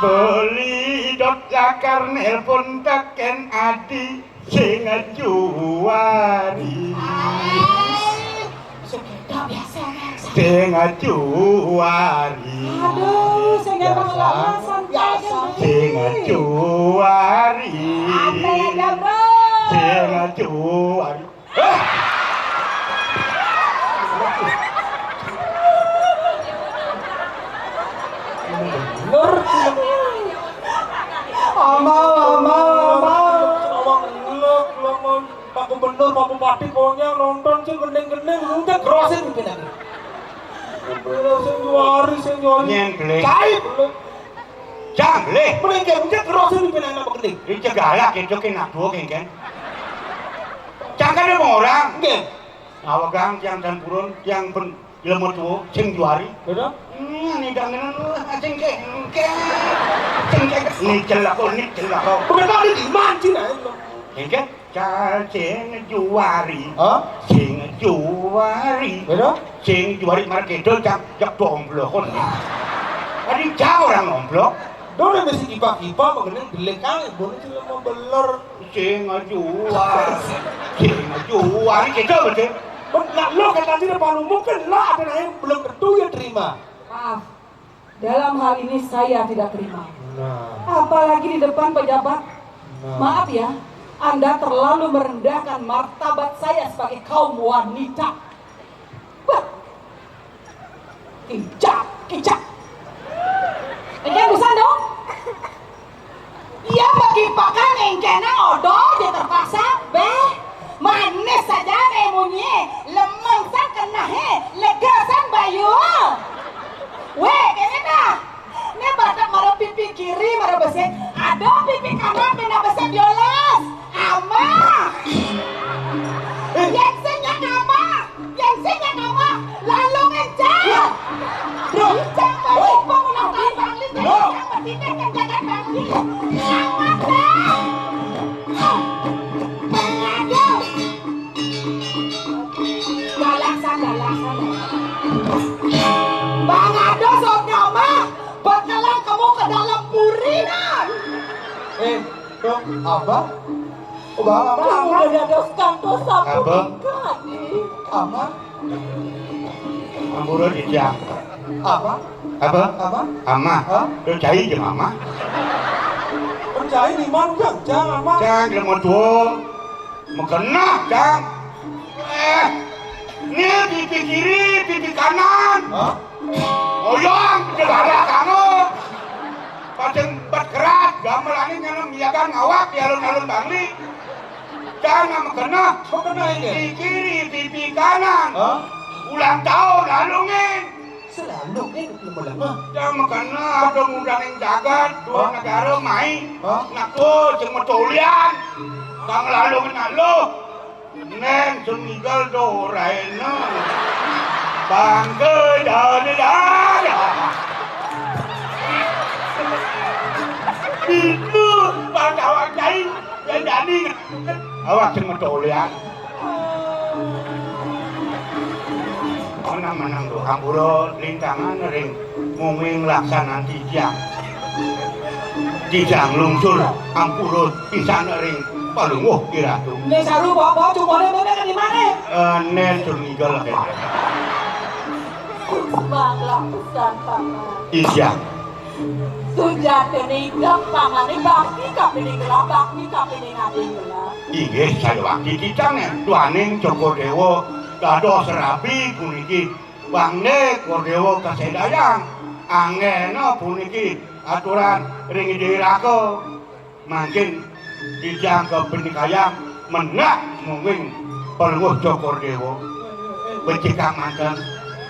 Beli dot lakar nelpon teken hati sing juari. Sing juari. Aduh, saya nggak mau lama santai. Sing juari. Santai aja, bro. Sing juari. Bener. Awang elok, lomon. Paku bener, paku pati pokoknya nonton sih gendeng-gendeng. Udah krosin pindah. Bener siswari. Nyen beli. Cai belum. Jang beli. Mending kayak udah krosin pindah nama gendeng. Ini cegalak itu kena dua kan. Jangan ada orang. Enggak. Awagang yang dan purun yang pen ilmu tuh sing juari. Bener? Ini jangan lu cengkeh. Ini celak kok. Bener ada di mana sih nah? Cengkeh. Sing juari. Hah? Sing juari. Bener? Sing juari markedo jak domblok kon. Tadi jauh orang nomblok. Dole mesti kipa-kipa mengenai gelek kali, boleh sih mau beler. Sing juari gitu betul. Nah, lo kata tadi depan umum kan lah ada yang belum tentu yang terima. Maaf, dalam hal ini saya tidak terima. Nah, Apalagi di depan pejabat. Maaf ya, Anda terlalu merendahkan martabat saya sebagai kaum wanita. Wah, kicak. Engken bisa dong? Iya bagi pakan engkena odol dia terpaksa. Manis saja nemunya. Lemeng san kena lega san bayu. Kayaknya dah. Ini badak marah pipi kiri marah beset. Ada pipi kanan pindah beset dioles. Ama. Yang nama. Lalu ngejar. bro, Jangan balik pengulang tahun bangli. Jangan bertindak yang jangan bangli. Amat dah. Aduh. Galaksan. Bang Ado sok nama. Bakalan kamu ke dalam purinan. bro, apa? Oh, bang, apa? Kamu udah dadoskan tuh sapu Apa? kali. Apa? Amburo dijang. Apa? Apa? Apa? Ama. Hah? Lo cai je mama. Percaya di mana jangan apa? Jang ilmu tuh. Mekena jang. Ini pipi kiri, pipi kanan. Hah? Oyong, jelara kamu. Paceng bergerak, gamelannya nyanam miakan ngawak, di alun-alun bangli. Jangan mekena. Kena ini? Pipi kiri, pipi kanan. Hah? Ulang tahun lalungin. Selalu ini lama-lama. Jangan mekena, ada ngundang yang jagat, dua negara main. Hah? Naku, cuma tulian. Kang lalungin lo. Neng semigal doraina. Bangke dada. awak sing medolean. Menang-menang tuh hampura lintangan ring munging laksanan Tijang lungsul ampura pisan ring palungguh Ki Ratu. Nek saru bawa cumone mene di mana? Nen curiga kene. Banglah pesan paman. Tijang Sujatene hidup pamane bakti kapene gelap bakti kapene ngabdi gelap. inggih saya wakti Tijang tuaning Joko Dewa dados rabi puniki wangne Kordewa kasedayang angena puniki aturan ring dirako mangkin Tijang kebenikayang menak munging pelungguh Joko Dewa becikang manten.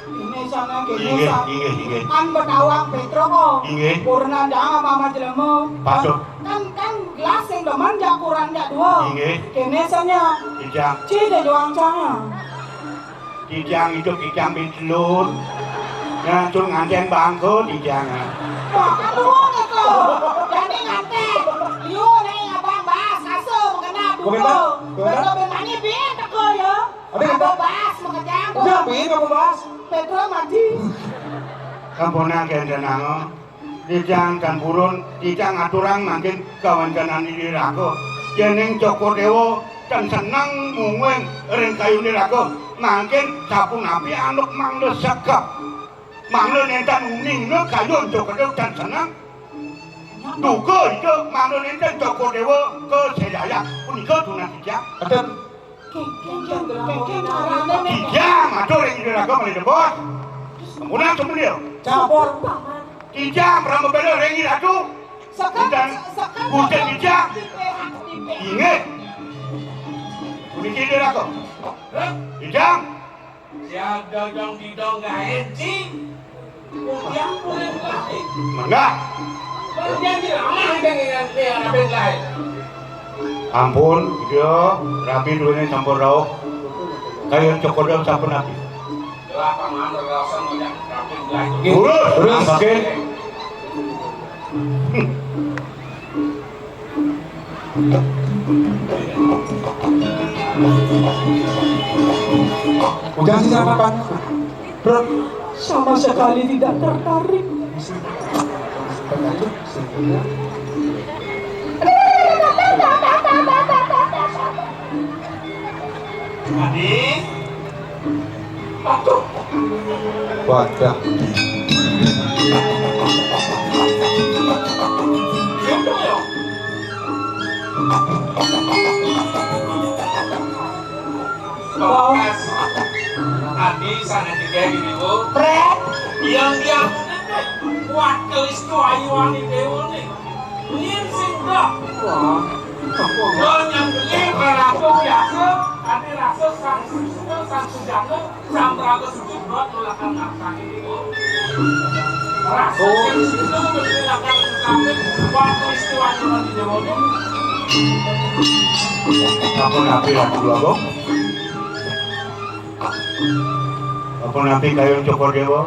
Ini sana Inggih. Kan benawang Petro kok. Inggih. Kurna ndang mama jelema. Pasuk. Kan gelas sing demen jak kurang jak dua. Inggih. Kene sanya. Tijang Cide doang canya. Tijang itu Tijang bin telur. Nah, tur nganten bangko Tijang. Wah, kan doang itu. Jadi nganten. Liu nih abang bahas kaso mengenal dulu. Petro ben mani bin teko ya. Abang bahas mengejang. Udah bin kamu bahas. Petro mati. Kampuna kendenango. Tijang dan purun Tijang aturang mangkin kawancanan dirako. Yening Joko Dewa dan seneng mungkin ring kayu dirako. Mangkin sapun api anuk manglo segap. Manglo nentan uning no kayu Joko Dewa dan seneng. Duga itu manglo nentan Joko Dewa ke sedaya punika tunan Tijang. Betul. Tijang atur ring dirako mali debos. Kampuna semenil. Cabor. Tijang pernah membela ring ratu. Bukan Tijang. Ingat. Puniki dirako. Tijang. Siaga dong didong gaji. Yang boleh lain. Mendak. Berjanji lama dengan yang lain. Ampun, dia rapi duanya campur rauh. Kayak cokodam sampun api. Kelapa mana rasa banyak rapi lain. Urus, makin. Udah sih sama Pak. Bro. Sama sekali tidak tertarik. Adik. Aduh. Wadah. Yaudah ya. Bawas. Tadi sana tiga gini bu. Pret. Yang dia wakil itu ayuan di dewa nih. Ini sih enggak. Wah. Yang beli berlaku biasa. Ada rasa sang sujana, sang raga sujud buat melakukan nafkah ini bu. Rasa sang sujud melakukan sampai wakil itu ayuan di dewa nih. Ampun api lah dulu aku. Ampun api kayu cokor dewa.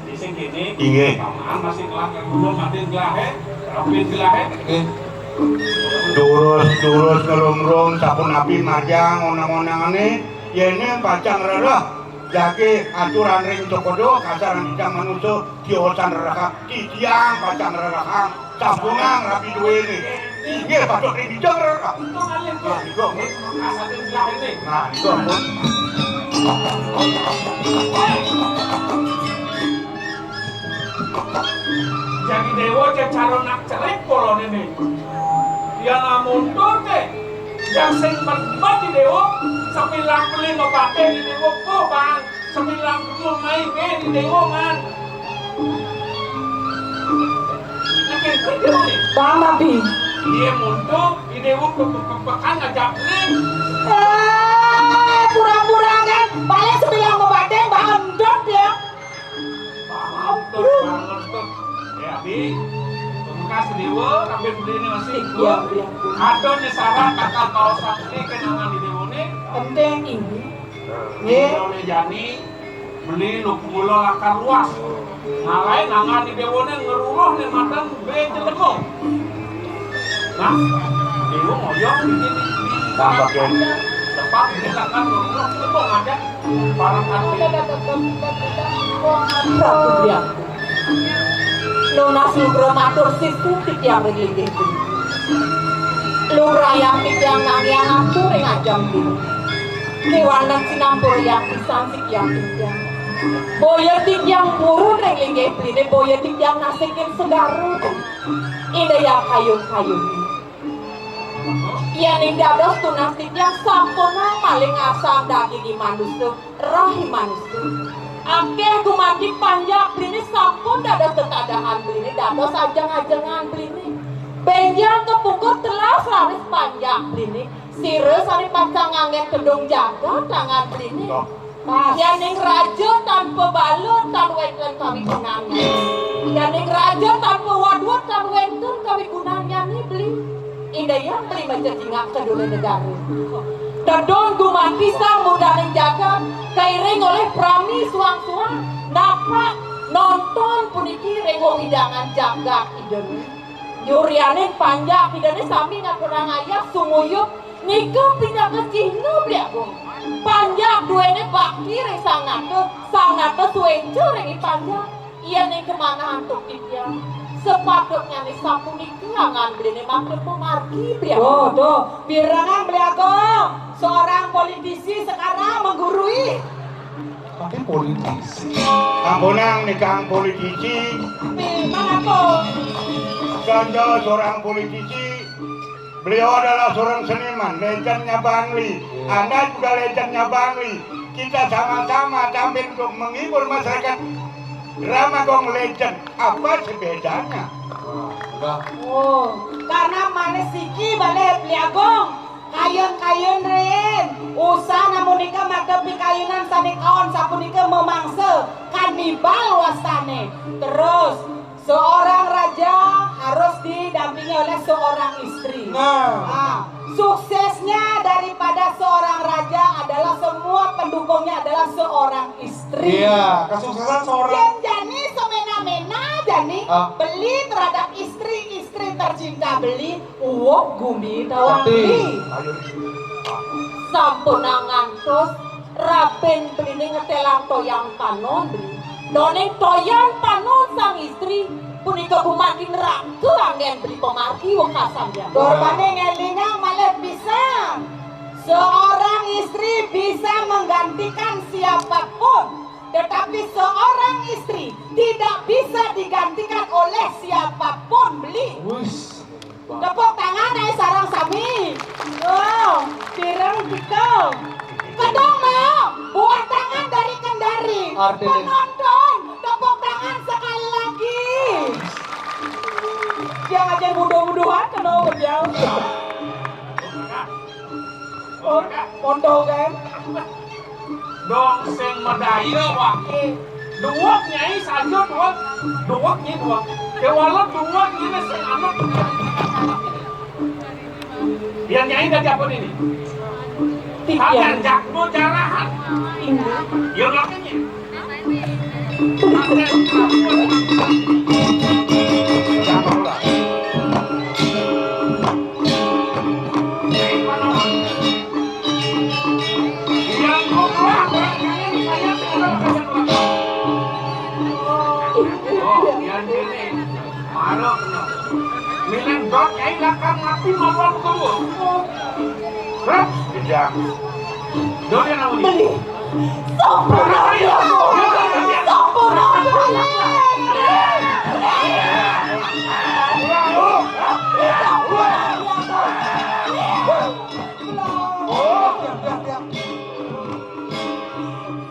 Di sini Inggih. paman masih kelah yang belum mati gelahe, rapin gelahe. Durus ngelumrung sapun api majang onang-onangane yene pacang rerah jake aturan ring cokodo kasaran Tijang manusa diosan rerah Tijang pacang rerah sapunang rapi duwe ini inggih patut ring Tijang rerah Untung kalian nah kok. niku Asal gelahe nih. nah niku ampun Jadi dewa cara nak celek polon ini. Dia namun teh. Yang sing berdebat di dewa sembilan beli ngobate di dewa kok bang. Sembilan belum main di dewa man. Oke, kerja nih. Bang Nabi. Dia mundur di dewa pekan ngajak beli. Pura-pura kan. Balik sembilan ngebateng bang endot ya. Ya, di bekas dewa ambil beli ini masih Iya, ikut. iya. Ada nih syarat kakak kawasan ini kenangan di dewa ini. Penting ini. Kalau jani beli lu pulau lakar luas. Ngalai nangan di dewa ini ngeruloh nih matang be jelemo. Nah, dewa ngoyong di Tambah kian. Tepat dilakukan tepung ada barang hati. Prabu Briang. Nona Sugro matur sisu tiang ringling. Lu rayang tiang nang atur ing ajam dino. Kewanan sinampur yang pisan tiang tiang. Boya tiang purun ring linggih bline boya tiang nasikin sedaru. Ida yang kayun-kayun. Ia ning dados tunas tiang sampuna maling asam daging manusia, rahi manusia. Akeh gumanti panjang blini sampun dados tetadahan blini dados ajang-ajangan blini. Benjang kepungkur telas laris panjang blini. Sire sari pancang angin kedung jaga tangan blini. Yaning raja tanpa balon tan wenten kawigunannya. Yaning raja tanpa wadwat tan wenten kawigunannya nih beli. Indah yang beli menjengak kedua negara. Dadon guman pisang muda jagat kairing oleh prami suang-suang napak nonton puniki rengong hidangan jagat idene yurianin panjang idene sami ngakurang ayak sumuyuk nikem pindah ke Cina bliagung panjang duene bakir sangat suwencu rengi panjang iya ning kemana antuk dia sepatutnya nih sapuniki angan beli makin pemargi bliagung tuh birangan bliagung seorang politisi sekarang menggurui. Tapi politisi. Ampunang nikang politisi. Mana kok? Ganja seorang politisi. Beliau adalah seorang seniman, legendnya Bangli. Anda juga legendnya Bangli. Kita sama-sama tampil untuk menghibur masyarakat. Drama Gong Legend. Apa sih bedanya? Oh, karena mana siki balik Bliagong. Kayun-kayun rin usah namun nika magapi kayunan sani kawan sapunika memangsa kanibal wasane. Terus seorang raja harus didampingi oleh seorang istri. Suksesnya daripada seorang raja adalah semua pendukungnya adalah seorang istri. Iya, kesuksesan seorang. Dan jani semena-mena jani beli terhadap istri tercinta beli uwok gumi tawang beli. Sampunangan terus raben beli ngetelang toyang panon beli. Doneng toyang panon sang istri punika bumakin rangke angin beli pemargi wong kasamnya. Gorbane ngelingang malah bisa. Seorang istri bisa menggantikan siapapun, tetapi seorang istri tidak bisa digantikan oleh siapapun beli. Tepuk tangan ay sarang sami. Oh, pirang kita. Kedong mau buat tangan dari Kendari. Penonton, tepuk tangan sekali lagi. Jangan aja buduh-buduhan kena berjauh. Oh, pondok kan? Dong sing medaya wah. Duwak nyai saja duwak nyai duwak. Kewalau duwak ini sing anak. Biar nyai dah siapa ini? Kalian jakno jarahan. Ya makanya. Tidak. Beli. Sempurna. Sempurna.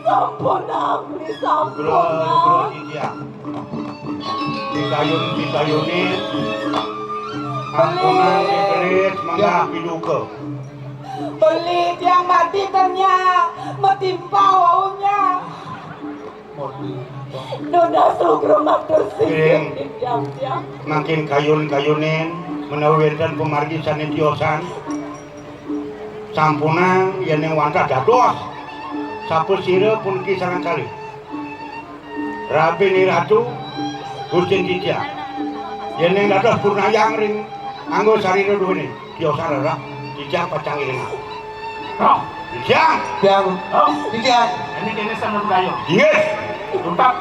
Sempurna. Beli sempurna. Dikayun-dikayunin. Ampunan dibelit mangga piduke. Belit yang mati ternyata metimpa waunya. Nona Sugro matur sing makin kayun-kayunin menawarkan pemargi sanitiosan sampuna yang wanta dados sapu sire pun kisaran kali Rabi ni ratu Gusin Cicia yang dados purnayang ring anggo sarire duwe tiosan Dijang pacang ini. Roh, Dijang. Yang roh. tidak Ini jenis sama budaya. Ingat. Tuntak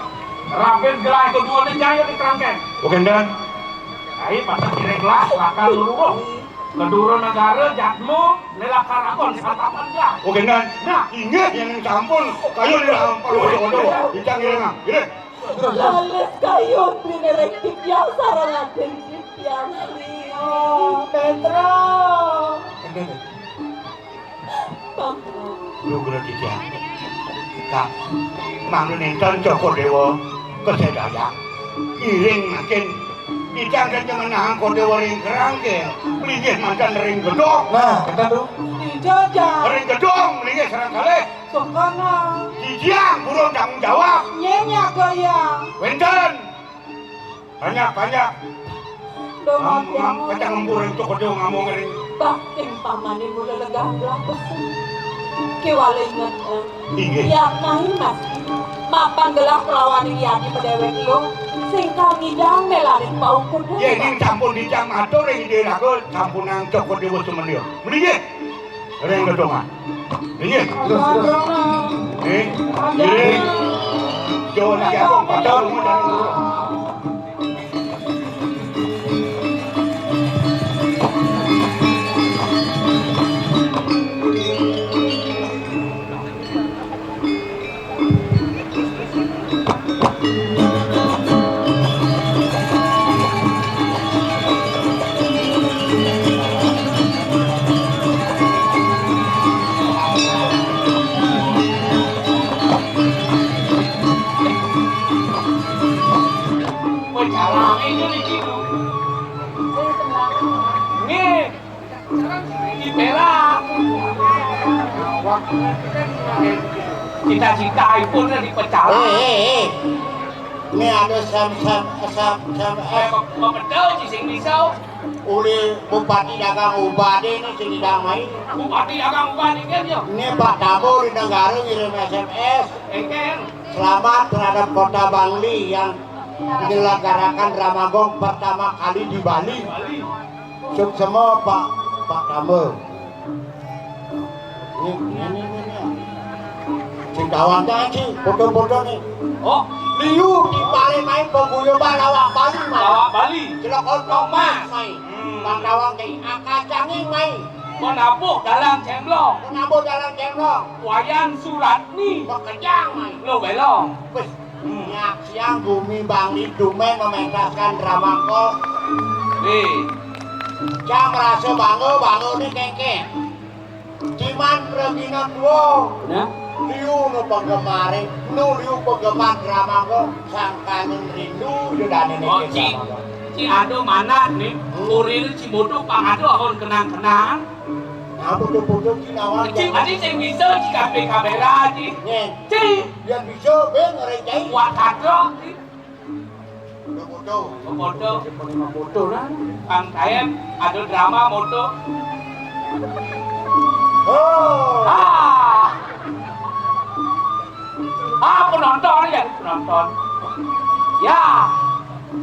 rapin gelah itu dua jaya di kerangkeng. Bukan dan. Ayo pasang kira gelas, lakar luruh. Kedua negara jatmu nelakar akon santapan dia. Bukan dan. Nah, Ingat yang sampun kayu di dalam palu. Dijang ini. Ingat. Lalit kayo pinirektik yang saralatin yang Petro. Lu guna dijang. Kak, mang nonton Joko Dewa kesedaya. Iring makin dijang kan jangan nahan Kodewa ring kerangkeng. Melinggih mantan ring gedong. nah kata tuh Dijajah. Ring gedong melinggih serang kali. Sokana. Dijang burung tanggung jawab. Nyenya kaya. Wenten. Banyak. Domang Kacang ngembur itu Kodewa ngomong ring. Bakting pamani mula legah pesen. Kiwala ingat Inggih. ya nahi mas. Mapan gelah pelawani yadi pedewek lo. Singkang ngidang melarin pau kuda. Ya ini campur dijang atur ring diraku campur nang Joko Dewa semendir. Melinggih. Ring gedongan. Melinggih. Ring. Jangan lagi aku padahal rumah dari dulu. Jalan itu di situ. Nih, di Perak. Cita-cita pun di Pecalang. Ini ada sam Betul di sini bisa. uli bupati dagang ubade ini sini damai. Bupati agang ubah kan yo. Ini Pak Dabo di negara ngirim SMS. Eken. Selamat terhadap Kota Bangli yang menyelenggarakan Ramagong pertama kali di Bali. Suk semua Pak Dabo. Ini. Cingkawan sih, foto-foto nih. Oh, Liu di Bali main paguyuban lawak Bali main. Lawak Bali. Cilokon Thomas main. Pangdawang kay Akacanging main. Menabuh dalam cemlong. Kenapa jalan cendong? Wayan Suratni. Bekejang main. Lo belong. Wes, nyak siang Bumi Bangli Dumen mementaskan Ramagong. Nih, Jam merasa bangga ini keke. Ciman Regina Duo. nah. Liu no penggemar, liu penggemar Ramagong. Sangkanin rindu sudah nenek Oh, Ci Ado mana nih? Urin Cibodo Pak Ado ahon kenang-kenang. Nah, putu-putu Cinawan. Ci tadi saya bisa ci kafe kamera ci. Nih, Ci yang bisa ben ngerejai. buat kadro. Putu-putu. Foto, foto lah Kang Tayem ada drama moto. Oh. Penonton ya, penonton. Ya,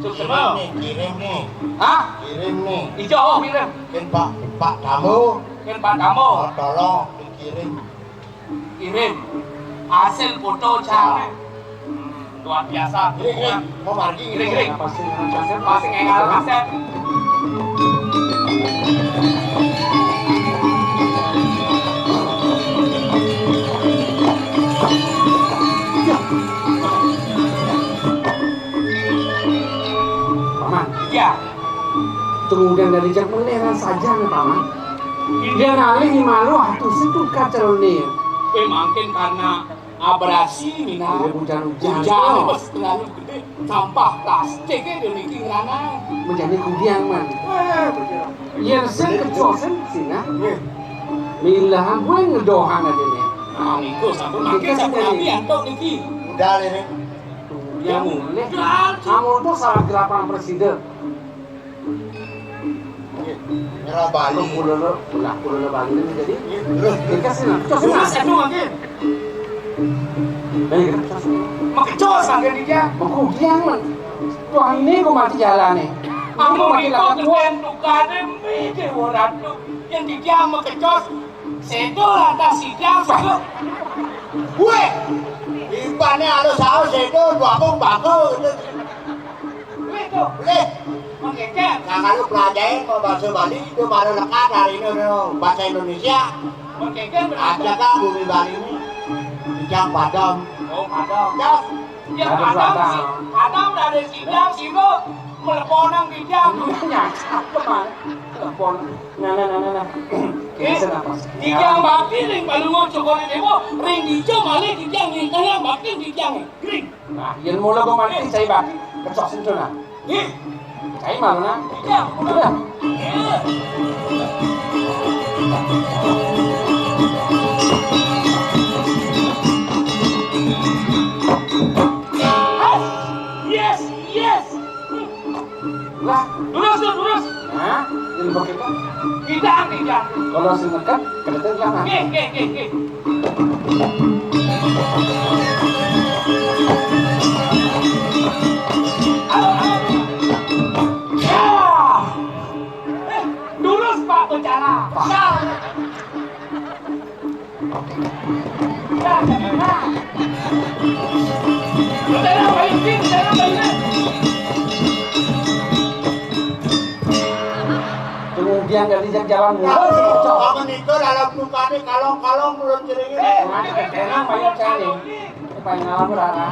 sukses. Kirim nih. Hah? Kirim nih. Ijo kirim. Kan Pak Tamu. Kan Pak kamu Tolong dikirim. kirim hasil foto cang. Luar biasa. Kirim. Mau margi Kirim. pasti Masih ngengal kaset. paman Ya, kemudian dari jak meleran saja nih paman dia ngalih malu atuh seduk kacau nih mungkin karena abrasi mina. hujan-hujan Hujan pas terlalu gede, sampah plastiknya demikian karena. menjadi kudiang man yang sen kecosen sih nah milah gue ngedohan aja nih Nah, Niko sampun makin sampun api antok niki. Udah ini. dia mulai kamu tuh salah gerapan presiden Merah Bali. pulau Bali jadi Terus dikasih lah Terus itu makin makecos makin dia. Mengkudiang man Tuhan ini kok mati jalan nih Amo Niko keren tukane mede orang tuh. yang di tiang mekecos sedo lantas sidang sedo Gue, ibaratnya harus saus itu bakung bakung. itu Boleh. mengeket Nah kalau pelajarin mau bahasa Bali itu baru lekat hari ini bahasa Indonesia. mengeket Ada berarti kan bumi Bali ini bijak padam. oh padang Ya, yang padang dari sidang sido meleponang di tiang Nyacak kemana? Telepon. Nah. Kira apa? di tiang bakti ring balungo cokori dewo ring hijau malih di tiang ring kaya bakti di tiang ring Nah, yang mula kau mati cai bak. Kecok sentuna. nih Cai malu na. di tiang Udah. yes Lah, lurus nah, yang begitu. tidak Kalau si nekat, kedetek lah. Oke. Ya. Lurus Pak Bencana. Bencana bayukin. Kemudian dari jalan kalau mula, kecok. kamu itu dalam lukanya kalong-kalong belum ceringin. Nah, kedenang banyak cari. Supaya ngalah berara.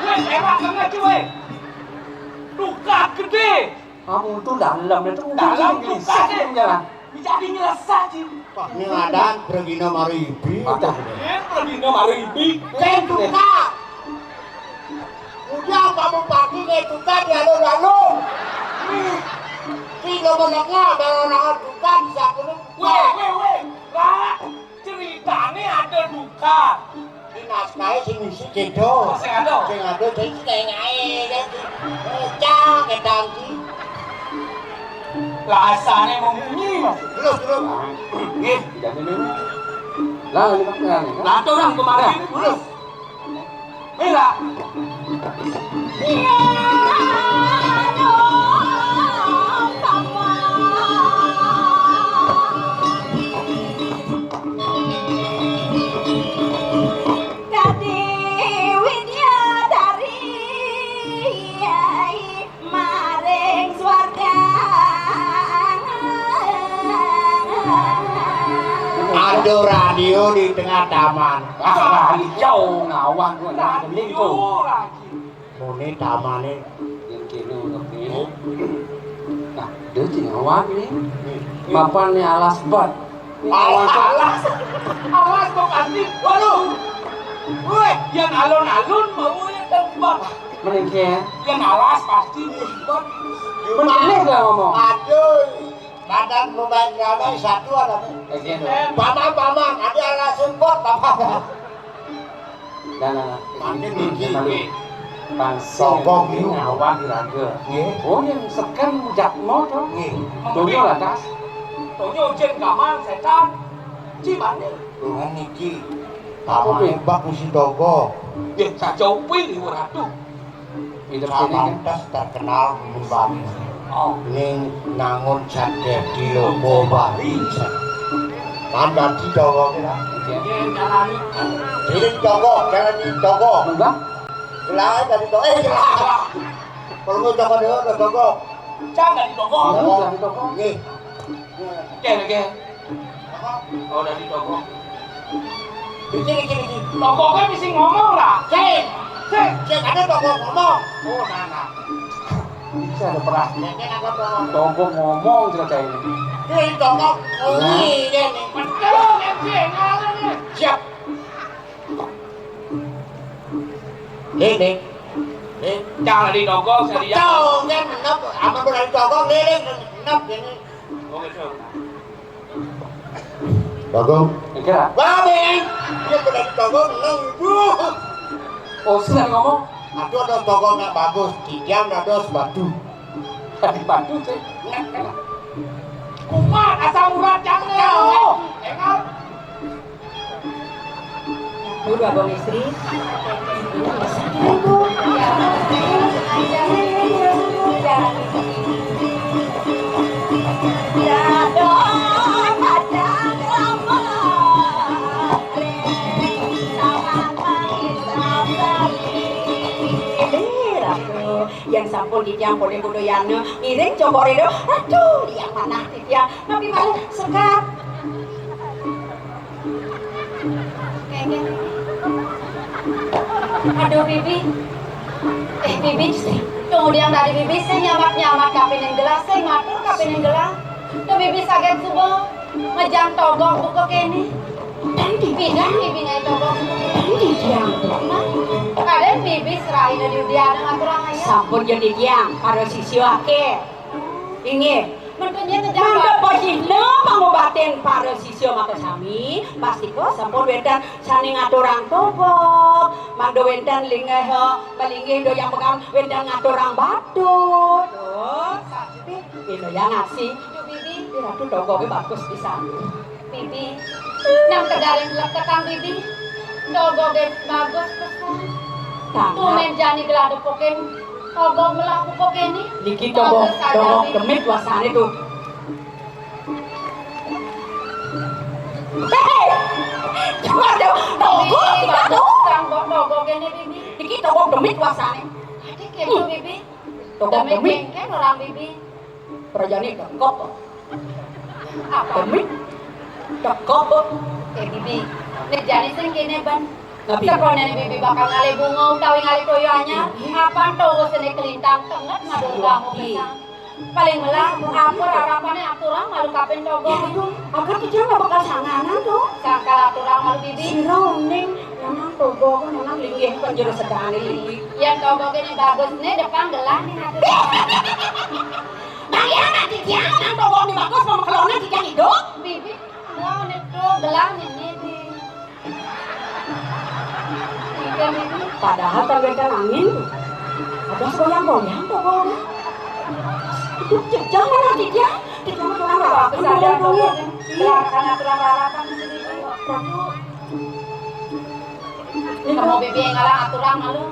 Enak banget cuy. Luka gede. Kamu itu dalam itu Dalam Inggris. luka deh. Jalan. Jadi ngerasa sih. Ini ada Regina Maribi. Pergi nomor ibi. Tuka. Udah kamu pagi kayak tuka di alun-alun. Ini nomornya baru nangat tuka bisa kuning. Weh. Lah, ceritanya ada duka. Ini naskahnya si misi cedo. Sing ada. Sing ada jadi kayak ngai. Cang ketangki. Rasanya mau bunyi mas. Terus. Nih, Jadi ini. Lah, ini kan. lah orang kemarin ini belum. Mila. Ada radio di tengah taman. Ah, hijau ngawang gua nak kening tu. Ini tamannya. Yang kiri ngerti. Nah, dia cing ngawang ni. Mapannya alas bat. Alas kok pasti. Waduh. Woi, yang alun-alun mau yang tempat. Meningke. Yang alas pasti tempat. Meningke lah ngomong. Aduh. Badan pemain ramai satu ada. Oke. Paman, ada alas sempot paman. Nah. Mandi biji. Pangsing Sokong ini itu. ngawang diraga. Nggih. Oh, yang sekan jakmo tu. Nggih. Donyo lah tas. Tonyo jen kamar setan. Cibane. Dengan niki. Paman hebat mesti togo. Ya sajau pilih ratu. Hidup sini kan. Samantas terkenal di Bali. Oh. Ini nangun cadet di Lobo Bali. Tanda di togo kita. Oke. Yen jalani. Jadi togo, jangan di togo. Enggak. Gelah dari togo. Gelah. Perlu togo dulu, togo. Jangan di toko. Enggak di toko. Nggih. Oke. Oh dari toko. Iki. Toko kan bisa ngomong lah. Cek ada togo ngomong. Oh nah. Bisa ada perah. Cek ada togo. Tombok ngomong cerita ini. Ini togo. Ini ini. Betul, MC ngalah nih. Siap. Ini. Jangan di toko, saya di Tahu kan nap, apa berani togo ini nap ini. Oh gitu. Togo. Kira. Babeng. Dia berani togo nunggu. Oh, sudah ngomong. Aduh ada togo nggak bagus. Kijang ada batu. Tadi bantu sih. Kumat asal urat jangan. Enggak. Dulu abang istri. Ini bisa gitu. Ya, aja. Ya. Ya dong, ada drama. Yang sampun dijang boleh budayana ngiring coba itu aduh yang mana dia tapi malah sekat Aduh Bibi. Bibi, kemudian dari Bibi saya nyamat kapin yang gelas, saya matur kapin yang gelas. Tuh Bibi sakit subuh, ngejang togok buka kene. Dan dipindah Bibi ngai togok ini diang kadang Bibi serahin dari dia dengan kurang ayah. sampun jadi diang karo sisi wake inge Mentunya ngejang mangga posino pangobaten para siswa maka sami pasti kok sampun wedan sani ngaturang togok mangga wedan lingeh balingeh do yang bekam wedan ngaturang batu tuh itu yang ngasih Aduh Bibi, ratu togoknya bagus pisan Bibi. Nang kedaring leketang Bibi. Togoknya bagus pesan. Tumen jani gelado poken. Togok melaku pokeni. niki togok demit wasane tuh coba dong togok kita tuh Togok ini Bibi. niki togok demit wasane Adik kepo Bibi. togok Demi demit bengkel orang Bibi. perjani dengkop Apa? demit dengkop Bibi. Nek jani sing kene ban. Nabi. Sekonen Bibi bakal ngale bunga utawi ngale toyoanya. Apa togok sene kelintang tenget ngadul kamu pesan. Paling melah apa harapannya aturan malu kapen togok. aku kecil gak bakal sanganan tuh Sangkal aturan malu Bibi. sironing memang togok memang linggih penjuru sedane linggih Yang togok ini bagus nih depan gelah nih nanti. Bang ya nanti dia nang togok di bagus mau kelona di yang hidup Bibi, mau nih tuh gelah nih Bibi. Tiga Bibi. padahal terbentan angin ada goyang-goyang togoknya itu jejak mana nanti dia kita mau tulang apa Bagus aja togok. Gerakan aturan harapan di sini. Kamu Bibi yang ngalah aturan malu.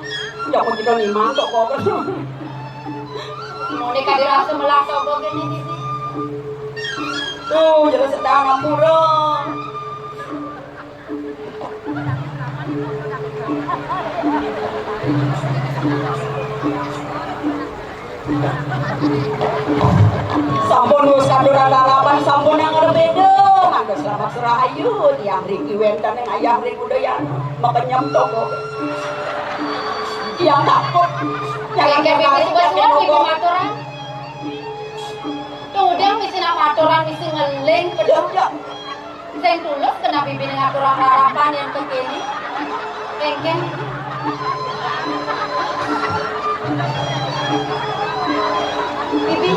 Jangan kita nimang togok Mau nikah dirasa melah togok ini Bibi. tuh jadi sedang ngapura sampun wis kanduran lalapan sampun yang berbeda mangga selamat serahayu tiang riki wenten yang ayah ring udayana mekenyam togok tiang takut Yang kayak Bibi sebuah Bibi aturan. Kemudian misi nama aturan misi ngeling pedok. Sing tulus kena Bibi dengan aturan harapan yang kekini. Kengkeng. Bibi.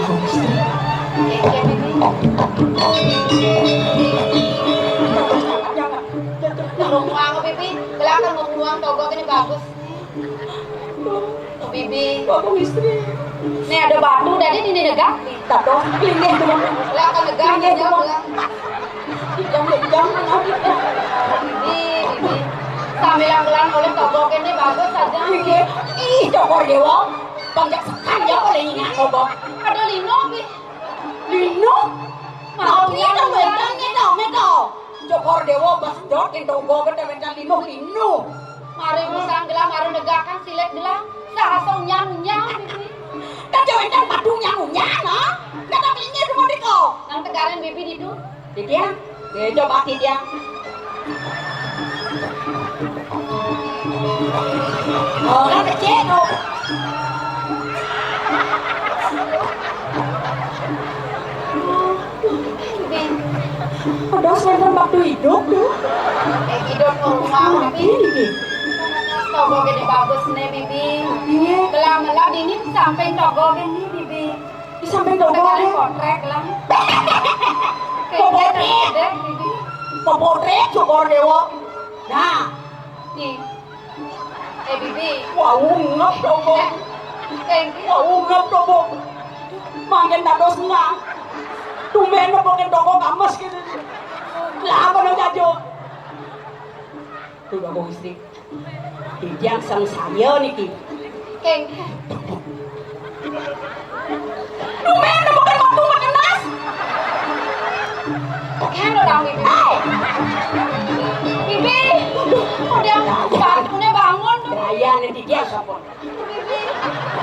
Kengkeng Bibi. Tolong aku Bibi. Belakang mau buang togok ini bagus. Tuh Bibi. aku istri Nih ada batu dari ini negak. tak dong ini cuma Belakang negak. ini cuma jam Bibi. Sambil anggelan oleh togok ini bagus saja. ih togok dewa panjang sekali ya oleh ini togok Ada lino Bibi. lino mau dia dong bentar nih dong togok dewa bas dot yang togok kan bentar lino Mari musang gelang, mari negakan silet gelang. Sahasa unyang-unyang Bibi. kan jauhin kan padunya no kan tapi ini cuma diko Nang tegaran Bibi didu. Titia, coba Titia. Oh, kan kecil tuh. Bibi. Ada selendang waktu hidup tuh. Hidup ke rumah Bibi. Ini Togok ini bagus nih Bibi. Iya, Gelang-gelang ini sampai togok ini Bibi. di samping togok Tegaran ya. kotrek gelang. Togok Kayaknya Bibi. Pemotret syukur dewa. Nah, Nih. Bibi. wah ungep togok. Kayaknya. Wah ungep togok. Makin dados ngang. Tumben nopokin togok kames gitu. Lah apa nang jajo? Tuh aku istri. Yang sang saya niki. Keng. Lumayan bukan waktu makan nas. Kan orang bibi. Bibi, udah bangunnya bangun. Saya nanti dia siapa? Bibi,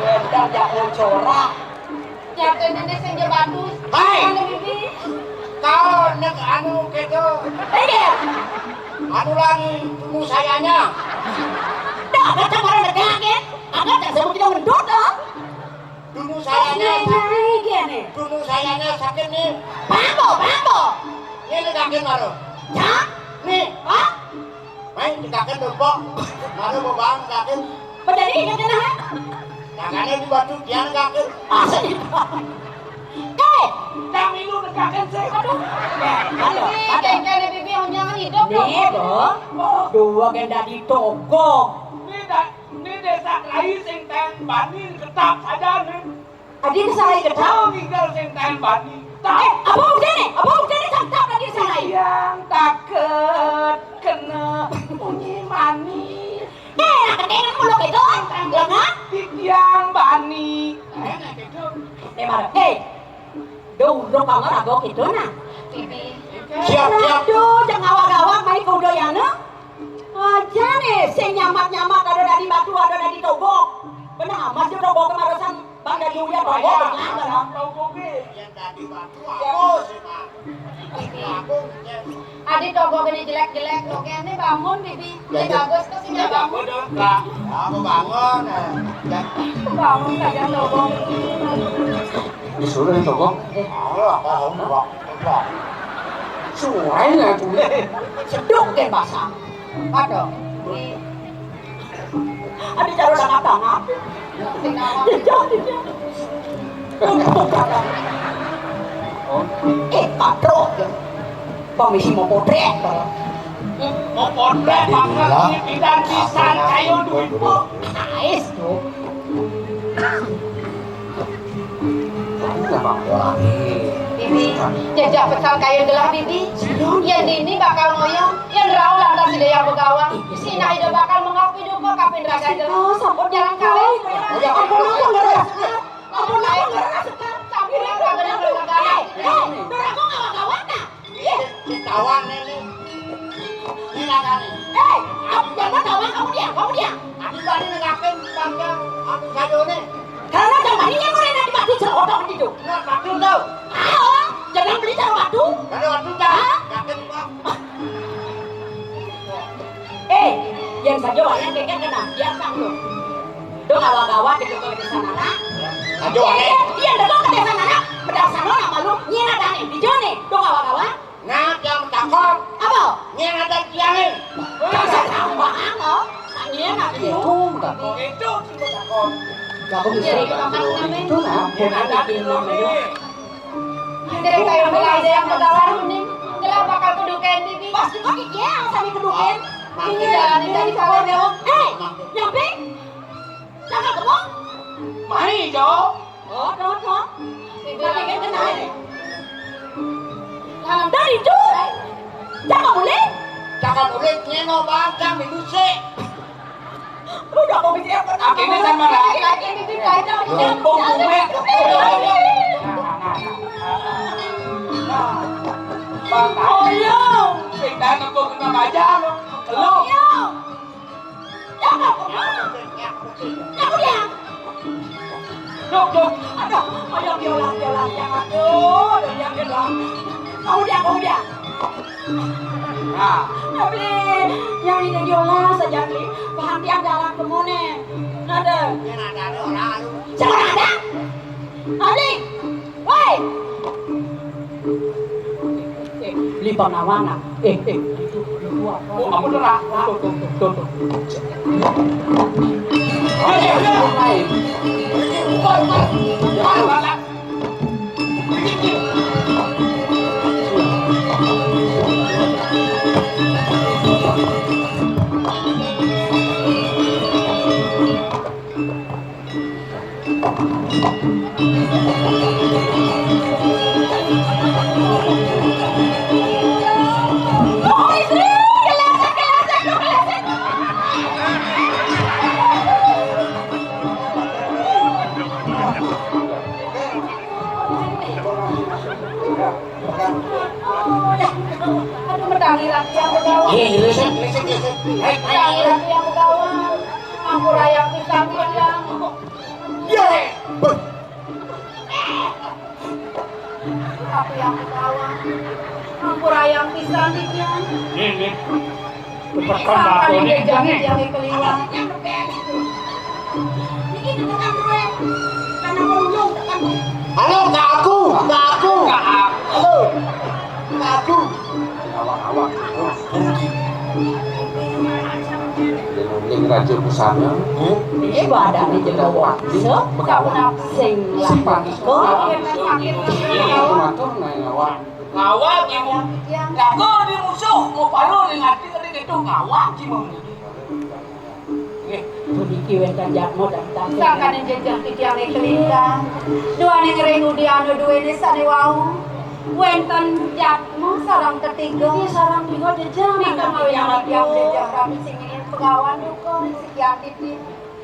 Bentar jangan corak. jatuh nenek senja batu. Hai. Mana bibi? Kau nek anu gitu, anu lagi tunggu sayanya. Dah, kata orang negara agak tak sebut kita mendot dah. Dulu sayanya, Gini. dulu sayanya sakit nih. Bambo. Ini dikakin baru. Ya? Nih, Ah? main dikakin dulu. Baru mau bang dikakin. Menjadi ingat kena? Tangannya di batu dia dikakin. Asal Kek, Kami lu nekakan saya. aduh. Halo, Bibi, keng bibi jangan hidup dong. Nih, dua genda di toko. Ini desa lain sing ten bani ketap saja nih. Adi salah ketap. Kau tinggal sing ten bani. Apa udah nih? Cakap lagi salah. Yang takut kena bunyi manis. Kedengan mulut itu, lengan. Yang bani. Dulu kamu ragu gitu nah. Bibi, Siap. Aduh, jangan awak-awak main kudoyana. Aja nih, sing nyamak-nyamak ada dari batu, ada dari togok. Benar, mas juga togok kemarusan Bang dari Yulia togok. Benar. Yang tadi batu aku sih pak. Aku adik togo gini jelek-jelek, oke ini bangun bibi. Ini bagus tuh sih bangun. aku bangun. Bangun saja togo. Disuruh yang toko. Aku pak. Suai lah tuh. Seduk kan basah. Aduh. Ada cara tangap-tangap. Katrok. Pemisi mau potret. Mau potret banget ini dan pisan kayu duit bu. Ais tuh. Bibi, jajak pesan kayu gelah bibi. Yang ini bakal ngoyong, yang rau lantas si yang begawang. Si Naida bakal mengaku hidup kapin raga gelah. Sampun jalan kawin. Ampun aku ngeras. Ampun aku ngeras. Sampun aku ngeras. Beraku ngawak-ngawak nah. Kawan ini. Ini naga nih. Jangan kawan kamu dia. Aku tadi nengakin panjang. Aku sayur nih. Karena jambannya keren di batu serodok gitu. Nggak batu tau. Jangan beli cara batu. Ada batu dah. Yakin bang. Yang saja warna keket kena biasa lu. Dong awak-awak gitu ke sana nak. Ajo ane. Iya, dong ke desa sana. Bedak sana nama lu. Nyen ada nih di jone. Dong awak-awak. Nah, yang takut. Apa? Yang ada tiangin. Jangan tambah ano. Nyen ada itu. Itu sudah takut. Jadi makan namanya. Itu lah. Yang ada di sini. Dari kayu gelah yang begawang ini. Gelah bakal keduken bibi. Pasti kok iya sampai keduken. Ini jalan dari kawin dewang. Nyampe. Jangan ketemu. Mari Jo. Oh, dong. Bibi Tapi kan lagi kena ini. Dalam Dari itu. Jangan boleh. Cakap ulit nyeno bang, jam itu sih. Udah mau bikin apa? Akhirnya sama lagi. lagi bibi kacau. Lumbung kumet. Bang, Oh, yo. sing dan aku kena baca lo. Lo. Yo. Jangan ketemu. Jangan dia. Duk. Aduh, ayo biolang jangan tuh, yang kedua. Kamu dia. Nah, Ya beli, yang ini biolang saja beli. Bahan tiang jalan ke mana? Nada. Yang ada orang. Jangan ada. Ali, woi. Lipang nawana. oh aku dah. Tuh. Tangiran yang begawan. Lisik. Tangiran yang begawan. Ampura yang pisang yang. Tapi yang begawan. Ampura yang pisang yang. Ini. Lepaskan Sampai batu ini. jangan yang keliwat. Halo, enggak aku. Halo. Enggak aku. Awak-awak. Yang Raja Busana. Ini badan di Jawa. So, begawan sing lah. Kok Matur nang awak. Ngawak ibu. Lagu di musuh, mau paru di ngati itu ngawak ibu. Puniki wentan jakmo dan tante. Sangkan yang jejak tiang ni kelintang. Dua ni ngeringu di anu dua ni sani wau. Wentan jakmo sarang ketiga. Iya sarang tiga jejak. Nika mau yang tiang jejak kami singin pegawan duko sekian titik.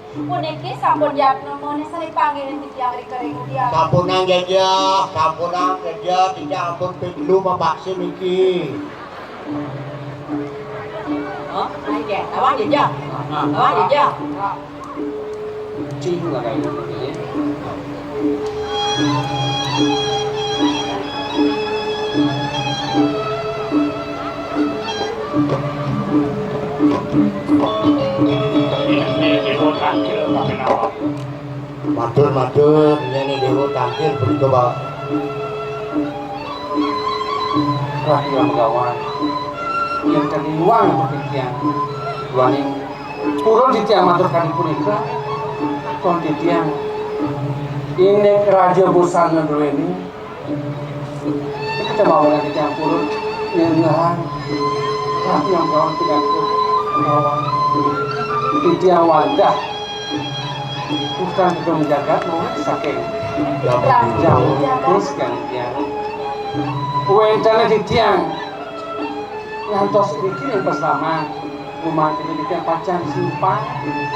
Puniki sampun jakno mau ni sani panggilin tiang ni keringu di anu. Sampunang gajah, tidak ampun perlu mempaksa Miki. Oh, aja. Awak jejak. Awak jejak. Cing lah kayak gitu. Ini dewa tangkil tapi nawak. Matur, ini dewa tangkil beri coba. Rakyat Begawan yang tadi uang petiang luaning purun di tiang matur kali punika kon di tiang ini Raja Busana dulu ini kita mau di tiang purun nyengahan Rakyat Begawan tidak Begawan di tiang wadah bukan itu menjaga mau saking jauh terus kan tiang Wentana di tiang yang tos bikin yang bersama rumah ini tiang pacang simpang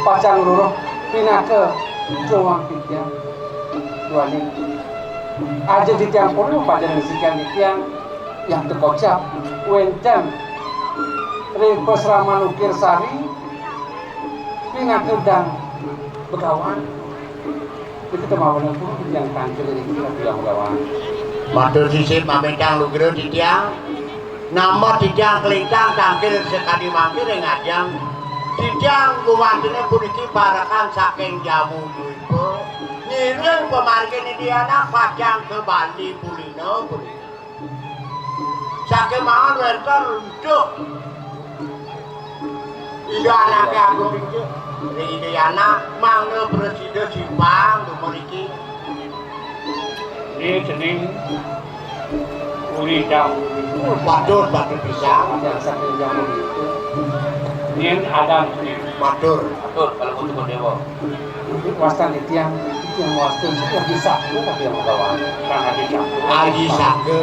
pacang luruh pinake jawang di tiang dua ini aja di tiang pun pacaran sikan di tiang yang terkocap Wentan Rimpo Seraman Ukir Sari pinake dan Begawan itu kemauan pun yang tampil dari kita Begawan. Matur sisip mamentang lugero di tiang. Nama di tiang kelintang tangkil sekali mampir yang ngajang. Di tiang kumantine puniki barakan saking jamu duipo. Ngiring pemargin ini anak pajang ke Bali Pulino. Saking mangan werter untuk. Iya anaknya aku pinjuk. Ini anak mangga presiden Simpang dumuniki. Ini jenis uli jam. Matur pisang. Yang saking jamu itu Ini ada jenis. Matur. Betul kalau untuk dewa. wastan di tiang wastan itu bisa tapi yang Begawan Sangat dijam. Aji sake.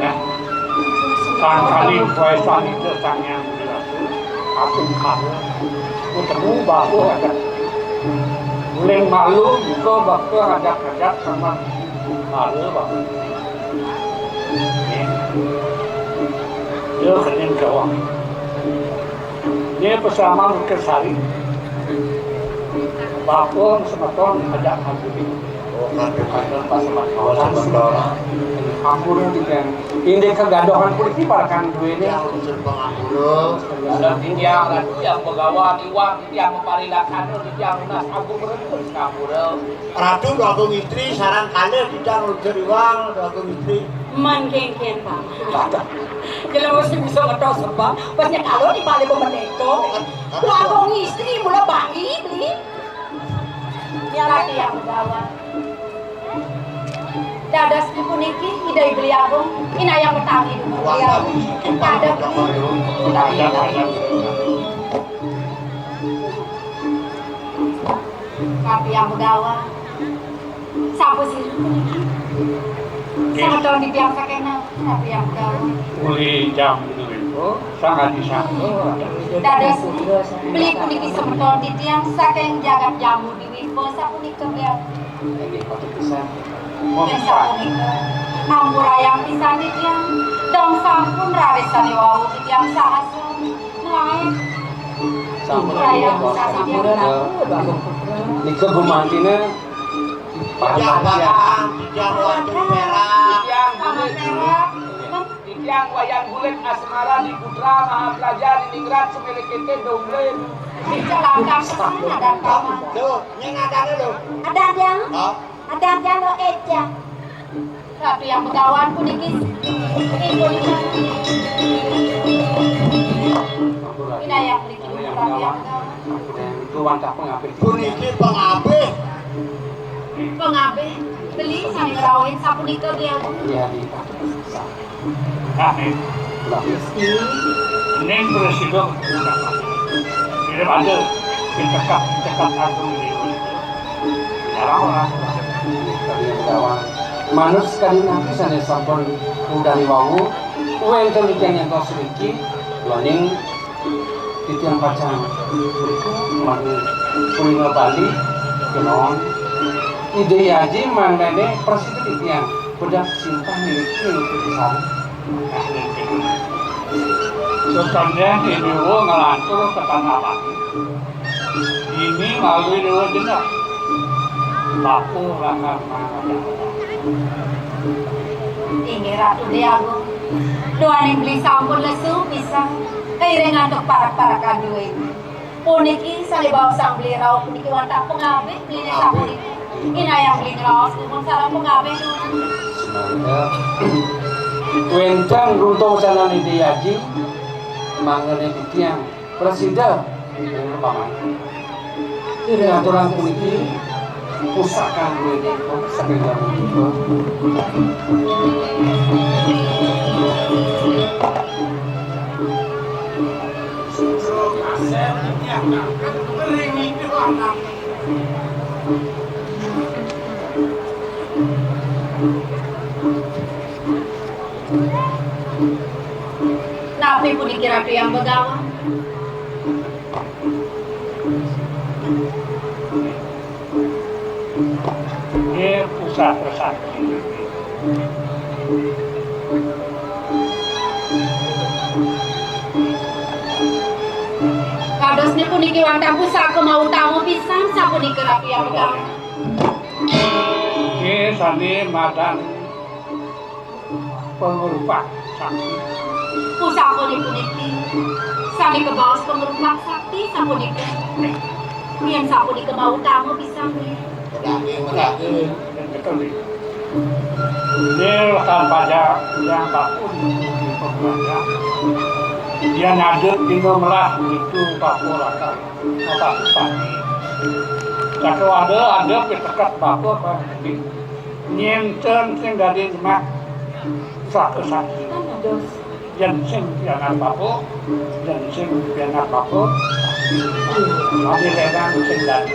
Ya. Kali kuesan itu tanya aku kamu ketemu bahu ada leng malu juga waktu ada sama malu bahu dia kening jawab dia bersama Ukir Sari bahu semeton ada ngaji kantor pasaman kawasan Sendora ampun dengan indeks kegadohan politik parakan dua ini Yang unsur pengapura. Dan di tiang lalu yang Begawan iwang di tiang memparilakan di tiang nas agung berempur skapura. Ratu agung istri sarang kalir dicang unsur iwang agung istri. Mangkengken Pak. Kalau mesti bisa ngetos sebab pasnya kalau di balik pemerdeka, langsung istri mula bangi beli. Tapi yang Begawan. Dadas di puniki idai beli agung. Ina yang bertani dulu Wang beli tapi agung. sikin Ada panggung tapi yang Begawan. Sapu sih puniki. Sama tahun di tiang sakena. Tapi yang Begawan. uli jam itu sangat disangka. Dadas beli puniki semeton di tiang saking jagat jamu di wipo sapunika biar. lagi patut bisa Yang sapunika. Hampura yang pisan di tiang. Dong sampun rawisan wau tiyang sahasa. Nae. Sampun Raya Bos. sampun. Nika gumantina Jangan waktu merah. Tiang bulet, tiang wayang bulet asmara di Putra Mahapelajar di Ningrat Semelekete Donglen. Celaka sana dan paman. Tuh, nyeng ada dulu. Ada yang, Oh, ada yang lo eja. Tapi yang begawan pun dikis. Ina yang bikin tapi yang itu wangkah pengapit. puniki pengabih. pengabe beli sani ngerawin sapunika dia. Iya di. Nah, ini presiden kirim aja cekap agung ini. Orang-orang Tadi kawan manus sekali nanti sana sampun dari wangu uang kemikian yang kau sedikit warning titiang pacang manu kuliner Bali kenon ide aja mengenai presiden titiang bedak cinta milik itu sana Contohnya ini dulu ngelantur ke tanah lagi. Ini melalui dua jenak. Baku raka mana. Ini ratu diago. Doa yang beli sampun lesu bisa. Kairengan untuk parak-parakan duit. Puniki sali bawa sang beli rau puniki wantak pengabe beli sampun itu. Ina yang beli ngerawat kupun salah pengabe dulu. semangat Wencang runtuh jalan ide aji mengenai titiang presiden yang paman aturan puniki pusaka gue itu sebelum itu Napi pun dikira yang begawan. Ini pusat tersakti. Kados ni puniki wantang pusaka mau tamu pisan sapuniki rapi yang begawan. Ini sani madan pengerupak sakti. Pusaka ni puniki sani kebawas pengerupak sakti sapuniki. Mian sapuniki mau tamu pisan ni. Daging. Betul. Ini rekan pajak yang baku di pembelajar. Dia ngadep itu melah itu baku rekan otak pagi. Jika ada pitekat baku apa jadi nyenten sing dari mak satu sakti. Yang sing pianak baku, yang sing pianak baku. Ada ledang sing dari.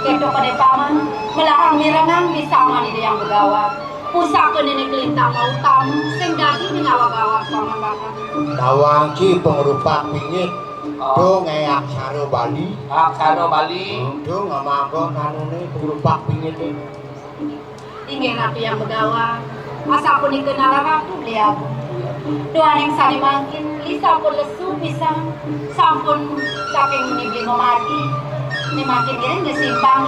Keto pada paman melahang mirangan bisa mani yang begawan. Pusaka nenek kelintang mau tamu sing dadi ngawak-awak paman bakal. Tawangki pengerupak pingit. Tuh ngayak saro Bali. Aksara Bali. Tuh ngamago kanune pengerupak pingit ini. Ingin rapi yang begawan. Asa pun dikenal ratu beliau. Doa yang sani mangkin li sampun lesu bisa sampun saking menibli memati. Ini makin kira ngesimpang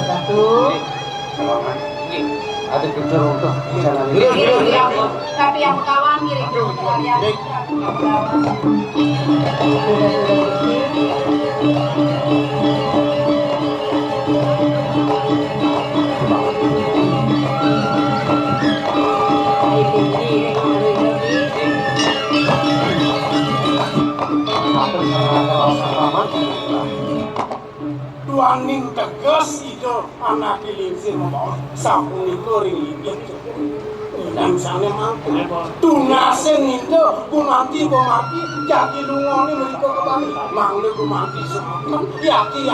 satu ini ada kerja untuk jalan ini tapi yang kawan ngirim kalian Tuaning tegas itu anak dilinsir ngomong sampun itu ring itu dan sana mampu tunasen itu kumati jadi lungoni mereka kembali mangle kumati semua yaki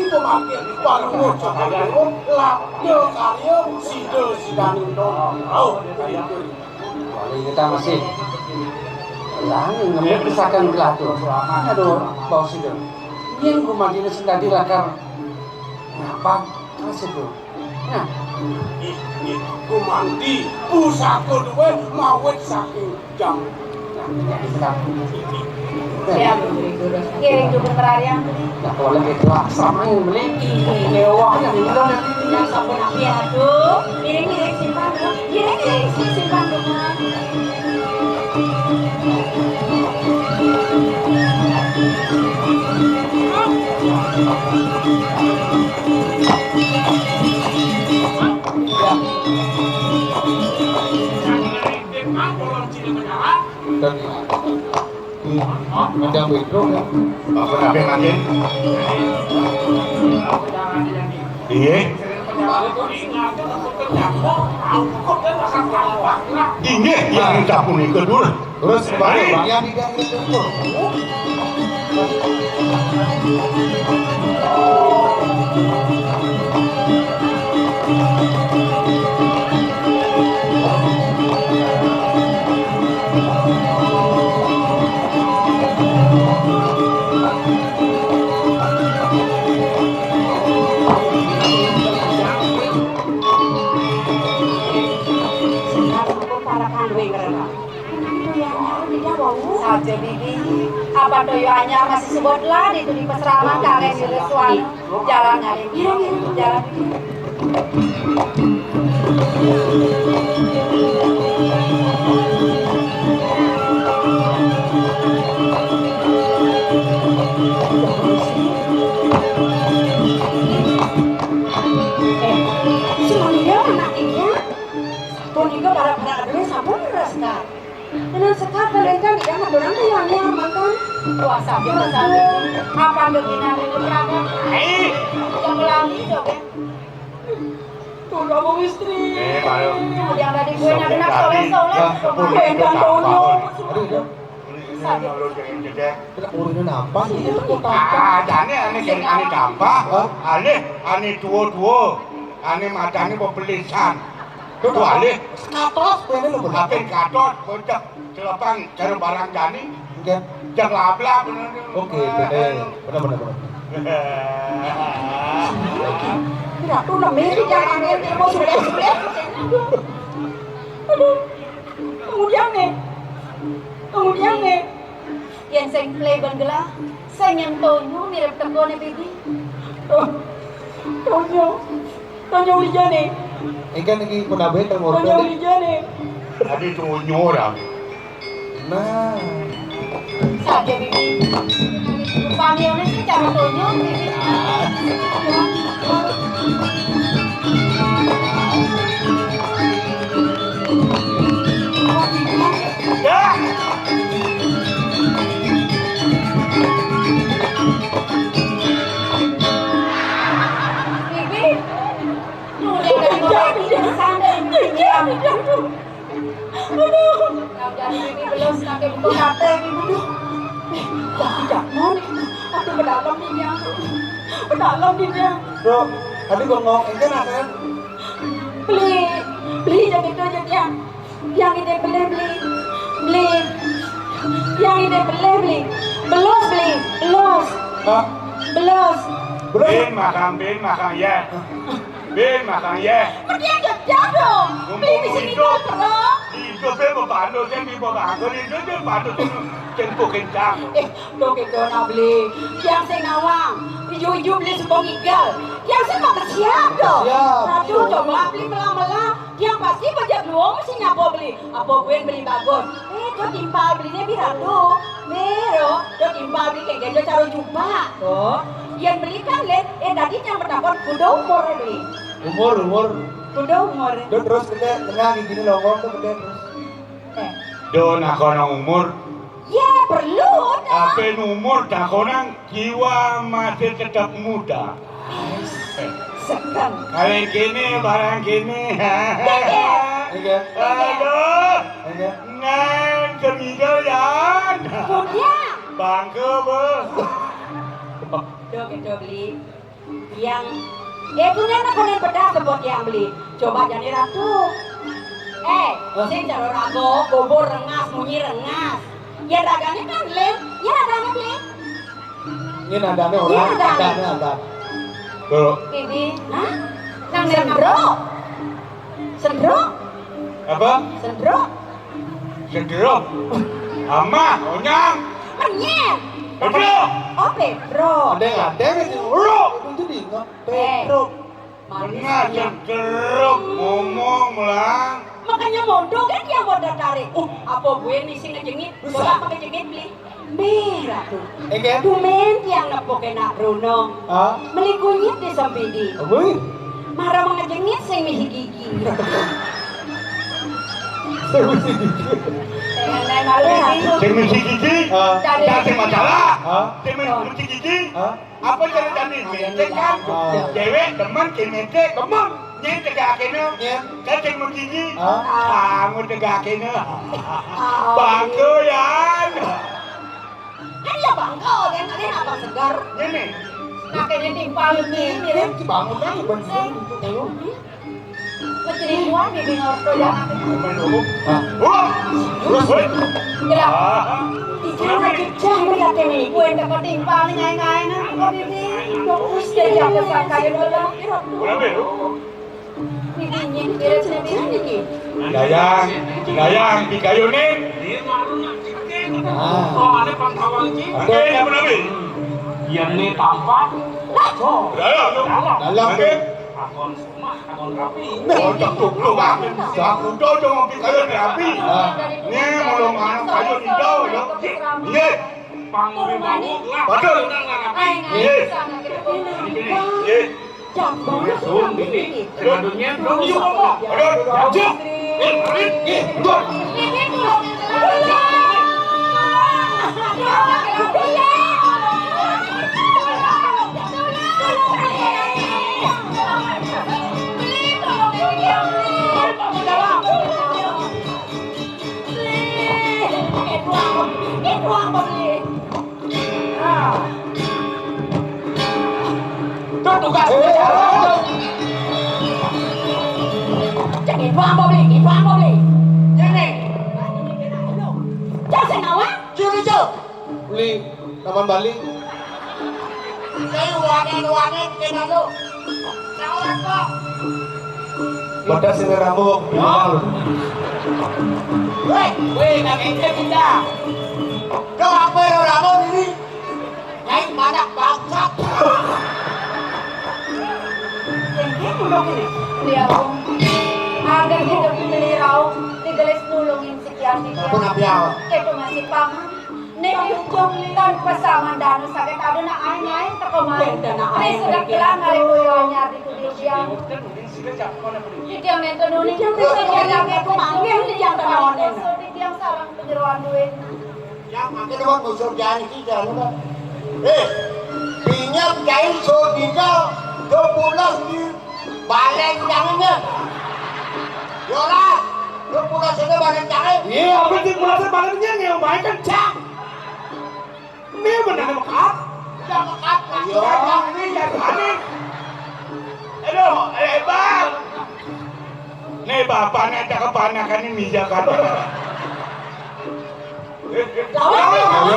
kumati paling muncul kalau lapdo karyo sido sidanin dong Wali kita masih langit ngambil pisakan gelatur aduh bau sido yang kumandina sendiri lakar ngapa kasih tuh nah Gumanti pusaka duwe mawet saking jam. Ya, kiring juga terarian. Nah, boleh gitu sama yang beli mewahnya di dalam Yang sampun api aduh. Kiring simpan dulu. Kiring simpan dulu. dan ada mikro ya. Apa nabe makin? Iya. Ini yang capung itu dulu. Terus balik yang tidak itu. Saja bibi, apa toyo anyar masih sebutlah itu di peseraman kalian di resuan jalan nyari jalan. Semuanya anaknya, pun juga para adanya sabun restar. Dengan sekar kalian tidak madorang ke yang makan. Wah saja masalah. Apa begini ada berada? Yang lagi coba. Tuh kamu istri. Baru. Yang tadi gue nak soleh-soleh. Pengen tonyo. Urusan apa sih? Jane ane dampak, ane duo-duo, ane macane pembelisan. Tuh alih Natos ini lo berapa? HP katot, kocak, celepang, cari barang jani, Oke, cek labla, oke, benar. Tidak tuh namanya jangan mau sudah. Aduh. Kemudian nih. Yang saya play bangla, saya nyentuhnya mirip tekone bibi. Tonyo lijane. Ikan lagi penabe Tonyo termorot. lijane. tadi tuh nyorang. Nah, Saja bibi. Panggilnya sih cara tonyo bibi. Ya, Bibi. Udah dari sana ini. Aduh. Dari bibi belum sampai buku kate bibi. Tidak mau nih. Aku berdalam dia. Berdalam dia. bro, tadi gue ngomong ikan akan Beli yang itu aja dia. Yang ini beli. Yang ini beli. Belos. Hah? Belos. Bro, bin makan ya, bin makan ya. Pergi aja jauh. Beli di sini dulu terus. Itu bin membantu, saya bin membantu, itu dia bantu jemput kencang. Lo kita nak beli. Yang saya ngawang. Ijo-ijo beli sepong igal. Yang saya mau kesiap dong. Siap. Aduh, coba beli melang-melang. Yang pasti pajak luang mesti ngapa beli. Apa gue beli bagus. Itu timpal belinya biar tuh. Mero, itu timpal beli kayak gitu cara jumpa. Tuh. Yang beli kan lihat. Tadi yang bertakon kuda umur beli. umur. Kuda umur. Udah terus gede, tengah gini longkong tuh gede terus. Do nakonang umur, Ya perlu dah. tapi umur nakonang jiwa masih tetap muda. Sekarang. Kali gini, barang gini. Ikan, Aduh, ikan. nang cemigel ya. Kemudian. Bangke be. Tuh kita beli yang punya nakonin pedas sebut yang beli. Coba jadi ratu. Sing cara rago, bobor rengas, munyi rengas. Ya dagangnya kan lem, ya dagangnya beli. Ini nadanya orang, Iya, nadanya. nadanya ada. Tuh, Bibi, hah? Nang sembro. Sendro, Apa? sendro, Sederok. Ama, onyang. menyet. Sederok. Oh, Pedro. Ada itu. Uruk itu di Pedro. Benar sederok ngomong melang. Makanya bodoh kan dia bodoh tarik. Apa gue nih sih ngejengit? Bodoh apa ngejengit beli? Merah tuh. Ege. Dumen yang nepok enak Bruno. Ah, Melikunyit di sampidi. apa? Marah mengejengit sing mihi gigi. Dengan malu Sing mesti gigi. Ah. Jadi masalah. Ah. Sing mesti gigi. Ah. Apa jadi mente kan? Ah. Cewek demen ke mente, kemon. Nyen tegak kene. Nyen. Kan sing mesti gigi. Ah. Kamu tegak kene. Bangko ya. kan ya bangga kan kalian apa segar. Ini. Nah kayaknya timpal ini mirip. Bangun lagi bener. Macam tuan bibi ngorto ya. Oh. Terus. Kira. Ijang lagi jang berkata nih. Gue yang dapat timpal nih ngai-ngai nah. Kok bibi. Terus dia jam besar kayu dulu. Berapa lu? Bibinya kira cina bilang nih. Dayang di kayu nih. Oh, ada pantauan Ci. Oke, yang berapa? Yang ini tampak. Oh, Dalam. Oke. akon semua, akon rapi. Oh, cakep lu bang. Cakep tu cuma di kayu rapi. Ni mau mana kayu hijau ya? Ni. Panguri bawuk lah. Betul. Ni. Ni. Sun, bibi. Keduanya belum yuk ngomong. Betul. Jauh. Betul. Beli Taman Bali. Badas ini rambut. Weh, kakeknya kita. Kau apa yang rambut ini? Nyai banyak bangsat. Agar hidup melirau, digelis nulungin sekian-sekian. Apa nak biar? Itu masih paman. Nek ujung tanpa sama dan sakit ada nak aing terkemarin. Ini sudah bilang hari kuyunya di dia. Yang itu nulis yang yang itu manggil yang ternonen. Yang sarang penjeruan duit. Yang makin depan musuh jangan kita lupa. Pinjam kain so tinggal 12 di balai jangannya. Yola, 12 ini balai jangan. Iya, apa sih mulai baliknya nggak main kencang. Ini benar mekat. Jangan mekat. Yang ini yang panik. Aduh, bang. Nih bapaknya tak kepanakan ini Jakarta.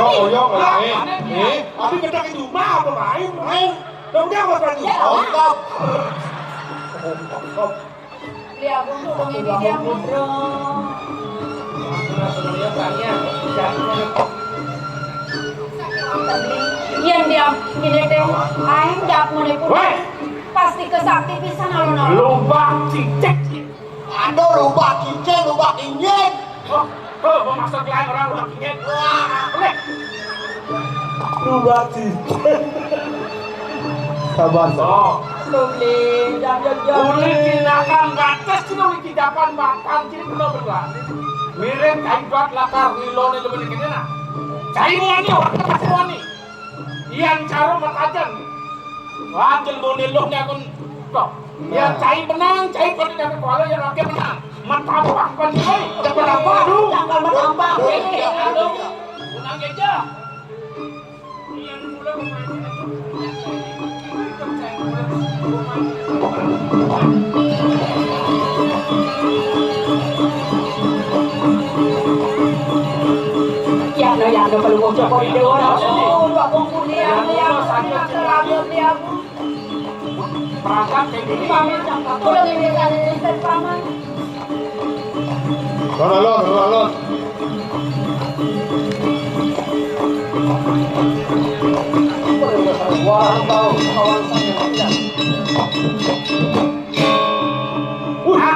Oyok, tapi kita di rumah apa main? Dong dia apa lagi? Ongkop. Dia pun tolongin dia bro. Yang dia ini teh, aing dak menepun. Pasti kesakti pisan alon-alon. Lubang cicek. Aduh, lupa cincin, lupa kinyet. Oh, maksud lain orang lubang cicek. Boleh. Rubah cincin. Sabar. Oh, Boleh, jam-jam. boleh tindakan gates cina boleh tindakan makan cina kena berlah. Mirip kain buat lakar nilone lebih dikit na. Cai wani, waktu kasih wani. Ian caro matajan. Wajan boneloknya kun. Toh, ya cai benang, cai pada dapat kuala yang rakyat benang. Matampang kan ini, dapat apa? Aduh, Jangan matampang. aduh, unang geja. Ian mulai memainkan itu. Yang perlu bocor koridor. Oh, dua bongku dia, terlalu dia. Perangkat kayak gini. Pamer jangka. Kalau ini paman. Alon. Wah, tahu kawan saya tidak.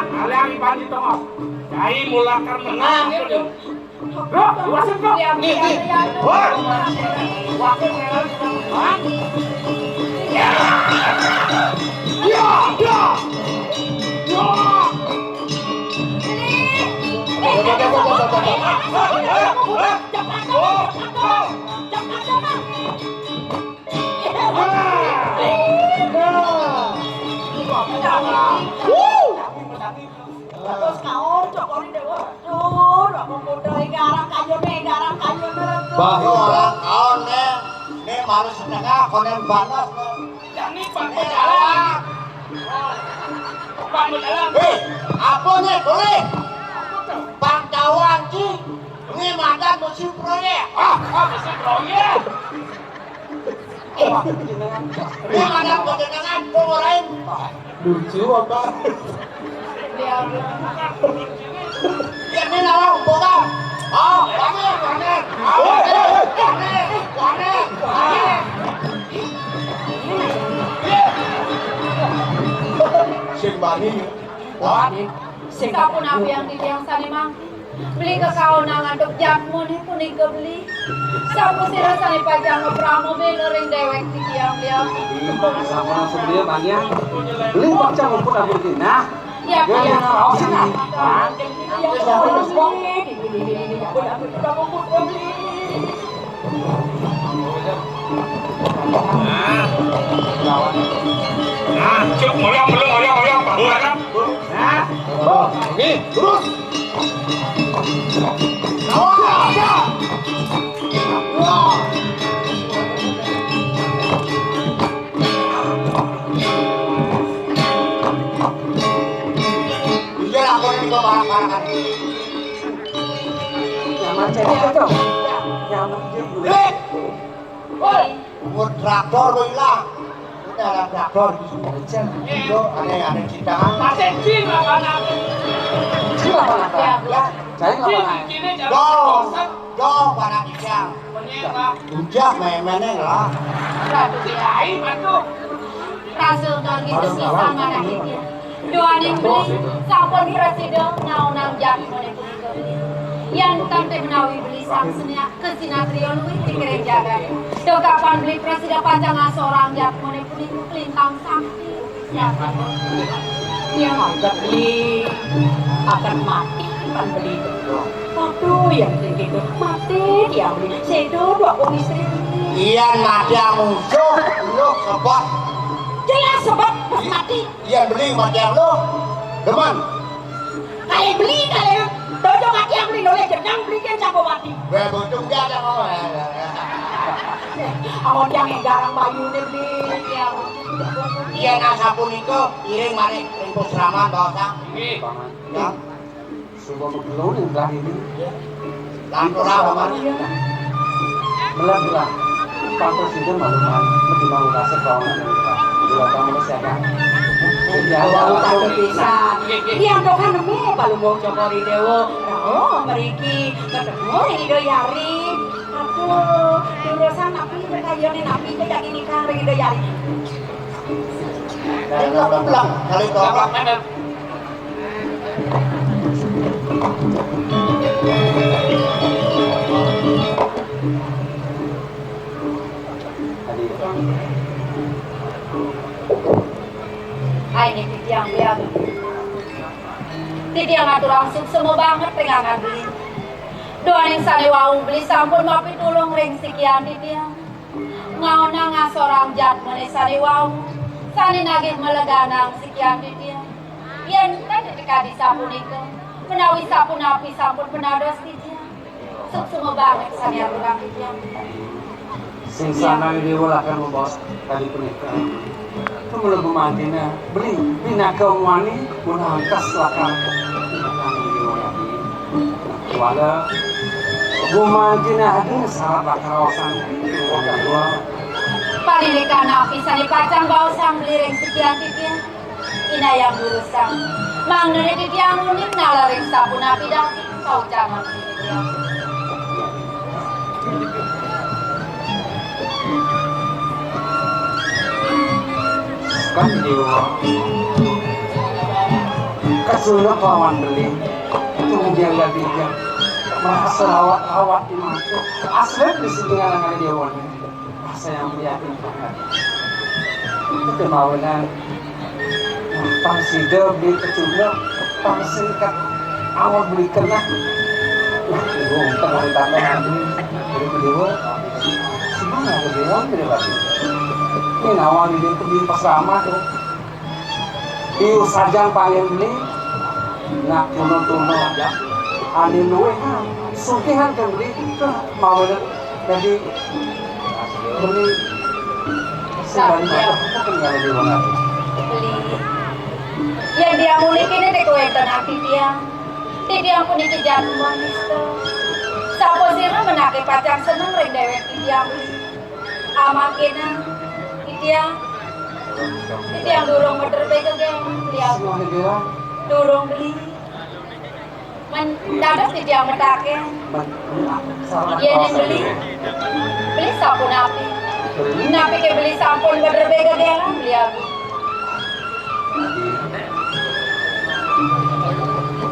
Kalian ibadi tongok. Jai mulakan menang. Bro, wasit bro. Nih. Wah. Wasit menang. Ya. Terus kau cokori dewa. Duh, aku mudai garang kayu Bahu orang kau ne malu setengah konen banas. Jani Pak berjalan. Pak berjalan. Apa nih boleh? Pangkawan sih. Ini mantan musim proyek. Mesin proyek. Ini mantan kedengaran pengurain. Lucu apa? Ini nawang boga. Panen. Sing bani. Sikapun apa yang ditiang sani mang beli ke kau nangan dok jakmu nih kuning ke beli sapu sira sani pajang ngepramu benerin dewek ditiang dia Sama sebelum banyak. Beli baca maupun abu nah. ya Ya, tahu sih nah. Nah, cuk ngoyong bahuan. Nah, Nih, terus. Iya aku ini kok barang-barangan. Nyaman cewek cocok. Nyaman dia dulu. Umur traktor lo hilang. Ini ada traktor di sini. Itu aneh-aneh cintaan. masih cing lah anak. Siapa apa? Saya nggak Cing pernah. kini jalan Dong, bosan. dong pada kijang. Penyela. Ujak memene lah. Jai bantu. rasul dan gitu sih sama anak dia doa nih beli sampun presiden naunang jakmu nih kuning ke beli yang tante menawi beli sang senia ke sinatrio luwih pikirin jaga do kapan beli presiden panjang seorang jakmu nih kuning kelintang sakti siapa yang anggap beli akan mati kan beli itu. Aduh, yang tinggi itu mati dia beli. Sedo dua istri. Iyan ada musuh, lu sebab. Jelas sebab pas mati. Iyan beli macam lu. Deman. Kalian beli kalian. Dojo mati yang beli oleh jenang belikan campur mati. Gue butuh dia ada mau. Awak yang garang bayu nih beli. Iyan asapun itu iring manik ringkus raman bawah. Nih, Paman. Ya. Sudah bergelung yang belah ini. Lantur apa man? Belah. Pak Presiden maluman lebih mau kasih kau nanti. Dua tahun siapa? Ya, Awak ya, tak bisa. Yang dokan nemi balu mau cokori dewo. Oh, meriki ketemu Rido Yari. Aduh, urusan napi berkayone napi kayak ini kan Rido Yari. Ini apa bilang? Kali itu apa? bener. Hai nih titiang biang titiang ngatur langsung semua banget pegangan beli doa yang sane waung beli sampun mapi tulung ring sekian titiang ngaona ngasorang jat mene sane waung sane nagih meleganang sekian titiang yen tadi dikadi sampun itu menawi sampun api sampun penados titiang semua banget sane aturang titiang Sing sana ini akan membawa tadi pernikahan. Kemudian pemantinya beli naga wani menangkas lakang. Wala pemantinya ada salah kawasan. Palilikan api sani pacang bau sang beliring sekian titiang ina yang burusang Mangnene di tiang unik nalaring sabun api dati kau jangan di tiang. Kan dewa kasulnya kawan beli itu menjaga dia merasa awat di mata asli di sini dengan dewa rasa yang meyakinkan itu kemauan pangsider di kecubnya pangsingkat awal beli kena nah ibu tengah ditambah nanti dari dewa semua ke dewa dari lagi ini awal di pas ramah tuh iu sajang paling beli nak tuno aja ani luwe sukihan kan beli mau jadi beli sebalik apa tinggal di mana Beli. Yang dia mulik ini teko enten api tiang. Tiang pun dikejar manis tuh. Sapo sirna menake pacar seneng ring dewek tiang. Amakena tiang durung medrebe kegeng tiang. semua negara Durung beli. Mendadak tiang metake. Yen beli. Beli sampun api. Napi ke beli sampun medrebe kegeng beli aku.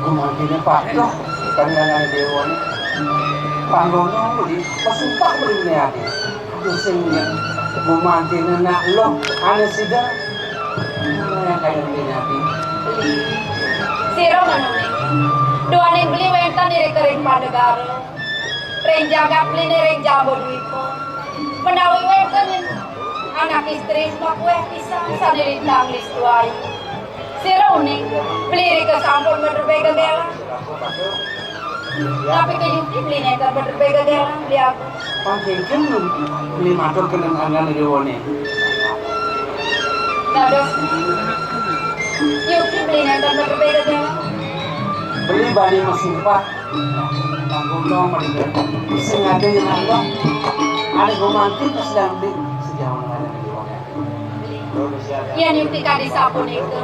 Kumantinya patah kan yang dewa ini panggono beli pasumpah beli niati dosengnya kumantinya nak lo ada sida yang kayak beli niati Siro menuni. Dua ning beli wentan di rekering Pandegara. Reng jagat beli ning reng jambo duipo. Menawi wentan anak istri mak weh pisang sadirintang lis tuai. Siro uning beli ke sampun medrebe gegela. Tapi ke Yuki beli netar medrebe gegela beli aku. pangkengken beli matur kenangan dewa ini Dados Yuki beli netar medrebe gegela. beli bali masumpah panggono beli sengaja yang ada kumantin pas sedang beli sejauh mana dewa Yan Yuki kadi sapun itu.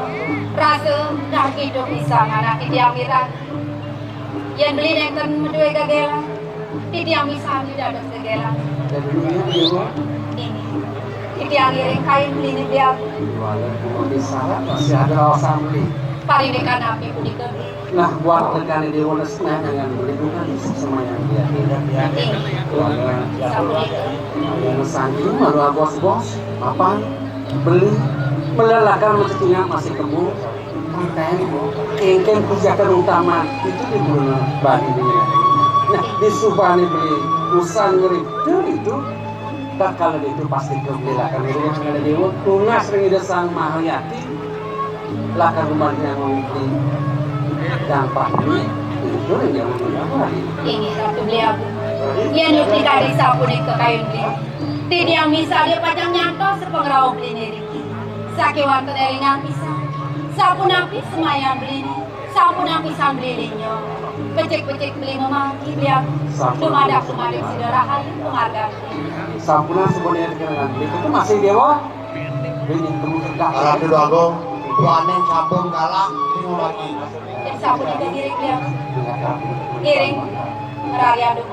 Rasa dah hidup bisa anak tiang kita. Yan beli netar medrebe gegela. Tiang bisa di dados gegela. dan dulunya dewa Ini tiang iring kain beli nih dia. walaupun di sana masih ada kawasan beli Parinekan api pun dikebeli. nah buat rekan dewa nesna dengan beli bukan sama yang dia tidak keluarga yang sangi malu bos apa beli melelahkan mencetinya masih kebun makanya kengken kebijakan utama itu di bulan Bali ini nah di Subani beli usaha ngeri itu tak kalau itu pasti kebelakan itu yang ada dewa tunas ring sang Mahayati lakan rumah yang membeli dampak ini itu yang membeli Ini satu beli aku. Yan Yuki kadi sapun ke kain beli. Tidi yang misalnya pajang nyanto sepengrau beli nih Riki. Sakiwan teneringan pisang. Sapun api semayan beli nih. Sapun api sambeli linyo. Pecik-pecik beli memangki beli aku. Dumadak sidara kayu penghargaan beli. sampunan sebenarnya dengan beli itu masih dewa beli temu tegak Kalau dulu aku tuanin sampun kalah ini lagi. Dan sapun itu giring beli aku. Giring. Rari aduk.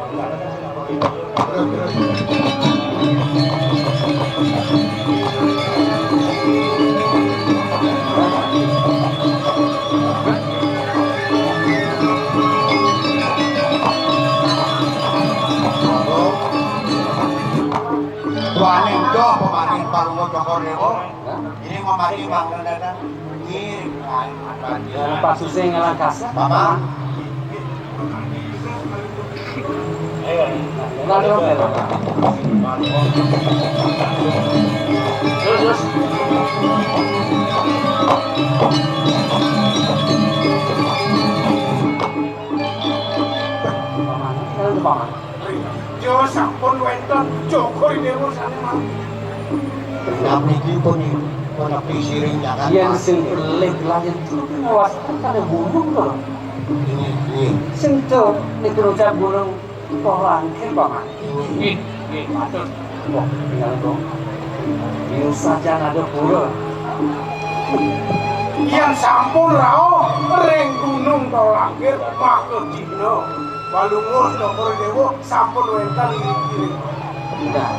Tuanin do pemain palungo cokor dewo. Ini memari bangga dada. Kirim kain Pak Suseng ngalang kasar Bapak. nggak ada apa terus paman Jo sampun wonten Joko dewa sane mah. Kenapa niki pun nepi siring jangan. yang sing pelik lah itu ngawas kan ada burung tuh Ini. sing tuh nek ucap burung polangke paman Nggih, matur. wah tinggal dong biu saja ada burung Yang sampun rao ring gunung Tolangkir Makedino Balungur Dokor Dewo sampun wenten ngiring. Nah,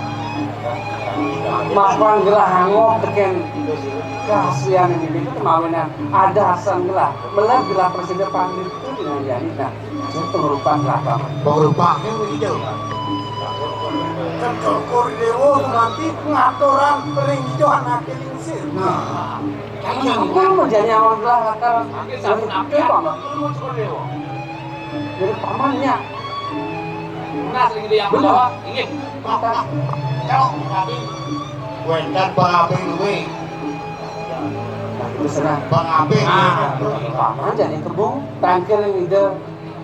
mapan gelah hangop teken kasihan ini itu kemawinan ada asan gelah melah gelah presiden panggil itu dengan jadi nah itu pengerupan kelapa Pengerupaknya begitu. Kan Dokor Dewo nanti ngatoran ring itu anaknya lingsir. Nah, aku menjadi awal gelah kata Sampun api paman jadi pamannya Nah, sering dia yang bawa ingin. kata jauh tadi. Wenten pengaping duwe. itu senang Pengaping duwe. paman jadi kebun tangkir yang ide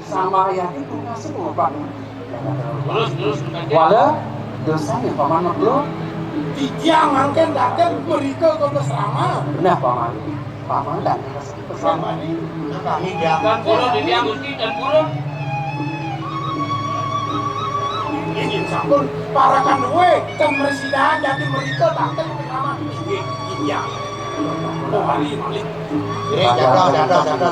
sama yang itu ngasih pengerupan Terus walau dosanya paman makhluk Tiang angken daken mereka ke bersama. benar paman dan Bersama pesan ini. Kami diam. dan purun di tiang gusti dan purun. Ingin sampun parakan duwe dan meresidahan jadi mereka daken bersama. Ini tiang. Oh balik. Jatuh.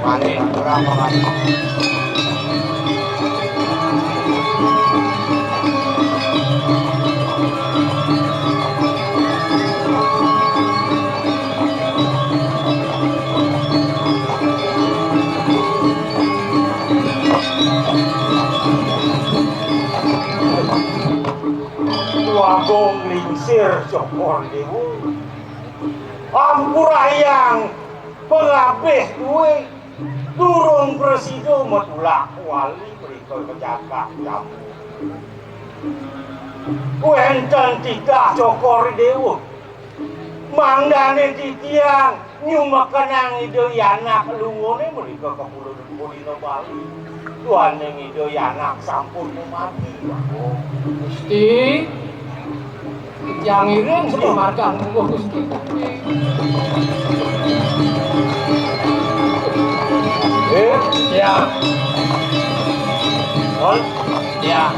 Balik, kurang pengaping. Wagong lingsir Dokor Dewo Ampurayang pengabeh duwe durung presido metulak wali mereka kejagat kamu wenten tiga Dokor Dewo mangdane titiang nyumekenang ide yanak lungone mereka kepulauan Kulino Bali tuan yang ide yanak sampun mati wagong Gusti yang iring sepemarkan Gusti ya Ya.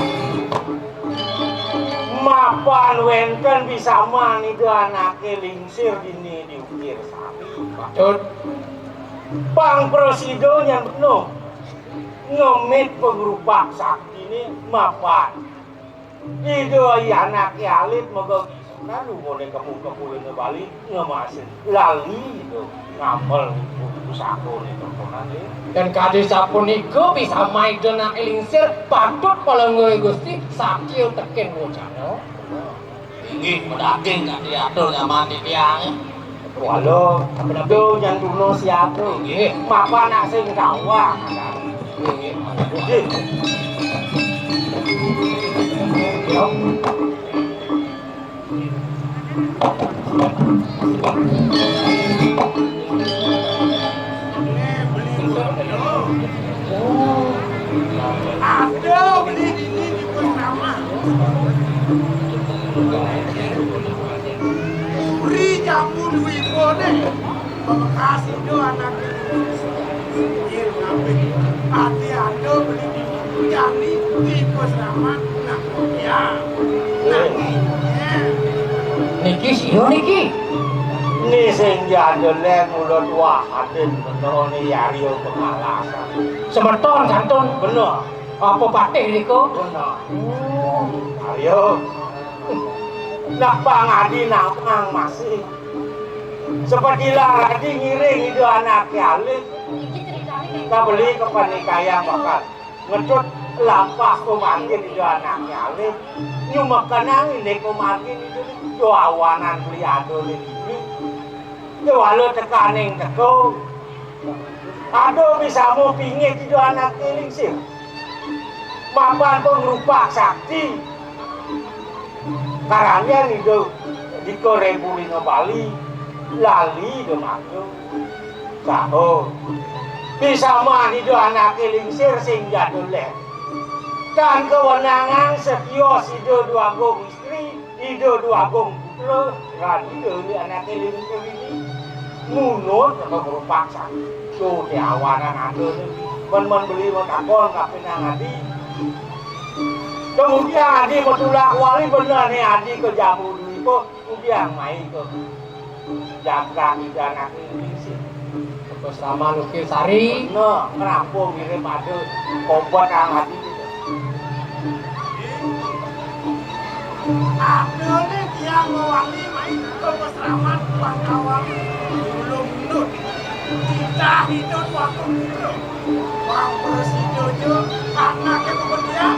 mapan wenten bisa manide anake lingsir dini diukir sami Patut Bang Presido yang benar ngemit pengrupak sakti ini mapan ide anake alit moga nah lu boleh kepulauan Bali ngemasin lali itu ngapel usakone terkonane dan kade sapunika bisa maiden nak elingsir patut palengge Gusti sakil teken bocano Inggih medaging gak diatur nyaman di tiang. walau itu yang duno siapa mapan nak sing kawah Ada beli ini di bersama. Beri jambu duit kode. Bekas itu anak ini ngapik. Hati ada beli ini jadi di bersama. Nah ya. niki sio niki ini sing jadelen mulut wahaden bener nih yario pengalasan semeton kantun bener apa patih niku bener ayo nak bang adi namang masih seperti lah adi ngiring itu anak alit kita beli ke panikaya bakal ngecut lampah kumangkin itu anak alit nyumekenang ini kumangkin itu doawanan beli adol ini walau tekaning teko aduh bisa mau pingit itu anak lingsir mapan pengrupak sakti karanya itu di Republik Bali lali do maju saho bisa mah itu anak lingsir sing jaduleh kan kewenangan setios itu dua gong istri itu dua gong putra kan itu anak lingsir ini munut atau berupa sakti so di awanan ada men beli motakol kapinang adi kemudian adi metulak wali bener nih adi ke jamu po ubiang mai ko. Jaga ida anak ini sih. Terus sama Lukir Sari. No, kenapa ngirim adu obat hangat itu? Ada nih yang mewangi main ke peseraman Bangkawan belum nut. Kita hidup waktu itu. Bang Presidio anaknya kemudian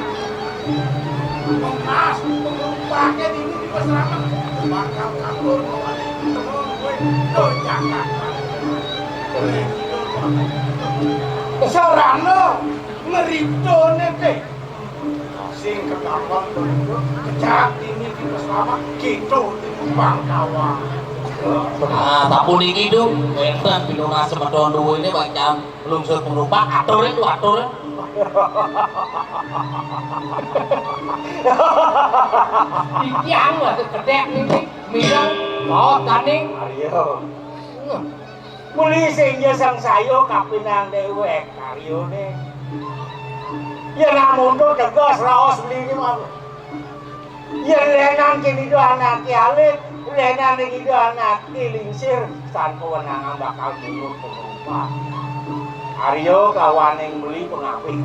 mengas pakai ini di peseraman bakal kabur mewangi temen gue ke Jakarta. Sarana ngeriptone teh sing kekawan itu kecak ini di pesawat gitu di Bangkawan. Nah, tapun iki dong, enten pinuna semedon duwe ini bacaan lungsur penumpang atur itu atur. Tiang lah kedek ini mirang mau taning. Aryo. Muli sing sang sayo kapinang dewek karyone. Ya namun tuh tegas raos beli ini mah. Ya lenan kini do anak alit, lenan kini do anak lingsir, san kewenangan bakal mundur penumpang. Aryo kawan yang beli pengapik.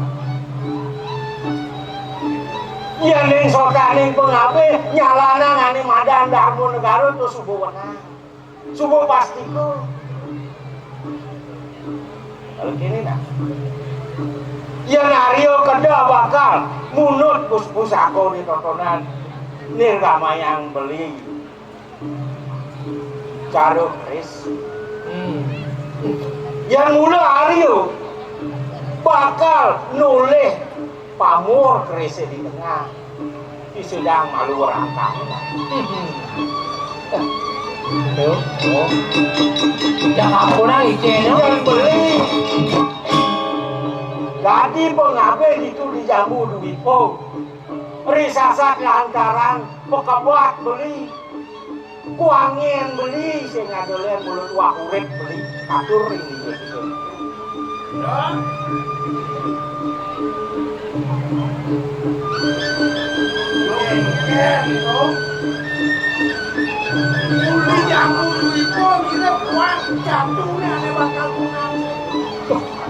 Ya ning sokaning pengapik nyalana ngane madan darmo negara tuh subuh wenang. Subuh pastiku. Kalau kini nak. Ya Aryo kada bakal munut pusako di tontonan nirgama yang beli Caruk Kris. Yang mula Aryo bakal noleh pamur Kris di tengah di sedang malu rangkang. Jangan pernah ijen Yang beli jadi pengabe itu di jamu duit po. Risasat lantaran pekabuat beli. Kuangin beli sehingga dolen mulut wahurit beli. Atur ini gitu. Uli jamu itu mirip uang jatuhnya ada bakal punang.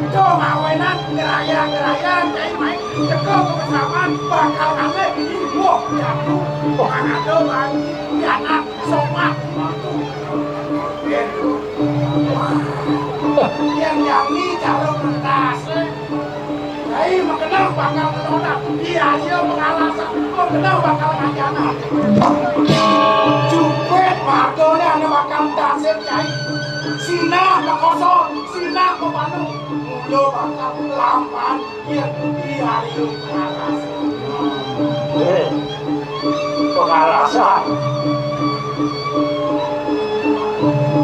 Coba ngawenan geraya-geraya kayak main teko kebersamaan bakal ame ibu jatuh bukan ada lagi anak somat yang ini calon mentas jadi mengenal bakal menolak dia aja mengalahkan mengenal bakal ngajana cupet margone ane bakal tasir cai sinah makosong sinah kepanu mulo bakal lampan yang di hari Pengalasan.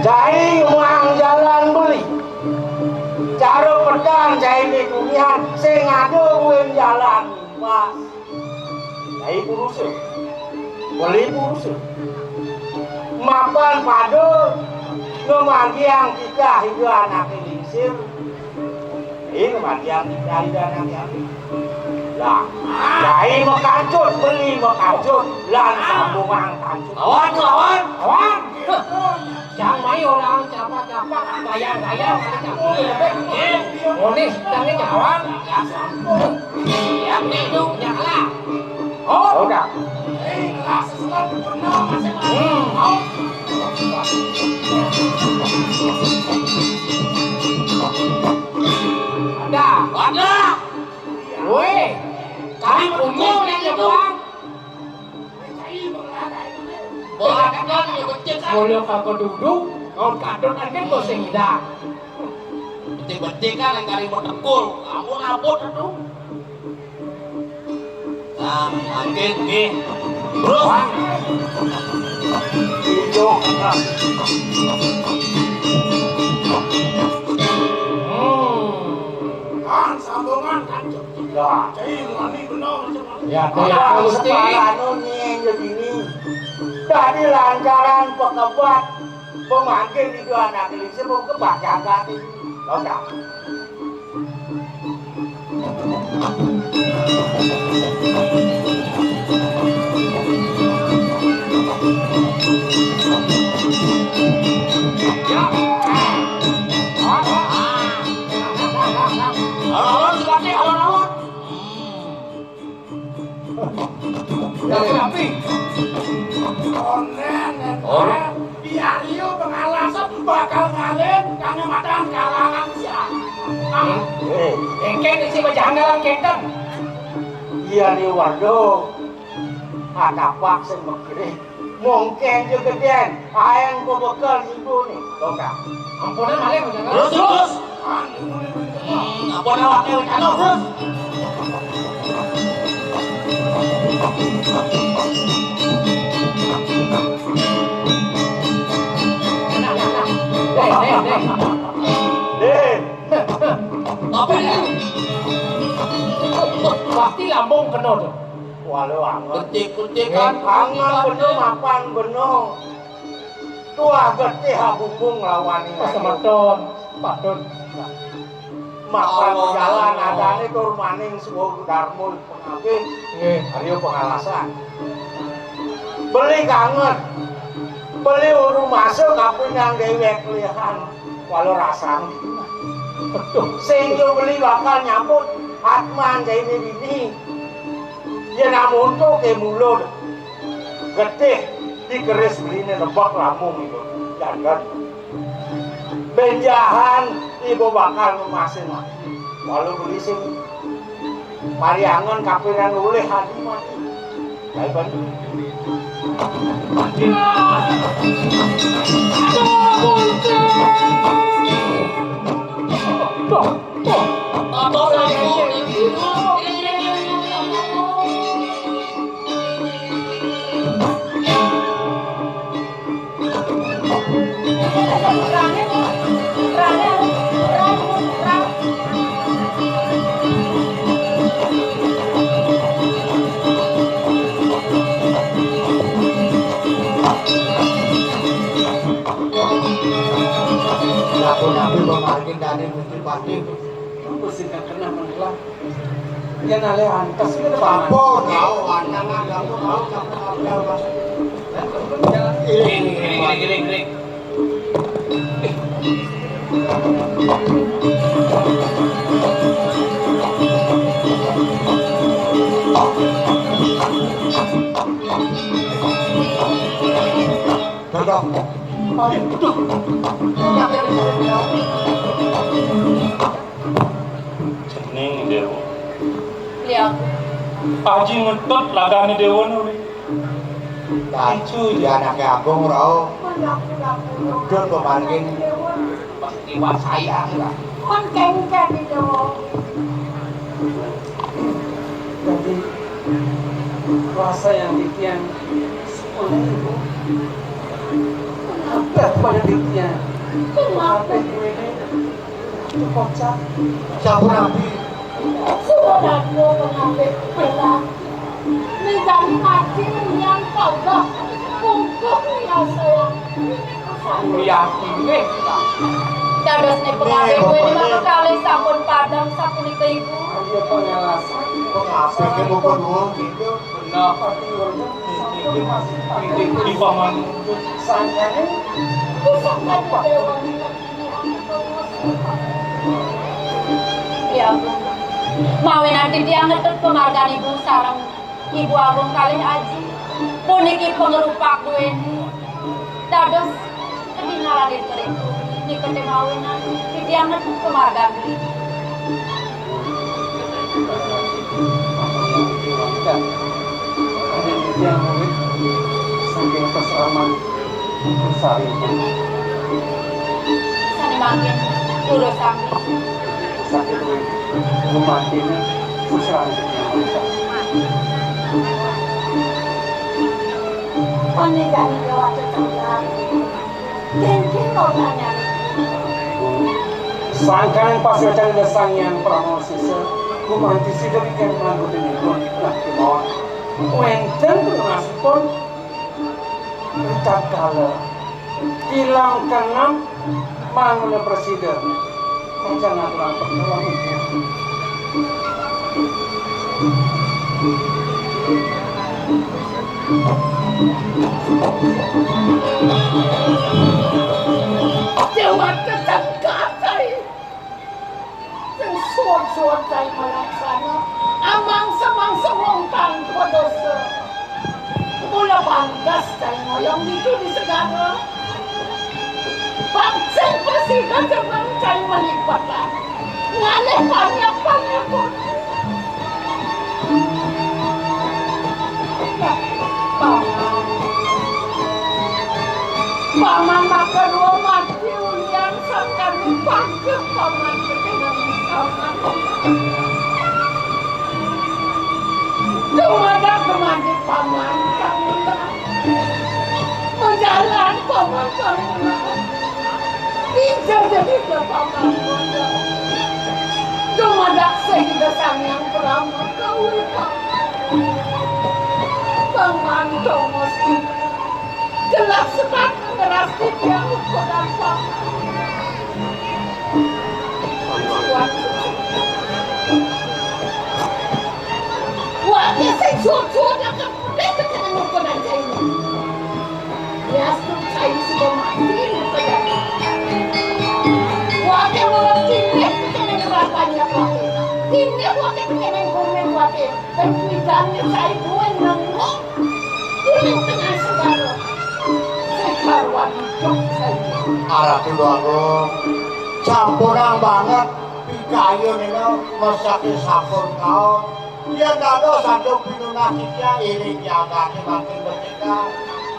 Jadi uang jalan beli. Cara pedang jadi di dunia sing ada uang jalan mas. Jadi urusan. Beli urusan. Mapan padu ngemagiang kita hidup anak lingsir. Ini ngemagiang kita hidup anak yang lah, jadi makacut beli makacut lan sambungan kancut. Lawan. jangan main orang capa-capa gayang-gayang Monis tangnya nyawan yang itu nyala Oh, udah. Ada. Weh, kami kumpul yang doang. Boleh kakak duduk, kau kadon kan kau sehingga. Betik-betik kan yang kari mau tekul, ampun itu. Nah, mungkin nih, bro. Hijau. Kan sambungan kan. Ya. Jadi mani benar. Ya, kalau sepalano nih jadi ini. Tadi lantaran pekebat pemanggil itu anak ini sebelum kebacakan ini. Enggak. Alon sekali alon. Tapi Onen, biar iyo pengalasan bakal ngalen kanyamatan kalangan siapa. engkeng isi bajangan kenten. Iya nih waduh. Ada pak sing begini. Mungkin juga den, ayang ko bekal ibu nih. Toka. Ampunan malih bajangan. Terus. Apa nama kau terus? Den. Apa ini? Pasti lambung kena tuh. Walau anget. Ketik kan angan bener mapan bener. Tua getih habubung lawan ini. Sama Don, Pak Don. Makan jalan ada nih tur maning sebuah darmul pengabih. Ayo pengalasan. Beli kangen. Beli urung masuk kapun yang dewek lihat. Walau rasang. Sehingga beli bakal nyambut Hatman kayak ini. Ya namun tuh ke mulut getih dikeris beli nebak lambung itu jangan benjahan ibu bakal memasin mati walau beli sing mariangan kapiran oleh hadi mati kayak bantu Nabi memarkin dari Gusti Pati. Aku sih gak kena mengelah. Ya nale antas ini ada bahan. Apa kau anangan kamu kau apa? Gini. Cening dewa. Lihat. Aji ngetut lagane dewa nuri. Tacu dia anaknya abang rau. Udah pemarkin Iwa sayang lah. Con keng itu. Jadi rasa yang dikian 10.000. Apa pada dikian? Kenapa? Itu kocak. Siapa Nabi? Sudah dua pengambil pelan. Mencari mati yang kau dah. Bungkuk ya sayang. Yakin nih. Dados nih pengambil gue ini maka kali sampun padang sapuni ke ibu. Dia pengalasan. Mengapa ke buku dua gitu? Benar. Di paman sangkanya. Ya Bu. Mawi nanti dia ngetut penghargaan ibu sarang ibu agung kali aji. Puniki pengerupak gue ini. Dados ketinggalan itu itu. Nikete mawi nanti dia ngetut penghargaan ini. Ada yang murid saking keseraman besar itu Sani makin urus sambil. sakit duit kematiannya susah yang besar. Oni dari Jawa Tengah. Kengkeng kau tanya. Sangkaan pas acara desang yang pramosisa kumantisi dari yang menganggutin itu lah di bawah wenten pun ucap kala hilang kenam manggil presiden macam aturan pertolongan itu Jawa Tengah. suwon-suwon tayo malaksana. Amang samang sumungkang kodoso. Mula Banggas tayo ngoyong dito di Sagara. Pagsay pasika naman tayo malipatan. Ngale panya po. Paman makarwa mati ulian sangkan pangke paman kekenang misalkan. Dumada kemandi paman kamuna. Menjalan paman kamuna. Bisa jadi ke paman kamuna. Dumada sehingga sang yang perama kauripan. Paman Thomas jelas sekali ngerasti dia ukuran paman. Wakil saya suat-suat akan mulai dengan ukuran saya ini. Ya, saya sudah mati ukuran. Wakil orang timnya dengan berapanya wakil. Timnya wakil dengan komen wakil. Dan kuitannya saya buat nengok. Kulit tengah segala. Sekarwan hidup saya. Arah kedua aku campuran banget kayu ini mesake sampun kau dia dado satu pinuna kita ini jaga makin berjika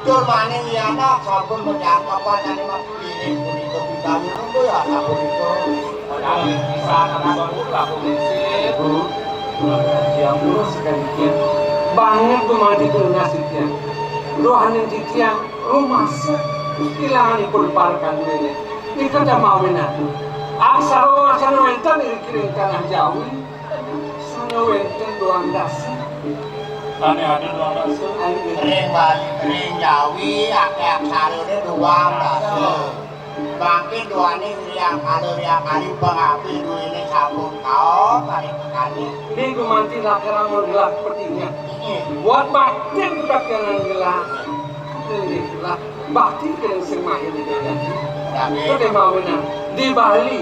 tur maning yana sampun menjangkapan ini ini pun itu kayu itu ya sampun itu Padahal bisa anak baru laku mesir yang urus sedikit banyak kemati punya sikian rohani sikian rumah kehilangan ikut parkan ini kita mawina aksara wenten ikiring tanah Jawi sana wenten doang dasi Tane ada doang dasar. kering Bali kering Jawi akeh aksarane doang dase bangkit doane riang kali pengapi duwene sampun kau kali kali ini gumanti lakarang gelap petinya buat batin bagian gelap ini gelap batin kering semai di dalam itu dia mawina di Bali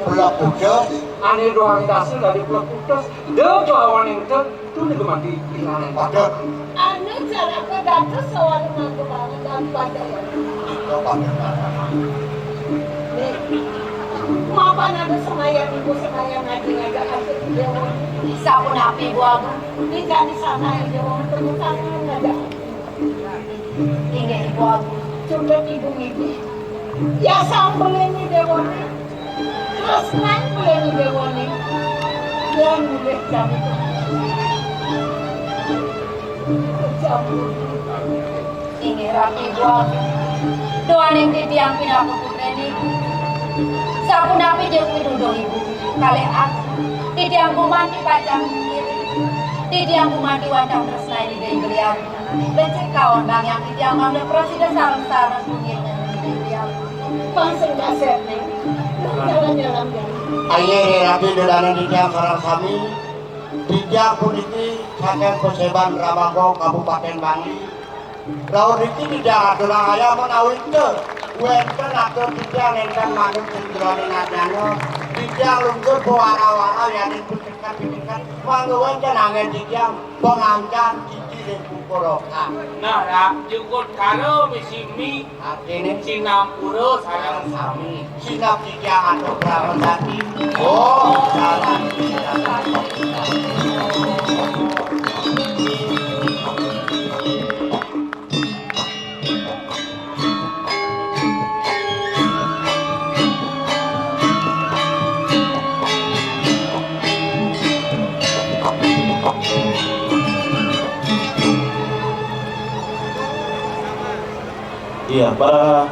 Pulau Kudus ane doang dasar dari Pulau Kudus dia lawan itu nih mati hilang pada Anu cara kedatus soal mangkulangan dan padayan. itu pada Nih, mapan ada semayang ibu semayang ngajak kasih dewa. Bisa pun api buang. Di sana yang dewa temukan ngajak. Tinggal buang. Coba ibu. Ya sambel ini dewa nih. Terus naik ini dewa nih. Yang mulai jam itu. Tinggal rapi buang. Doa yang titiang pinapuputra ini. Sapun api jauh pinudong ibu. Kali aku. Titiang kumanti pacang kiri. Titiang kumanti wacang tresna ini dari beliau. Becek kawan bang yang titiang bang presiden sarang-sarang mungkin dari beliau. Pangseng dasar nih. Jalan-jalan ya. aye rapi dodane dijang sareng sami dijang puniki saking Peseban Rabago Kabupaten Bali Raur iki dijang aturang aya menawi teu wenten atur dijang enten manut sindrone nadano dijang lungkur pewara-wara yang diputikan mangga wenten angin dijang pengancan cici dan kukoroka Nah, rak jukut karo misimi artine Sinampura sareng sami sinap dijang anu pramendati oh jalan Iya, para